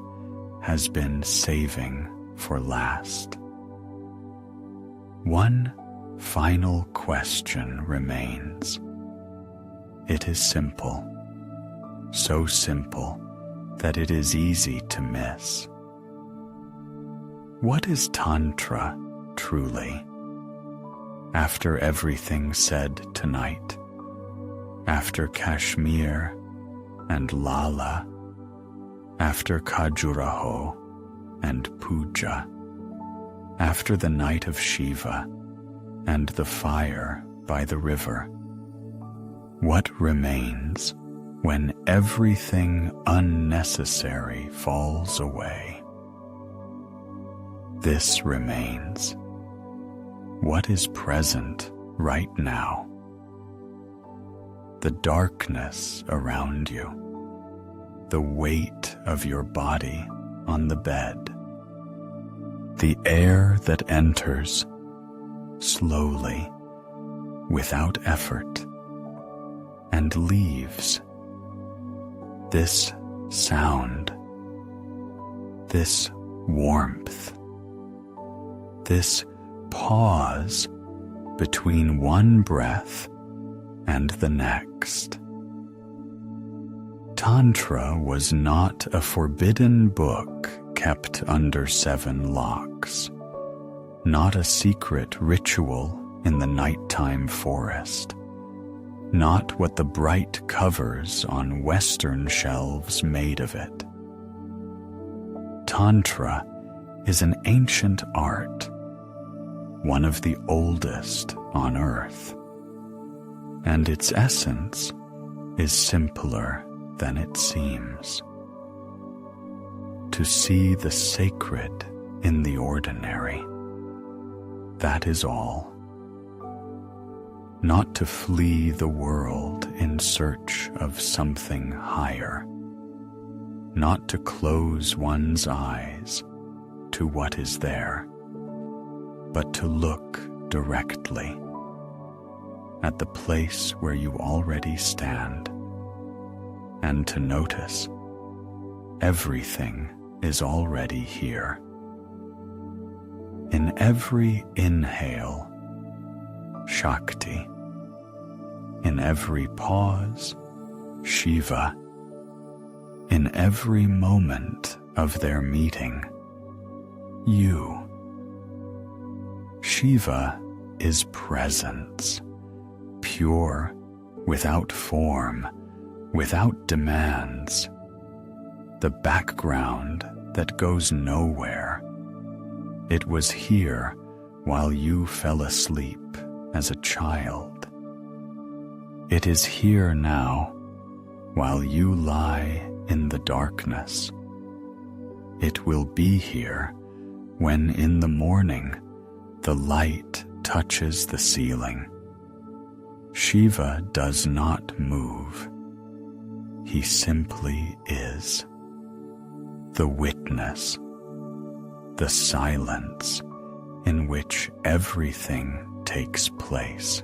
has been saving for last. One final question remains. It is simple, so simple that it is easy to miss. What is Tantra truly? After everything said tonight, after Kashmir and Lalla, after Khajuraho and Puja, after the night of Shiva and the fire by the river, what remains when everything unnecessary falls away? This remains. What is present right now? The darkness around you, the weight of your body on the bed, the air that enters slowly, without effort, and leaves. This sound, this warmth, this pause between one breath and the next. Tantra was not a forbidden book kept under 7 locks, not a secret ritual in the nighttime forest, not what the bright covers on Western shelves made of it. Tantra is an ancient art, one of the oldest on earth, and its essence is simpler than it seems. To see the sacred in the ordinary, that is all. not to flee the world in search of something higher, not to close one's eyes to what is there, but to look directly at the place where you already stand, and to notice everything is already here. In every inhale, Shakti. In every pause, Shiva. In every moment of their meeting, you. Shiva is presence, pure, without form, without demands, the background that goes nowhere. It was here while you fell asleep as a child. It is here now while you lie in the darkness. It will be here when in the morning the light touches the ceiling. Shiva does not move. He simply is. The witness, the silence in which everything takes place.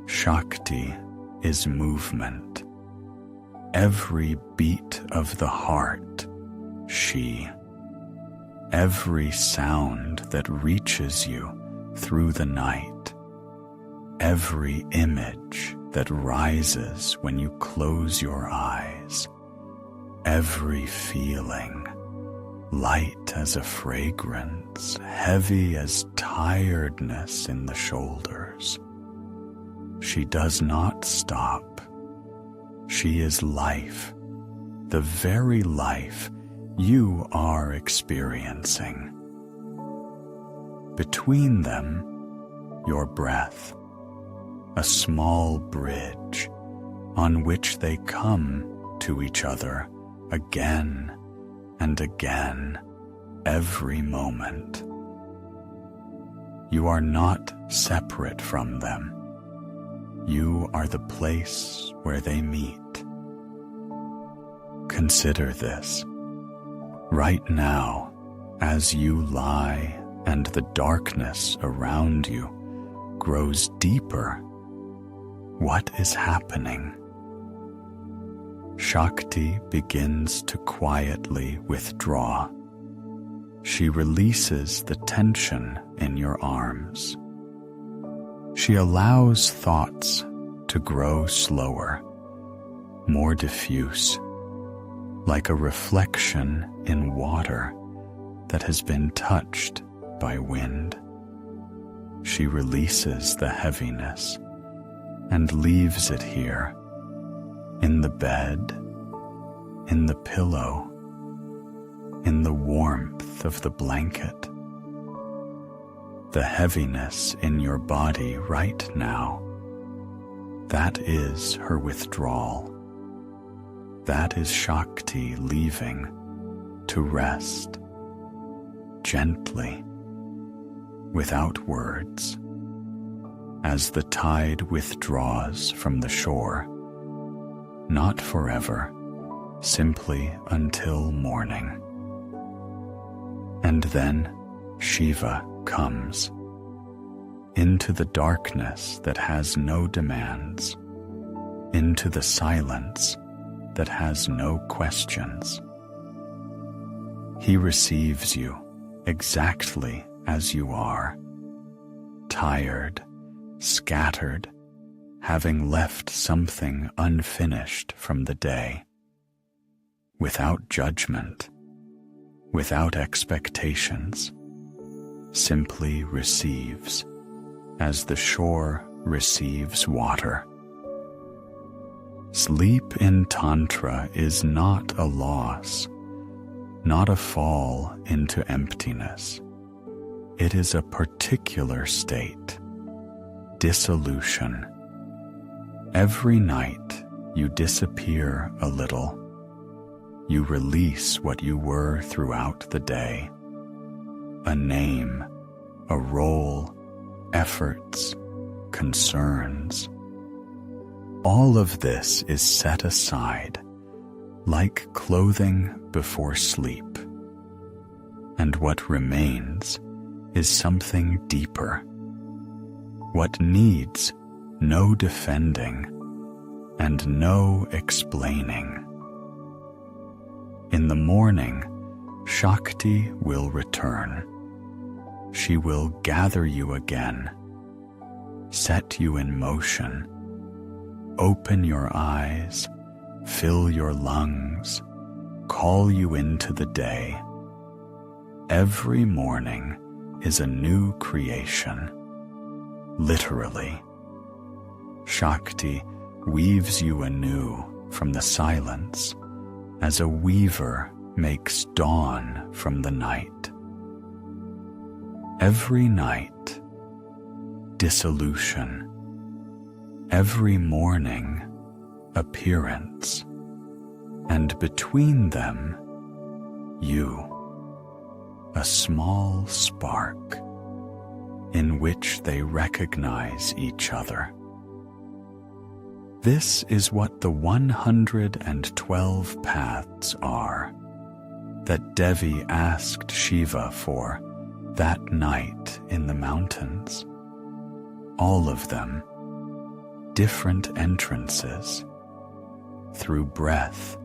Shakti is movement. Every beat of the heart, she. Every sound that reaches you through the night. Every image that rises when you close your eyes. Every feeling, light as a fragrance, heavy as tiredness in the shoulders. She does not stop. She is life, the very life you are experiencing. Between them, your breath, a small bridge on which they come to each other again and again every moment. You are not separate from them. You are the place where they meet. Consider this. Right now, as you lie and the darkness around you grows deeper, what is happening? Shakti begins to quietly withdraw. She releases the tension in your arms. She allows thoughts to grow slower, more diffuse, like a reflection in water that has been touched by wind. She releases the heaviness and leaves it here, in the bed, in the pillow, in the warmth of the blanket. The heaviness in your body right now, that is her withdrawal. That is Shakti leaving to rest, gently, without words, as the tide withdraws from the shore, not forever, simply until morning. And then Shiva comes into the darkness that has no demands, into the silence that has no questions. He receives you exactly as you are, tired, scattered, having left something unfinished from the day, without judgment, without expectations, simply receives as the shore receives water. Sleep in Tantra is not a loss, not a fall into emptiness. It is a particular state, dissolution. Every night you disappear a little. You release what you were throughout the day. A name, a role, efforts, concerns. All of this is set aside like clothing before sleep, and what remains is something deeper, what needs no defending and no explaining. In the morning, Shakti will return. She will gather you again, set you in motion, open your eyes, fill your lungs, call you into the day. Every morning is a new creation, literally. Shakti weaves you anew from the silence as a weaver makes dawn from the night. Every night, dissolution. Every morning, appearance. And between them, you, a small spark in which they recognize each other. This is what the 112 paths are that Devi asked Shiva for that night in the mountains. All of them, different entrances, through breath,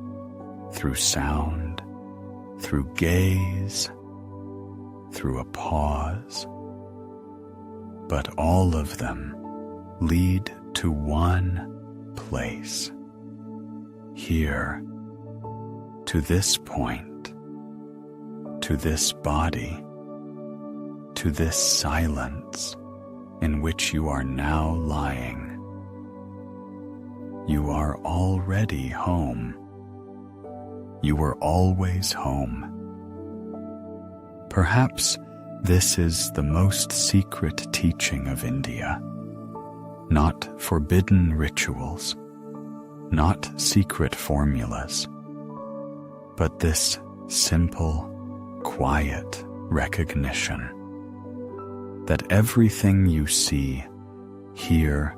through sound, through gaze, through a pause. But all of them lead to one place, here, to this point, to this body, to this silence in which you are now lying. You are already home. You were always home. Perhaps this is the most secret teaching of India. Not forbidden rituals, not secret formulas, but this simple, quiet recognition that everything you see, hear,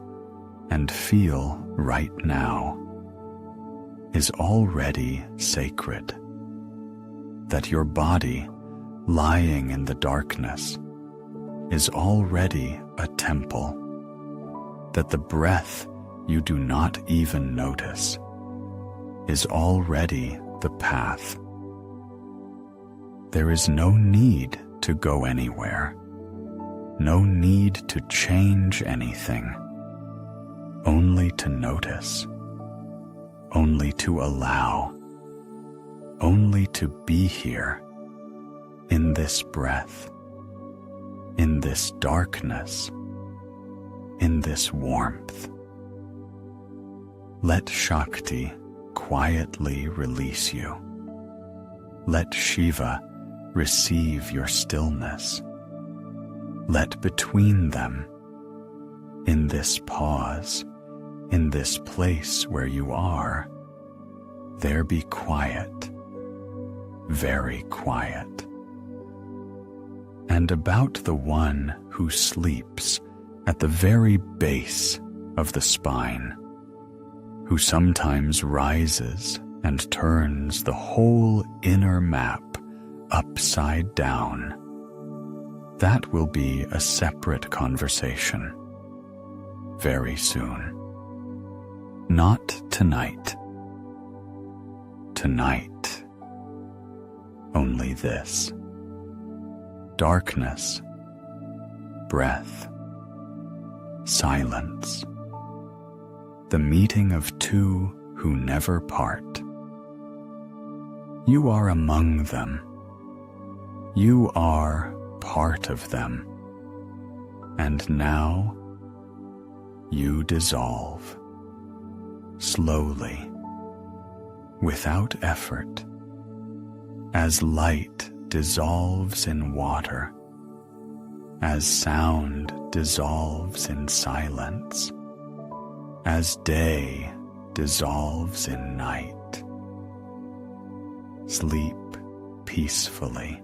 and feel right now is already sacred, that your body lying in the darkness is already a temple, that the breath you do not even notice is already the path. There is no need to go anywhere, no need to change anything, only to notice, only to allow, only to be here, in this breath, in this darkness, in this warmth. Let Shakti quietly release you. Let Shiva receive your stillness. Let between them, in this pause, in this place where you are, there be quiet, very quiet. And about the one who sleeps at the very base of the spine, who sometimes rises and turns the whole inner map upside down, that will be a separate conversation very soon. Not tonight. Tonight, only this. Darkness, breath, silence. The meeting of two who never part. You are among them. You are part of them. And now you dissolve, slowly, without effort, as light dissolves in water, as sound dissolves in silence, as day dissolves in night. Sleep peacefully.